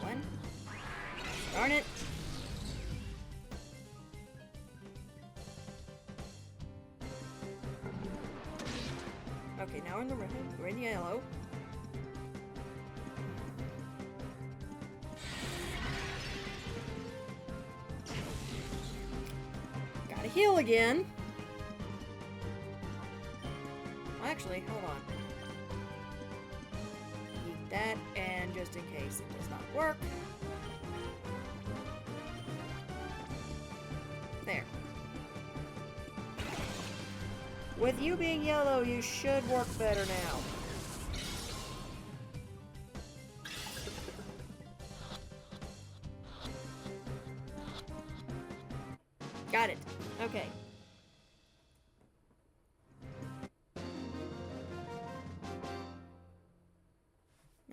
One. Darn it! Okay, now we're in the red. We're in yellow. Gotta heal again. Actually, hold on. Eat that, and just in case it does not work. There. With you being yellow, you should work better now. Got it. Okay.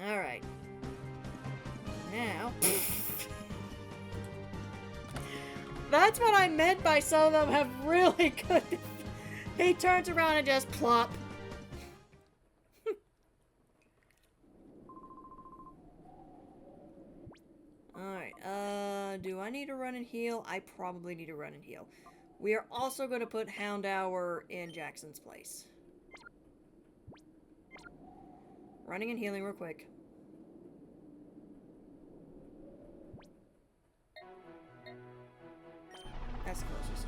Alright. Now... That's what I meant by some of them have really good... He turns around and just plop. Alright, do I need to run and heal? I probably need to run and heal. We are also going to put Houndour in Jackson's place. Running and healing real quick. That's the closest.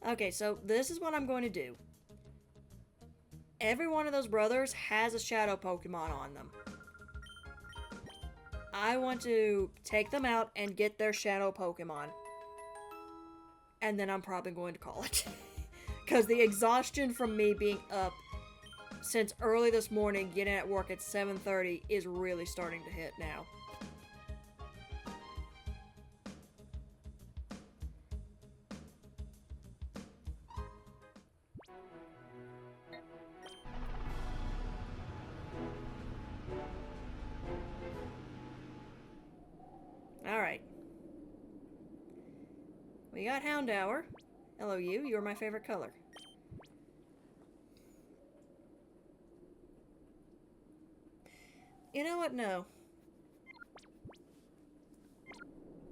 Okay, so this is what I'm going to do. Every one of those brothers has a shadow Pokemon on them. I want to take them out and get their shadow Pokemon. And then I'm probably going to call it. Because the exhaustion from me being up since early this morning, getting at work at 7:30, is really starting to hit now. Alright. We got Houndour. Hello, you. You're my favorite color. You know what? No.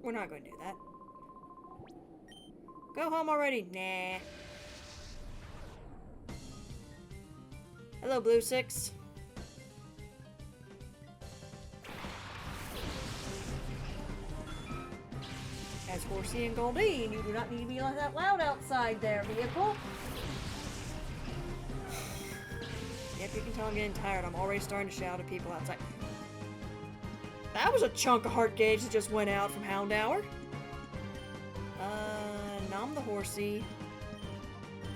We're not going to do that. Go home already. Nah. Hello, Blue 6. As Horsey and Goldine, you do not need to be that loud outside there, vehicle. Yep, you can tell I'm getting tired. I'm already starting to shout at people outside. That was a chunk of heart gauge that just went out from Houndour. Nom the Horsey.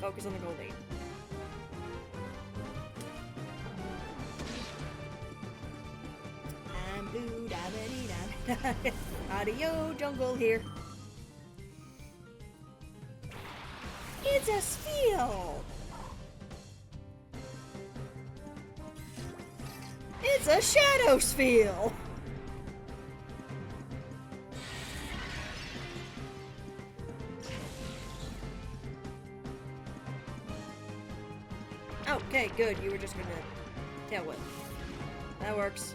Focus on the Goldine. I'm blue, da-ba-dee-da. Audio jungle here. It's a spiel. It's a shadow spiel. Okay, good. You were just gonna tail whip. That works.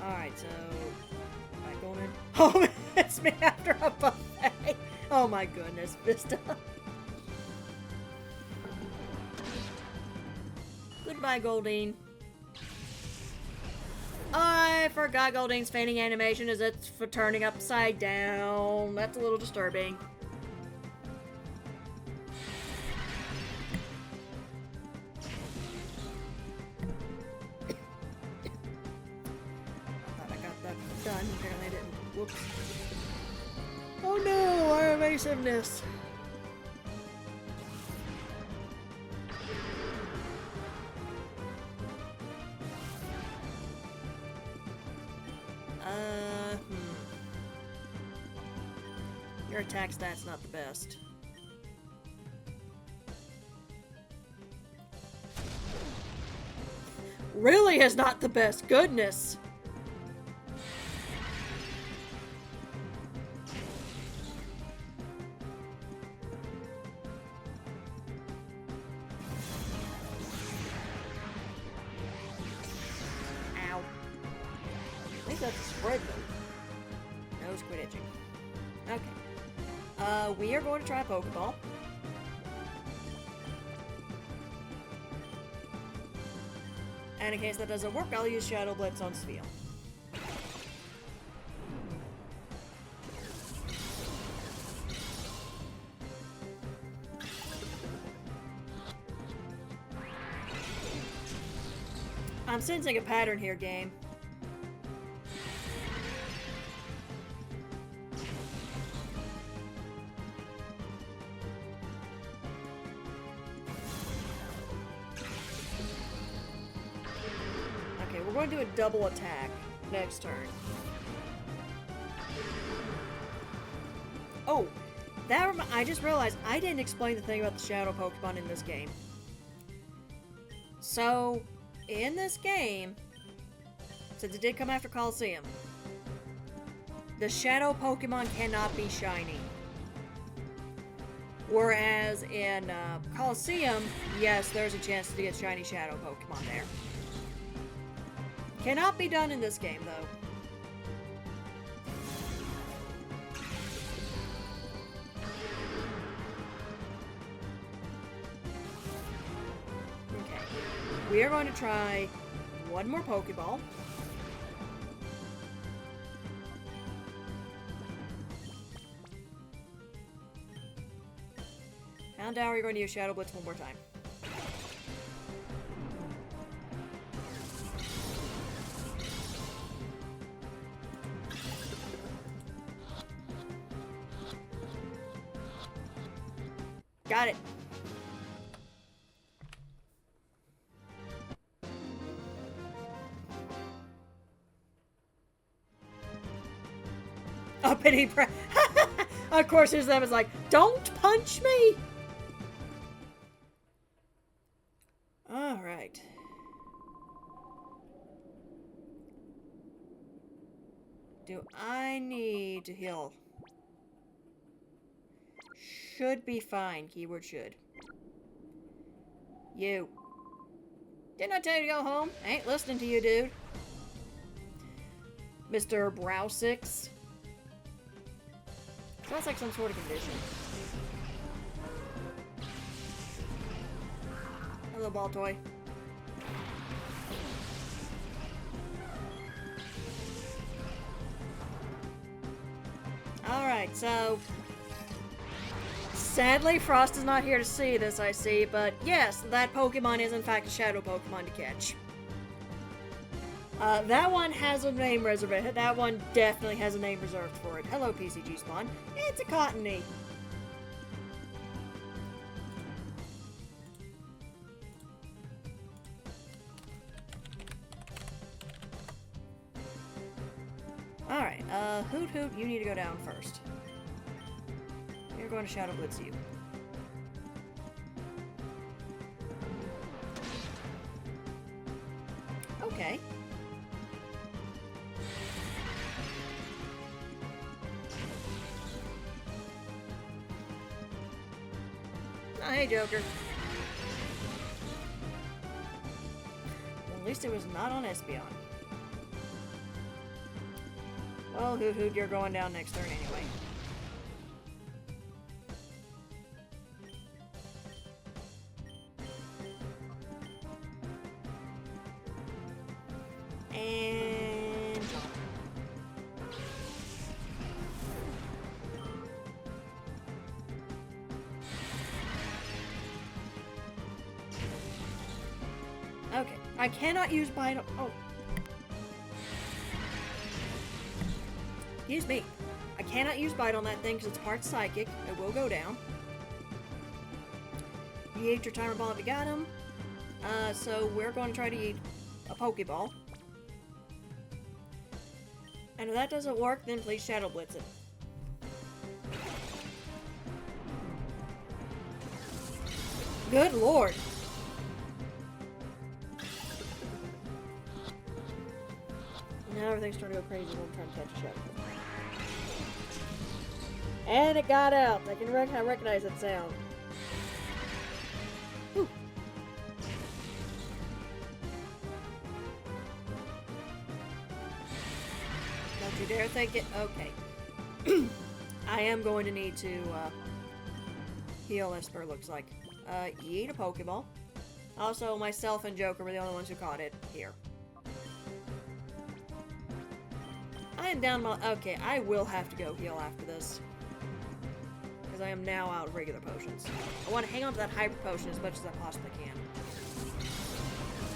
Alright, so... Am I going in? Oh, it's me after a buffet! Oh my goodness, Vista. Goodbye, Goldeen. I forgot Goldeen's fainting animation is it's for turning upside down. That's a little disturbing. I thought I got that done. Apparently I didn't. Whoops. Oh no, our evasiveness. Your attack stat's not the best. Really is not the best. Goodness. Ow. I think that's a spread though. Nose quit itching. Okay. We are going to try Pokeball. And in case that doesn't work, I'll use Shadow Blitz on Spheal. I'm sensing a pattern here, game. We're going to do a double attack next turn. Oh, I just realized I didn't explain the thing about the shadow Pokemon in this game. So, in this game, since it did come after Coliseum, the shadow Pokemon cannot be shiny. Whereas in Coliseum, yes, there's a chance to get shiny shadow Pokemon there. Cannot be done in this game, though. Okay. We are going to try one more Pokeball. Houndour, you're going to use Shadow Blitz one more time. Got it. A pity breath. Of course, there's them. It's like, don't punch me. All right. Do I need to heal? Should be fine. Keyword should. You. Didn't I tell you to go home? I ain't listening to you, dude. Mr. Brow6. Sounds like some sort of condition. Hello, ball toy. Alright, so... Sadly, Frost is not here to see this, I see, but yes, that Pokemon is in fact a Shadow Pokemon to catch. That one has a name reserved. That one definitely has a name reserved for it. Hello, PCG Spawn. It's a Cottony. Alright, Hoot Hoot, you need to go down first. You're going to Shadow Blitz you. Okay. Oh, hey, Joker. Well, at least it was not on Espeon. Well, Hoot Hoot, you're going down next turn anyway. I cannot use Bite on... Oh. Excuse me. I cannot use Bite on that thing because it's part psychic. It will go down. You eat your timer ball if you got him. So we're going to try to eat a Pokeball. And if that doesn't work, then please Shadow Blitz it. Good lord. Now everything's starting to go crazy when I'm trying to catch a Shadow Blitz. And it got out. I can recognize that sound. Whew. Don't you dare think it. Okay. I am going to need to heal Esper, looks like. You eat a Pokeball. Also, myself and Joker were the only ones who caught it here. I am down my... Okay, I will have to go heal after this. Because I am now out of regular potions. I want to hang on to that Hyper Potion as much as I possibly can.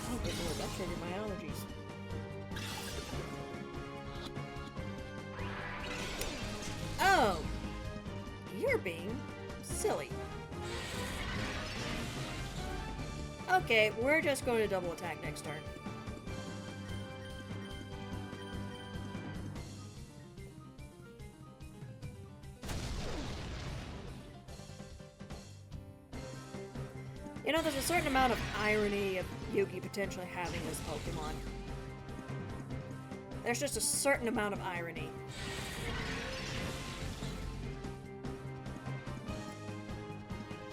Oh, good lord, that triggered my allergies. Oh! You're being silly. Okay, we're just going to double attack next turn. You know, there's a certain amount of irony of Yugi potentially having this Pokemon. There's just a certain amount of irony.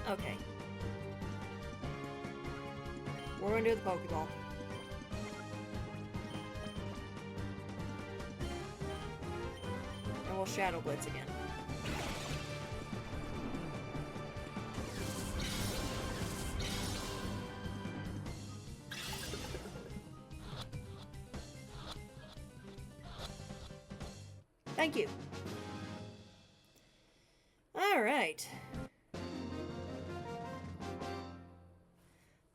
Okay. We're gonna do the Pokeball. And we'll Shadow Blitz again. Thank you. Alright.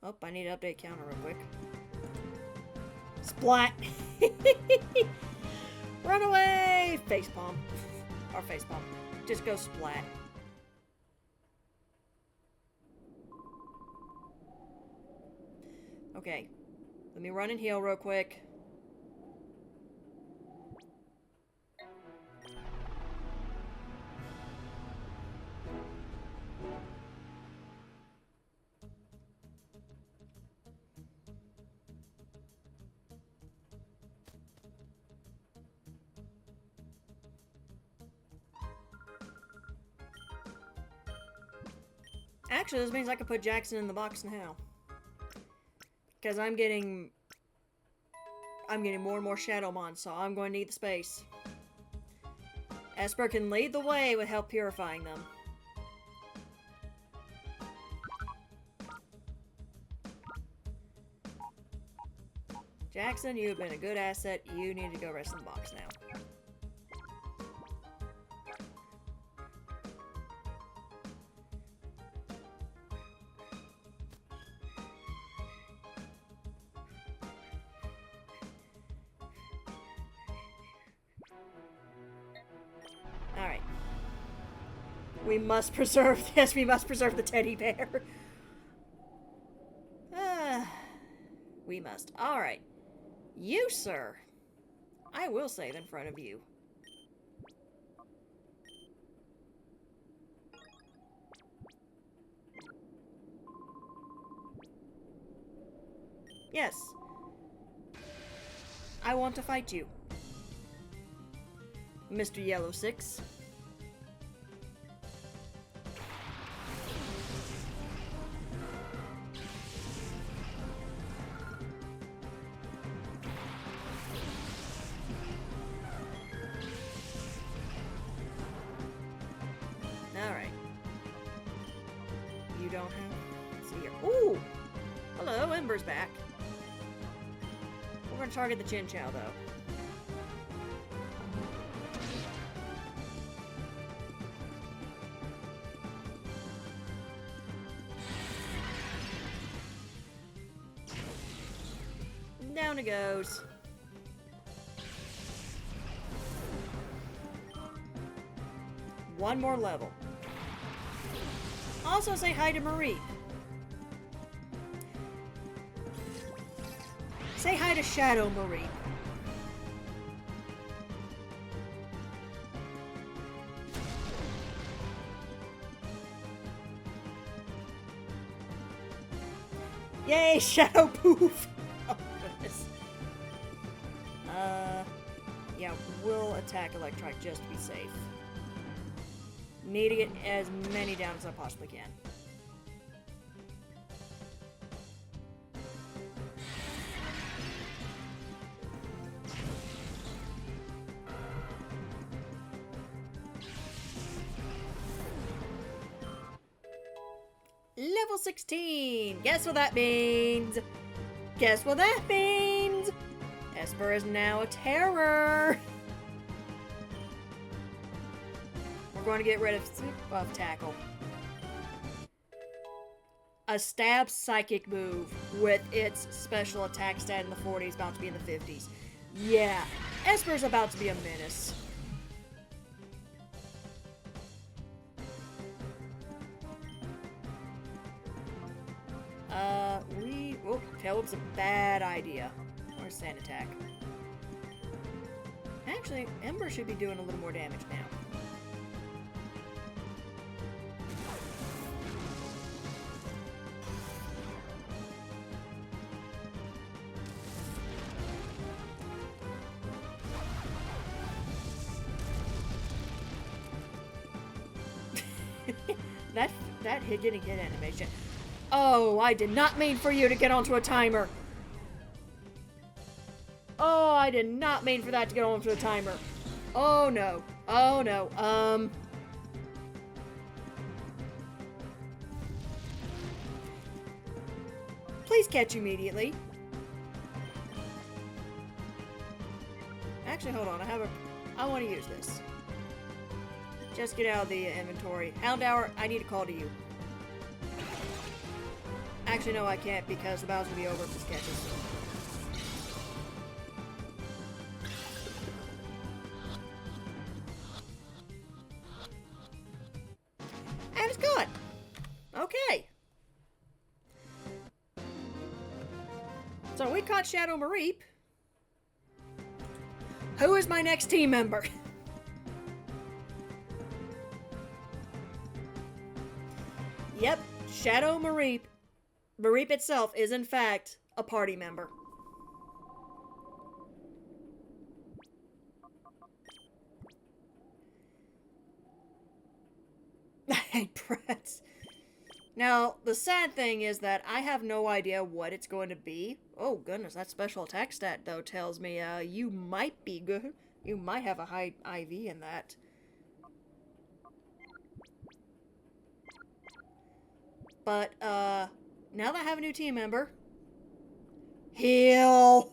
Oh, I need to update counter real quick. Splat! Run away! Facepalm. Or facepalm. Just go splat. Okay. Let me run and heal real quick. Actually, this means I can put Jackson in the box now. Because I'm getting more and more Shadowmon, so I'm going to need the space. Esper can lead the way with help purifying them. Jackson, you've been a good asset. You need to go rest in the box now. Alright. We must preserve... Yes, we must preserve the teddy bear. We must. Alright. You, sir. I will save in front of you. Yes. I want to fight you. Mr. Yellow 6. Alright. You don't have... Let's see here. Ooh! Hello, Ember's back. We're gonna target the Chinchou, though. down it goes. One more level. Also say hi to Marie. Say hi to Shadow Marie. Yay, Shadow Poof! Oh, goodness. Yeah, we'll attack Electrike just to be safe. Need to get as many down as I possibly can. Level 16! Guess what that means? Guess what that means? Esper is now a terror! We're going to get rid of Tackle. A stab psychic move with its special attack stat in the 40s, about to be in the 50s. Yeah, Esper's about to be a menace. Oh, Tail Whip's a bad idea. Or Sand Attack. Actually, Ember should be doing a little more damage now. that getting hit animation. Oh, I did not mean for you to get onto a timer. Oh, I did not mean for that to get onto a timer. Oh no. Oh no. Please catch immediately. Actually, hold on. I want to use this. Just get out of the inventory. Houndour, I need a call to you. Actually, no, I can't because the battle's gonna be over if this catches. And it's gone. Okay. So we caught Shadow Mareep. Who is my next team member? Yep, Shadow Mareep. Mareep itself is, in fact, a party member. I hate Bratz. Now, the sad thing is that I have no idea what it's going to be. Oh, goodness, that special attack stat, though, tells me you might be good. You might have a high IV in that. But, now that I have a new team member... Heal!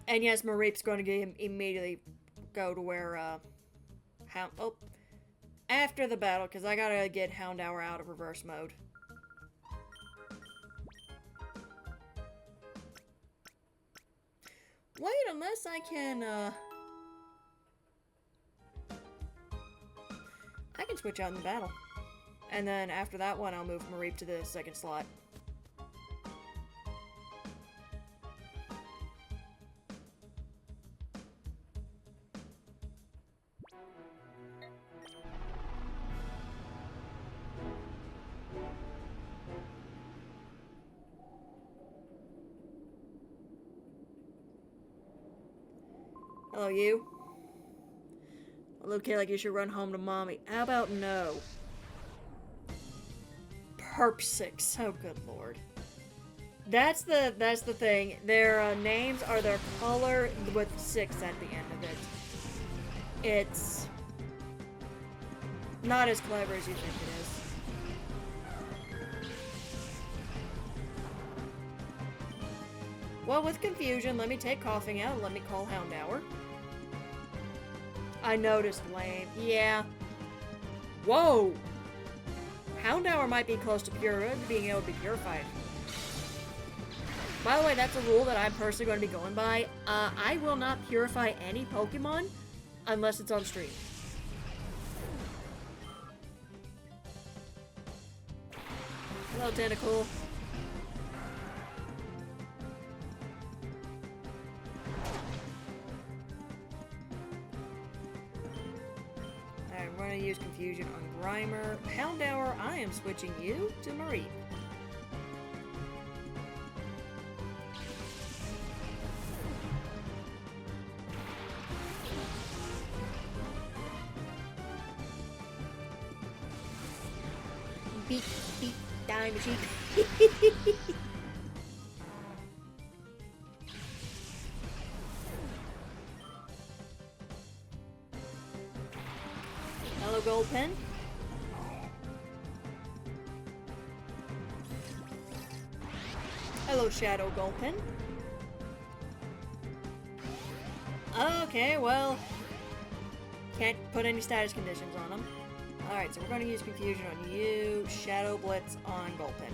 And yes, Mareep's going to get him immediately go to where, oh, after the battle, because I gotta get Houndour out of reverse mode. Wait, unless I can switch out in the battle. And then after that one, I'll move Mareep to the second slot. Hello, you. A little kid like you should run home to mommy. How about no? Perp 6. Oh, good lord. That's the thing. Their names are their color with 6 at the end of it. It's not as clever as you think it is. Well, with confusion, let me take coughing out and let me call Houndour. I noticed, lame. Yeah. Whoa! Houndour might be close to being able to be purified. By the way, that's a rule that I'm personally going to be going by. I will not purify any Pokemon unless it's on stream. Hello, Tentacle. Alright, we're going to use Confusion on Grimer. Houndour, I am switching you to Mareep. Beep, beep, dime sheep. Hello, Gold Pen. Hello, Shadow Gold Pen. Okay, well, can't put any status conditions on them. Alright, so we're going to use Confusion on you, Shadow Blitz on Gulpin.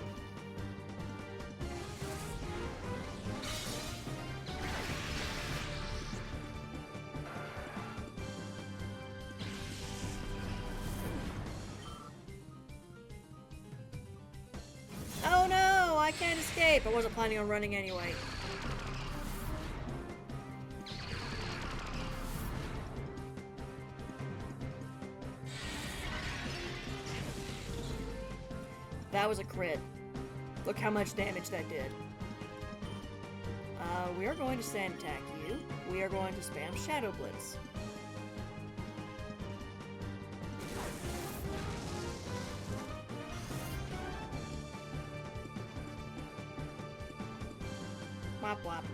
Oh no, I can't escape. I wasn't planning on running anyway. That was a crit. Look how much damage that did. We are going to sand attack you. We are going to spam Shadow Blitz. Wop wop.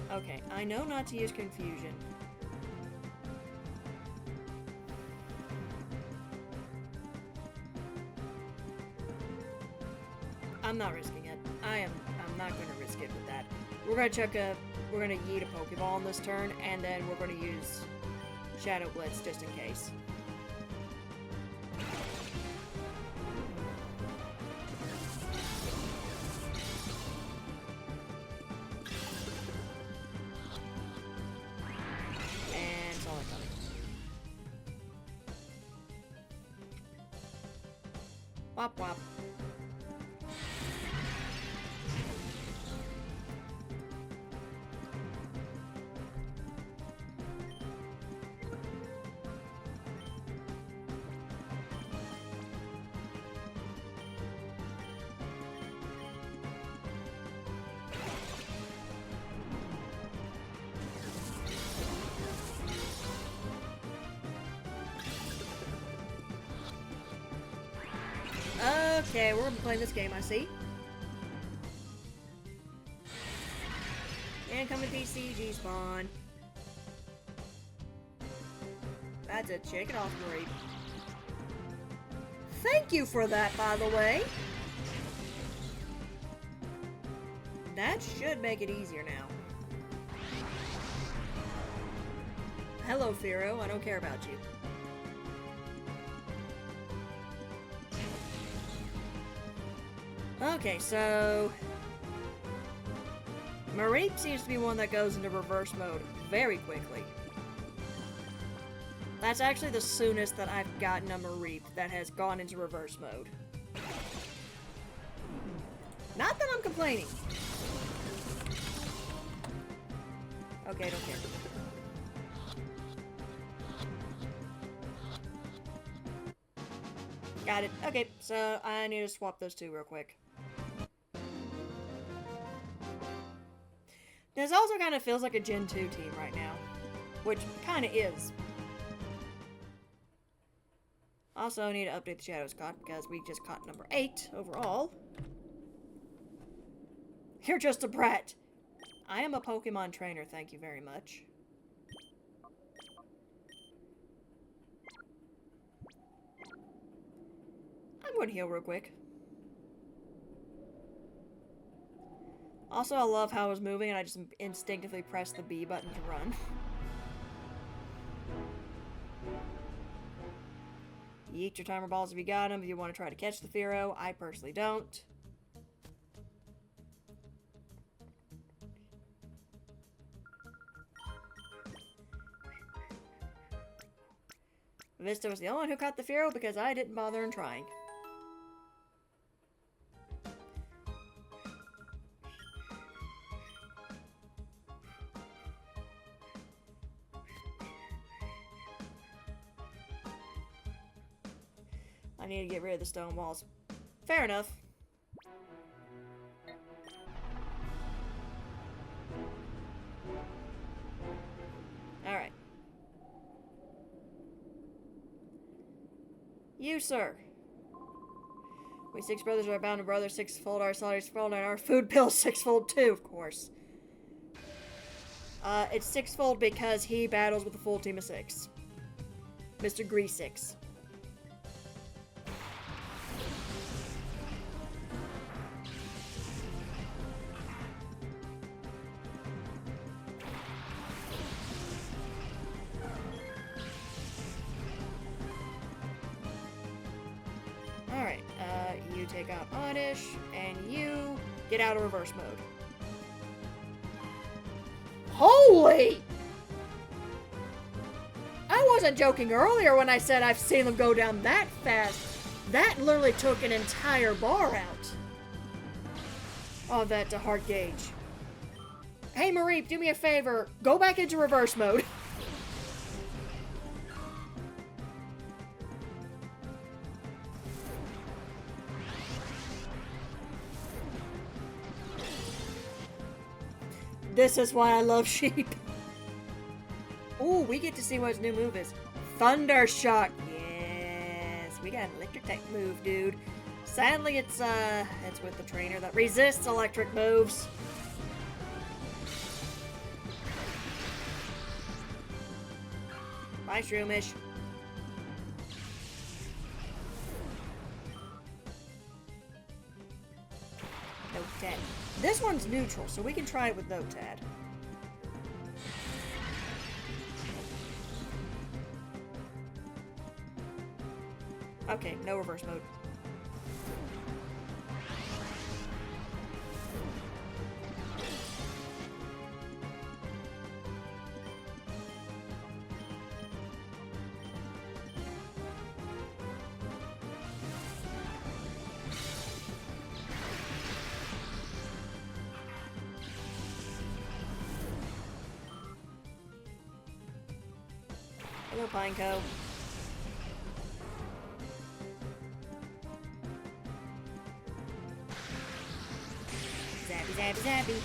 Okay, I know not to use Confusion. I'm not risking it. I'm not gonna risk it with that. We're gonna we're gonna yeet a Pokeball on this turn, and then we're gonna use Shadow Blitz just in case. Wop wop. Okay, we're gonna be playing this game, I see. Incoming PCG spawn. That's it, shake it off, Marie. Thank you for that, by the way. That should make it easier now. Hello, Firo. I don't care about you. Okay, so Mareep seems to be one that goes into reverse mode very quickly. That's actually the soonest that I've gotten a Mareep that has gone into reverse mode. Not that I'm complaining. Okay, don't care. Got it. Okay, so I need to swap those two real quick. This also kind of feels like a Gen 2 team right now, which kind of is. Also, I need to update the Shadows caught because we just caught number 8 overall. You're just a brat. I am a Pokemon trainer, thank you very much. I'm going to heal real quick. Also, I love how I was moving and I just instinctively pressed the B button to run. You eat your timer balls if you got them, if you want to try to catch the Pharaoh. I personally don't. Vista was the only one who caught the Pharaoh because I didn't bother in trying. I need to get rid of the stone walls. Fair enough. Alright. You, sir. We six brothers are bound to brothers sixfold, our salary sixfold, and our food bill sixfold too, of course. It's sixfold because he battles with a full team of 6. Mr. Greasix. Alright, you take out Oddish, and you get out of reverse mode. Holy! I wasn't joking earlier when I said I've seen them go down that fast. That literally took an entire bar out. Oh, that to heart gauge. Hey, Marie, do me a favor. Go back into reverse mode. This is why I love sheep. Ooh, we get to see what his new move is. Thunder Shock. Yes, we got an electric type move, dude. Sadly, it's with the trainer that resists electric moves. Bye, Shroomish. Notad. This one's neutral, so we can try it with Notad. Okay, no reverse mode. Hello, Pineco. Zappy, zappy, zappy.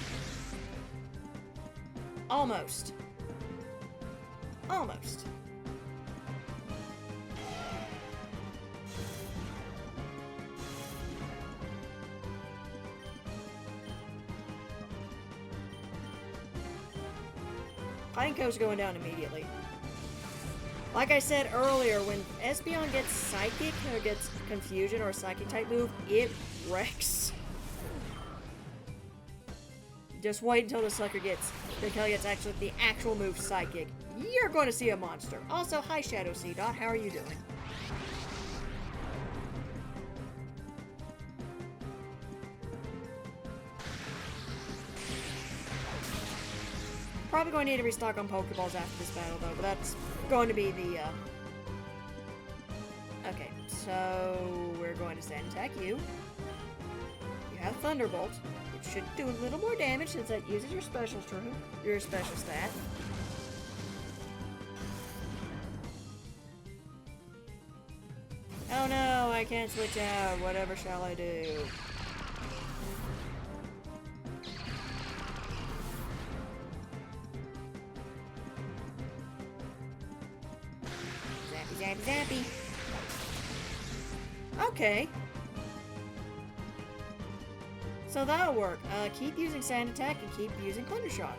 Almost. Almost. Pineco's going down immediately. Like I said earlier, when Espeon gets Psychic or gets Confusion or Psychic type move, it wrecks. Just wait until the sucker gets actually the actual move Psychic. You're going to see a monster. Also, hi Shadow Sea Dot, how are you doing? Probably going to need to restock on Pokeballs after this battle though, but that's going to be the, Okay, so we're going to sand attack you. You have Thunderbolt. It should do a little more damage since that uses your special stat. Oh no, I can't switch out. Whatever shall I do? Zappy, zappy. Okay. So that'll work. Keep using Sand Attack and keep using Thunder Shock.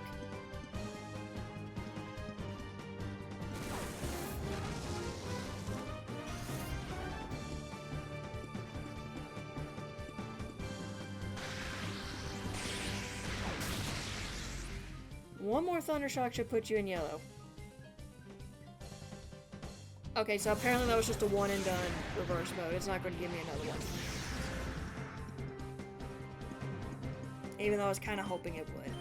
one more Thunder Shock should put you in yellow. Okay, so apparently that was just a one and done reverse mode. It's not going to give me another one. Even though I was kind of hoping it would.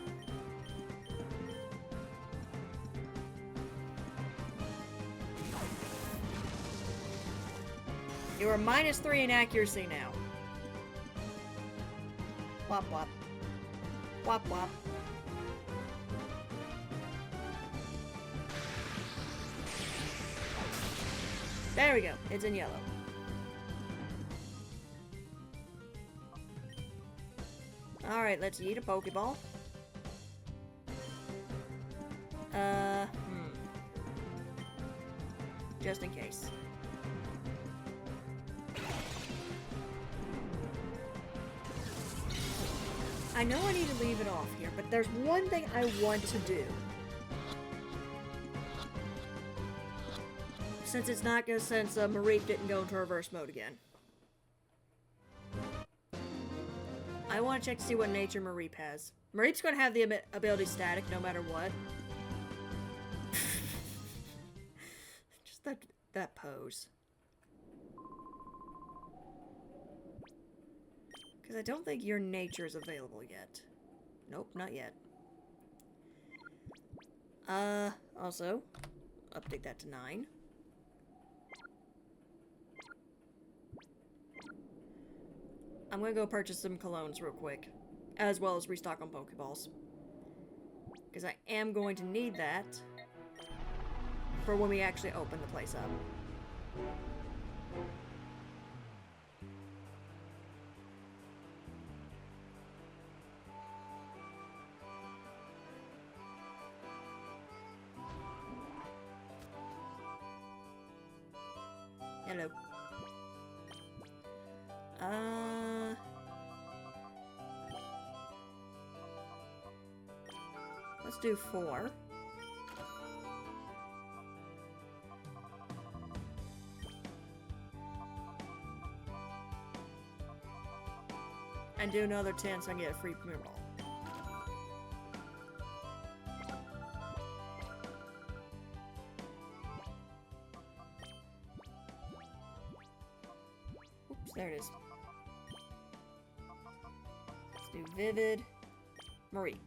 You are -3 in accuracy now. Wop wop. Wop wop. There we go. It's in yellow. Alright, let's eat a Pokeball. Just in case. I know I need to leave it off here, but there's one thing I want to do. Since it's not good, since Mareep didn't go into reverse mode again. I want to check to see what nature Mareep has. Mareep's going to have the ability static no matter what. Just that pose. Because I don't think your nature is available yet. Nope, not yet. Also, update that to 9. I'm gonna go purchase some colognes real quick, as well as restock on Pokeballs. Because I am going to need that for when we actually open the place up. Hello. Let's do 4. And do another 10 so I can get a free Premier Ball. Oops, there it is. Let's do Vivid Mareep.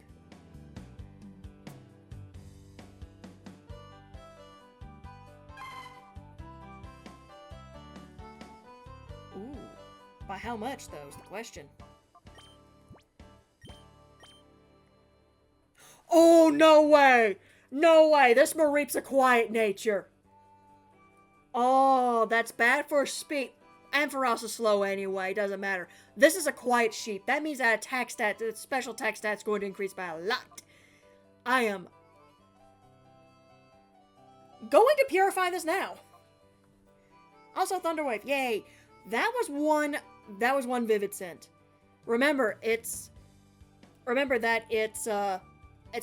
Ooh. By how much, though, is the question. Oh, no way! No way! This Mareep's a quiet nature. Oh, that's bad for speed. And for us, a slow anyway. Doesn't matter. This is a quiet sheep. That means that attack stat, the special attack stat's going to increase by a lot. I am going to purify this now. Also, Thunderwave. Yay! That was one Vivid Scent. Remember that its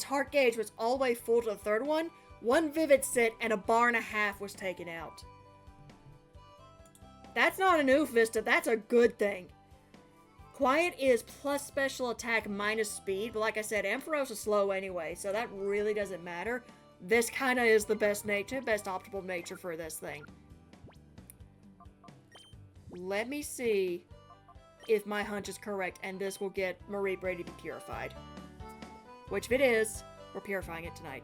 heart gauge was all the way full to the third one. One Vivid Scent and a bar and a half was taken out. That's not an oof, Vista. That's a good thing. Quiet is plus special attack minus speed, but like I said, Ampharos is slow anyway, so that really doesn't matter. This kind of is the best optimal nature for this thing. Let me see if my hunch is correct, and this will get Mareep ready to be purified. Which, if it is, we're purifying it tonight.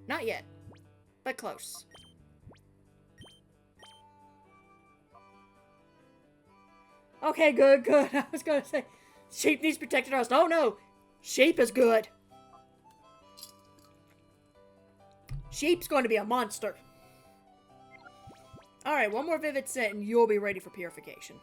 Not yet, but close. Okay, good. I was gonna say, sheep needs protected rust. Oh no, sheep is good. Sheep's going to be a monster. Alright, one more Vivid Scent and you'll be ready for purification.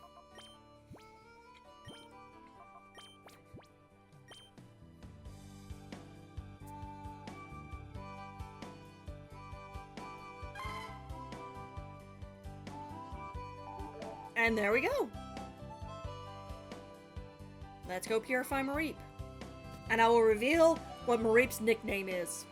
And there we go. Let's go purify Mareep. And I will reveal what Mareep's nickname is.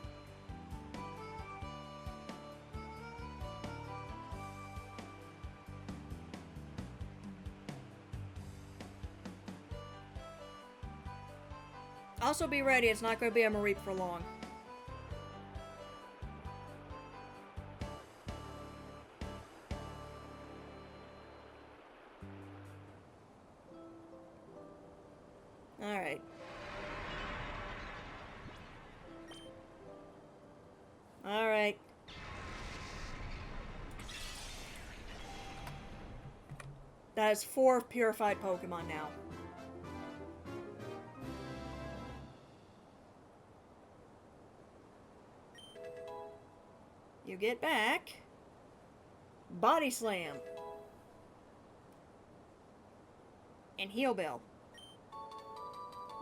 Also be ready, it's not going to be a Mareep for long. Alright. Alright. That is 4 purified Pokemon now. You get back Body Slam and Heal Bell.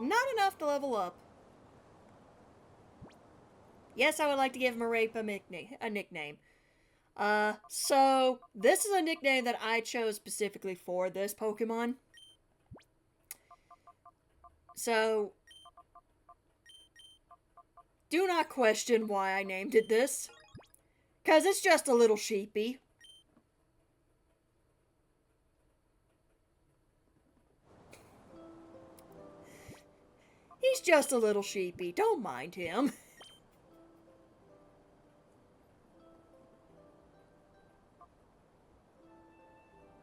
Not enough to level up. Yes, I would like to give Mareep a nickname. So this is a nickname that I chose specifically for this Pokemon. So do not question why I named it this. 'Cause it's just a little sheepy. He's just a little sheepy. Don't mind him.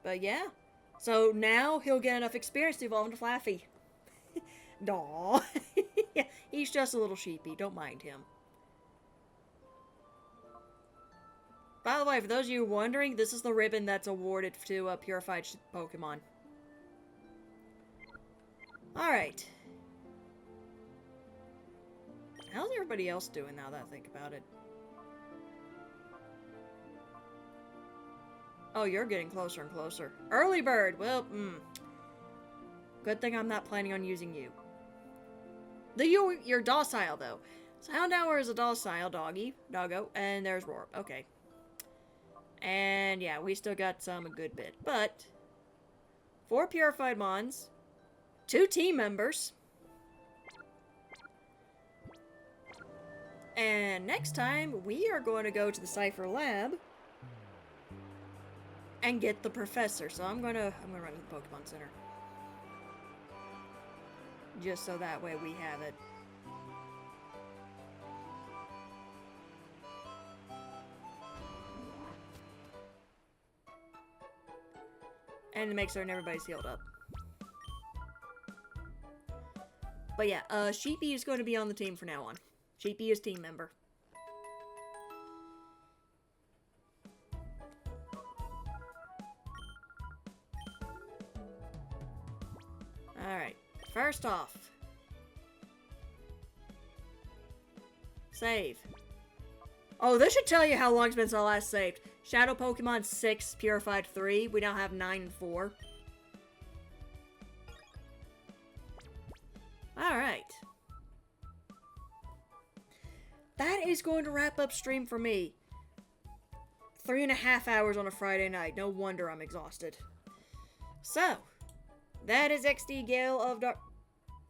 But yeah. So now he'll get enough experience to evolve into Flaffy. Aww. Yeah, he's just a little sheepy. Don't mind him. By the way, for those of you wondering, this is the ribbon that's awarded to purified Pokemon. Alright. How's everybody else doing now that I think about it? Oh, you're getting closer and closer. Early bird! Well, good thing I'm not planning on using you. You're docile, though. So Houndour is a docile doggo, and there's Roar. Okay. And yeah, we still got a good bit. But 4 purified Mons, 2 team members. And next time, we are going to go to the Cypher Lab and get the professor. So I'm gonna run to the Pokemon Center. Just so that way we have it. And to make certain everybody's healed up. But yeah, Sheepy is going to be on the team from now on. Sheepy is team member. Alright, first off. Save. Oh, this should tell you how long it's been since I last saved. Shadow Pokemon 6, Purified 3. We now have 9 and 4. Alright. That is going to wrap up stream for me. 3.5 hours on a Friday night. No wonder I'm exhausted. So, that is XD Gale of Dark...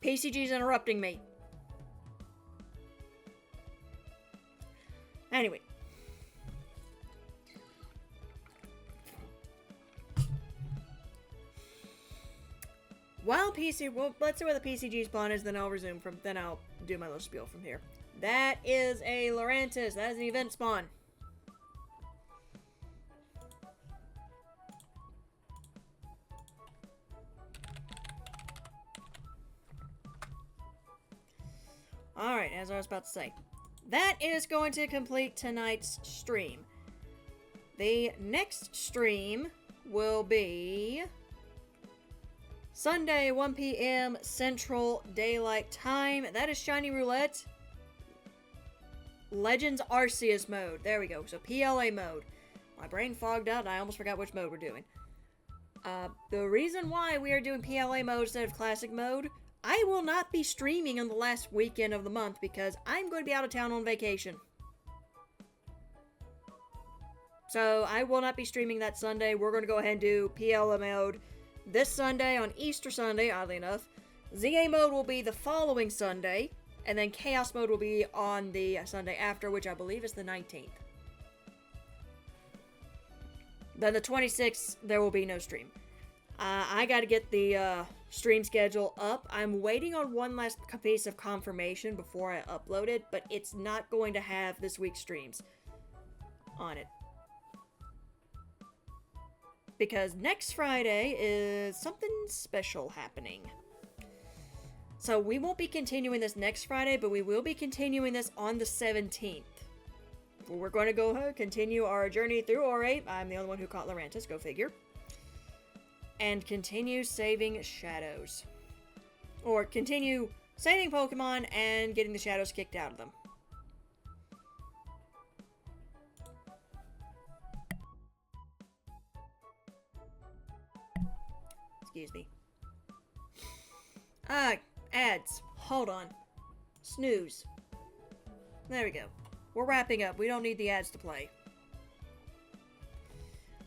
PCG's interrupting me. Anyway. Well, let's see where the PCG spawn is, then I'll resume then I'll do my little spiel from here. That is a Lurantis. That is an event spawn. Alright, as I was about to say. That is going to complete tonight's stream. The next stream will be Sunday, 1 p.m. Central Daylight Time. That is Shiny Roulette. Legends Arceus mode. There we go. So PLA mode. My brain fogged out and I almost forgot which mode we're doing. The reason why we are doing PLA mode instead of Classic mode, I will not be streaming on the last weekend of the month because I'm going to be out of town on vacation. So I will not be streaming that Sunday. We're going to go ahead and do PLA mode this Sunday on Easter Sunday, oddly enough. ZA mode will be the following Sunday, and then Chaos mode will be on the Sunday after, which I believe is the 19th. Then the 26th, there will be no stream. I gotta get the stream schedule up. I'm waiting on one last piece of confirmation before I upload it, but it's not going to have this week's streams on it. Because next Friday is something special happening. So we won't be continuing this next Friday, but we will be continuing this on the 17th. We're going to go continue our journey through R8. I'm the only one who caught Lurantis, go figure. And continue saving shadows. Or continue saving Pokemon and getting the shadows kicked out of them. Excuse me. Ads. Hold on. Snooze. There we go. We're wrapping up. We don't need the ads to play.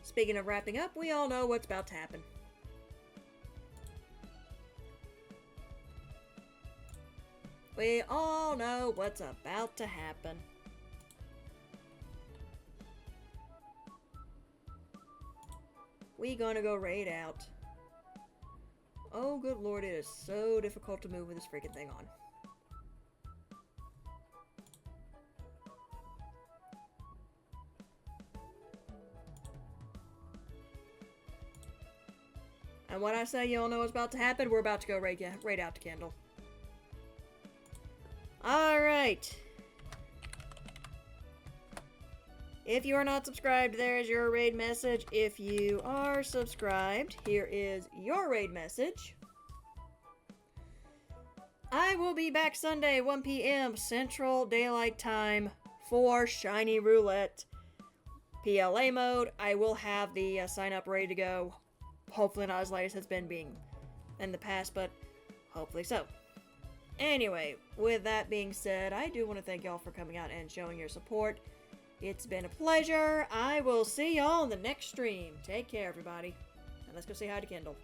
Speaking of wrapping up, we all know what's about to happen. We all know what's about to happen. We gonna go raid out. Oh, good lord, it is so difficult to move with this freaking thing on. And when I say you all know what's about to happen, we're about to go raid out to Kendall. Alright. If you are not subscribed, there is your raid message. If you are subscribed, here is your raid message. I will be back Sunday, 1 p.m. Central Daylight Time for Shiny Roulette PLA mode. I will have the sign up ready to go. Hopefully not as late as it's been being in the past, but hopefully so. Anyway, with that being said, I do want to thank y'all for coming out and showing your support. It's been a pleasure. I will see y'all in the next stream. Take care, everybody. And let's go say hi to Kendall.